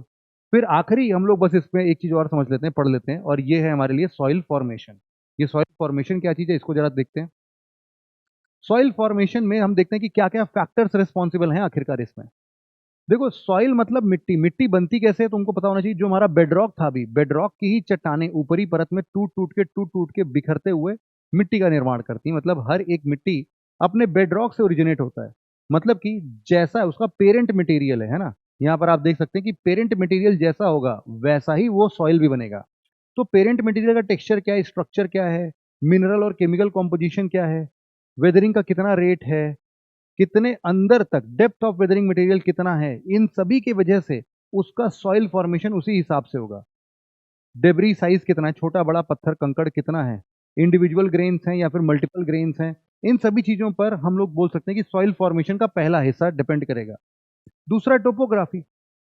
फिर आखिरी हम लोग बस इसमें एक चीज और समझ लेते हैं, पढ़ लेते हैं, और ये है हमारे लिए सॉइल फॉर्मेशन। ये सॉइल फॉर्मेशन क्या चीज है, इसको जरा देखते हैं। सॉइल फॉर्मेशन में हम देखते हैं कि क्या क्या फैक्टर्स रिस्पॉन्सिबल हैं आखिरकार इसमें। देखो, सॉइल मतलब मिट्टी। मिट्टी बनती कैसे है तुमको पता होना चाहिए। जो हमारा बेडरॉक था, अभी बेडरॉक की ही चट्टाने ऊपरी परत में टूट टूट के बिखरते हुए मिट्टी का निर्माण करती है। मतलब हर एक मिट्टी अपने बेडरॉक से ओरिजिनेट होता है। मतलब कि जैसा उसका पेरेंट मटेरियल है ना, यहाँ पर आप देख सकते हैं कि पेरेंट मटेरियल जैसा होगा वैसा ही वो सॉइल भी बनेगा। तो पेरेंट मटेरियल का टेक्सचर क्या है, स्ट्रक्चर क्या है, मिनरल और केमिकल कॉम्पोजिशन क्या है, वेदरिंग का कितना रेट है, कितने अंदर तक डेप्थ ऑफ वेदरिंग मटेरियल कितना है, इन सभी की वजह से उसका सॉइल फॉर्मेशन उसी हिसाब से होगा। डेबरी साइज कितना है, छोटा बड़ा पत्थर कंकड़ कितना है, इंडिविजुअल ग्रेन्स हैं या फिर मल्टीपल ग्रेन्स हैं, इन सभी चीजों पर हम लोग बोल सकते हैं कि सॉइल फॉर्मेशन का पहला हिस्सा डिपेंड करेगा। दूसरा टोपोग्राफी।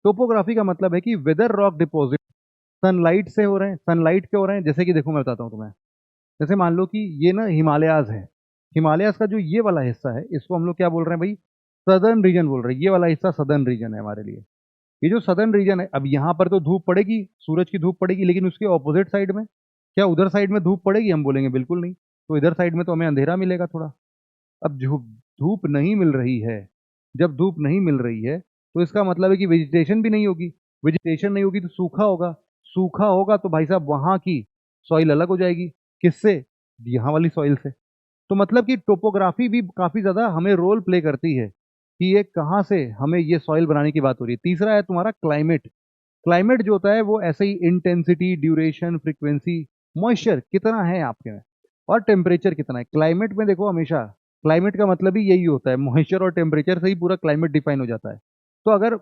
टोपोग्राफी का मतलब है कि वेदर रॉक डिपॉजिट सनलाइट से हो रहे हैं। सनलाइट के हो रहे हैं, जैसे कि देखो मैं बताता हूँ तुम्हें। जैसे मान लो कि ये ना हिमालयाज है। हिमालयाज का जो ये वाला हिस्सा है इसको हम लोग क्या बोल रहे हैं भाई, सदर्न रीजन बोल रहे हैं। ये वाला हिस्सा सदर्न रीजन है हमारे लिए। ये जो सदर्न रीजन है, अब यहाँ पर तो धूप पड़ेगी, सूरज की धूप पड़ेगी, लेकिन उसके ऑपोजिट साइड में, क्या उधर साइड में धूप पड़ेगी? हम बोलेंगे बिल्कुल नहीं। तो इधर साइड में तो हमें अंधेरा मिलेगा थोड़ा। अब धूप धूप नहीं मिल रही है, जब धूप नहीं मिल रही है तो इसका मतलब है कि वेजिटेशन भी नहीं होगी। वेजिटेशन नहीं होगी तो सूखा होगा। सूखा होगा तो भाई साहब वहां की सॉइल अलग हो जाएगी। किससे? यहाँ वाली सॉइल से। तो मतलब कि टोपोग्राफी भी काफी ज्यादा हमें रोल प्ले करती है कि ये कहाँ से हमें ये सॉइल बनाने की बात हो रही है। तीसरा है तुम्हारा क्लाइमेट। क्लाइमेट जो होता है वो ऐसे ही इंटेंसिटी, ड्यूरेशन, फ्रीक्वेंसी, मॉइस्चर कितना है आपके में, और टेम्परेचर कितना है। क्लाइमेट में देखो हमेशा क्लाइमेट का मतलब ही यही होता है, मॉइस्चर और टेम्परेचर से ही पूरा क्लाइमेट डिफाइन हो जाता है। तो अगर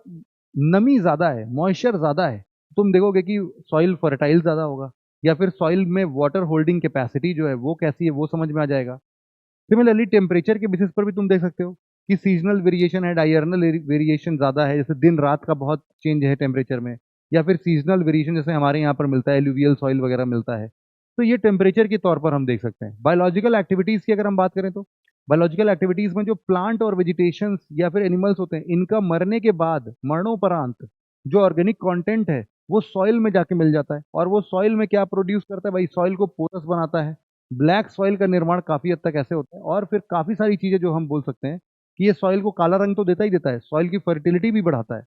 नमी ज्यादा है, मॉइस्चर ज्यादा है, तुम देखोगे कि सॉइल फर्टाइल ज्यादा होगा, या फिर सॉइल में वाटर होल्डिंग कैपेसिटी जो है वो कैसी है वो समझ में आ जाएगा। सिमिलरली टेम्परेचर के बेसिस पर भी तुम देख सकते हो कि सीजनल वेरिएशन है, डायरनल वेरिएशन ज्यादा है, जैसे दिन रात का बहुत चेंज है टेम्परेचर में, या फिर सीजनल वेरिएशन जैसे हमारे यहाँ पर मिलता है, एलुवियल सॉइल वगैरह मिलता है। तो ये टेम्परेचर के तौर पर हम देख सकते हैं। बायोलॉजिकल एक्टिविटीज की अगर हम बात करें तो बायोलॉजिकल एक्टिविटीज में जो प्लांट और वेजिटेशन या फिर एनिमल्स होते हैं, इनका मरने के बाद, मरणोपरांत जो ऑर्गेनिक कंटेंट है वो सॉइल में जाके मिल जाता है। और वो सॉइल में क्या प्रोड्यूस करता है भाई, सॉइल को पोरस बनाता है। ब्लैक सॉइल का निर्माण काफी हद तक ऐसे होता है। और फिर काफी सारी चीजें जो हम बोल सकते हैं कि ये सॉइल को काला रंग तो देता ही देता है, सॉइल की फर्टिलिटी भी बढ़ाता है।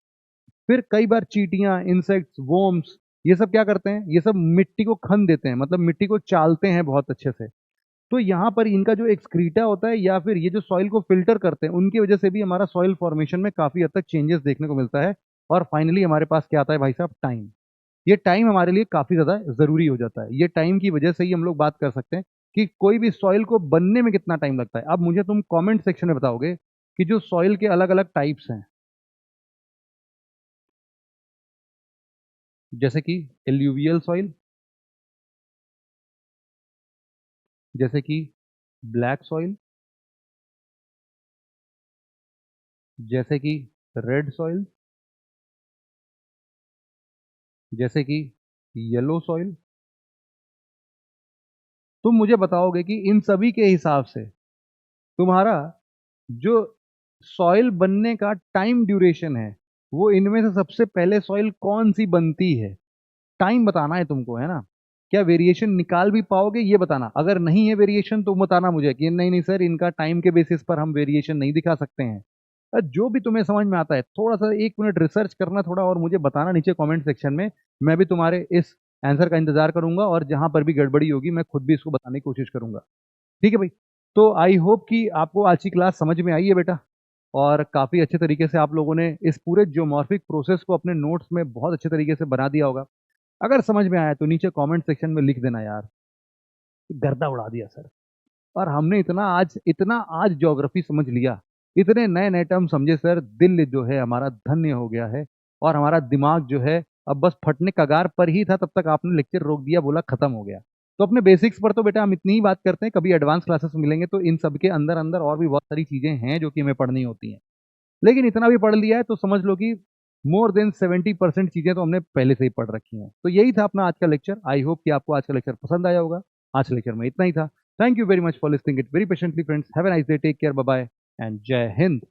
फिर कई बार चींटियां, इंसेक्ट्स, वोम्स, ये सब क्या करते हैं, ये सब मिट्टी को खन देते हैं, मतलब मिट्टी को चालते हैं बहुत अच्छे से। तो यहाँ पर इनका जो एक्सक्रीटा होता है या फिर ये जो सॉइल को फिल्टर करते हैं, उनकी वजह से भी हमारा सॉइल फॉर्मेशन में काफी हद तक चेंजेस देखने को मिलता है। और फाइनली हमारे पास क्या आता है भाई साहब, टाइम। ये टाइम हमारे लिए काफी ज्यादा जरूरी हो जाता है। ये टाइम की वजह से ही हम लोग बात कर सकते हैं कि कोई भी सॉइल को बनने में कितना टाइम लगता है। अब मुझे तुम कमेंट सेक्शन में बताओगे कि जो सॉइल के अलग अलग टाइप्स हैं, जैसे कि एल्यूवियल सॉइल, जैसे कि ब्लैक सॉइल, जैसे कि रेड सॉइल, जैसे कि येलो सॉइल। तुम मुझे बताओगे कि इन सभी के हिसाब से तुम्हारा जो सॉइल बनने का टाइम ड्यूरेशन है, वो इनमें से सबसे पहले सॉइल कौन सी बनती है, टाइम बताना है तुमको, है ना। क्या वेरिएशन निकाल भी पाओगे ये बताना, अगर नहीं है वेरिएशन तो बताना मुझे कि नहीं नहीं सर, इनका टाइम के बेसिस पर हम वेरिएशन नहीं दिखा सकते हैं। जो भी तुम्हें समझ में आता है, थोड़ा सा 1 मिनट रिसर्च करना थोड़ा, और मुझे बताना नीचे कमेंट सेक्शन में। मैं भी तुम्हारे इस आंसर का इंतजार करूंगा, और जहां पर भी गड़बड़ी होगी मैं खुद भी इसको बताने की कोशिश करूंगा। ठीक है भाई। तो आई होप कि आपको आज की क्लास समझ में आई है बेटा, और काफ़ी अच्छे तरीके से आप लोगों ने इस पूरे ज्योमॉर्फिक प्रोसेस को अपने नोट्स में बहुत अच्छे तरीके से बना दिया होगा। अगर समझ में आया तो नीचे कमेंट सेक्शन में लिख देना यार, गर्दा उड़ा दिया सर। और हमने इतना आज ज्योग्राफी समझ लिया, इतने नए नए टर्म समझे सर, दिल जो है हमारा धन्य हो गया है। और हमारा दिमाग जो है अब बस फटने कगार पर ही था, तब तक आपने लेक्चर रोक दिया, बोला खत्म हो गया। तो अपने बेसिक्स पर तो बेटा हम इतनी ही बात करते हैं, कभी एडवांस क्लासेस मिलेंगे तो इन सब के अंदर अंदर और भी बहुत सारी चीजें हैं जो कि हमें पढ़नी होती हैं। लेकिन इतना भी पढ़ लिया है तो समझ लो कि मोर देन 70% चीजें तो हमने पहले से ही पढ़ रखी हैं। तो यही था अपना आज का लेक्चर। आई होप कि आपको आज का लेक्चर पसंद आया होगा। आज के लेक्चर में इतना ही था। Thank you very much for listening it very patiently friends. Have a nice day, take care, bye bye and जय हिंद।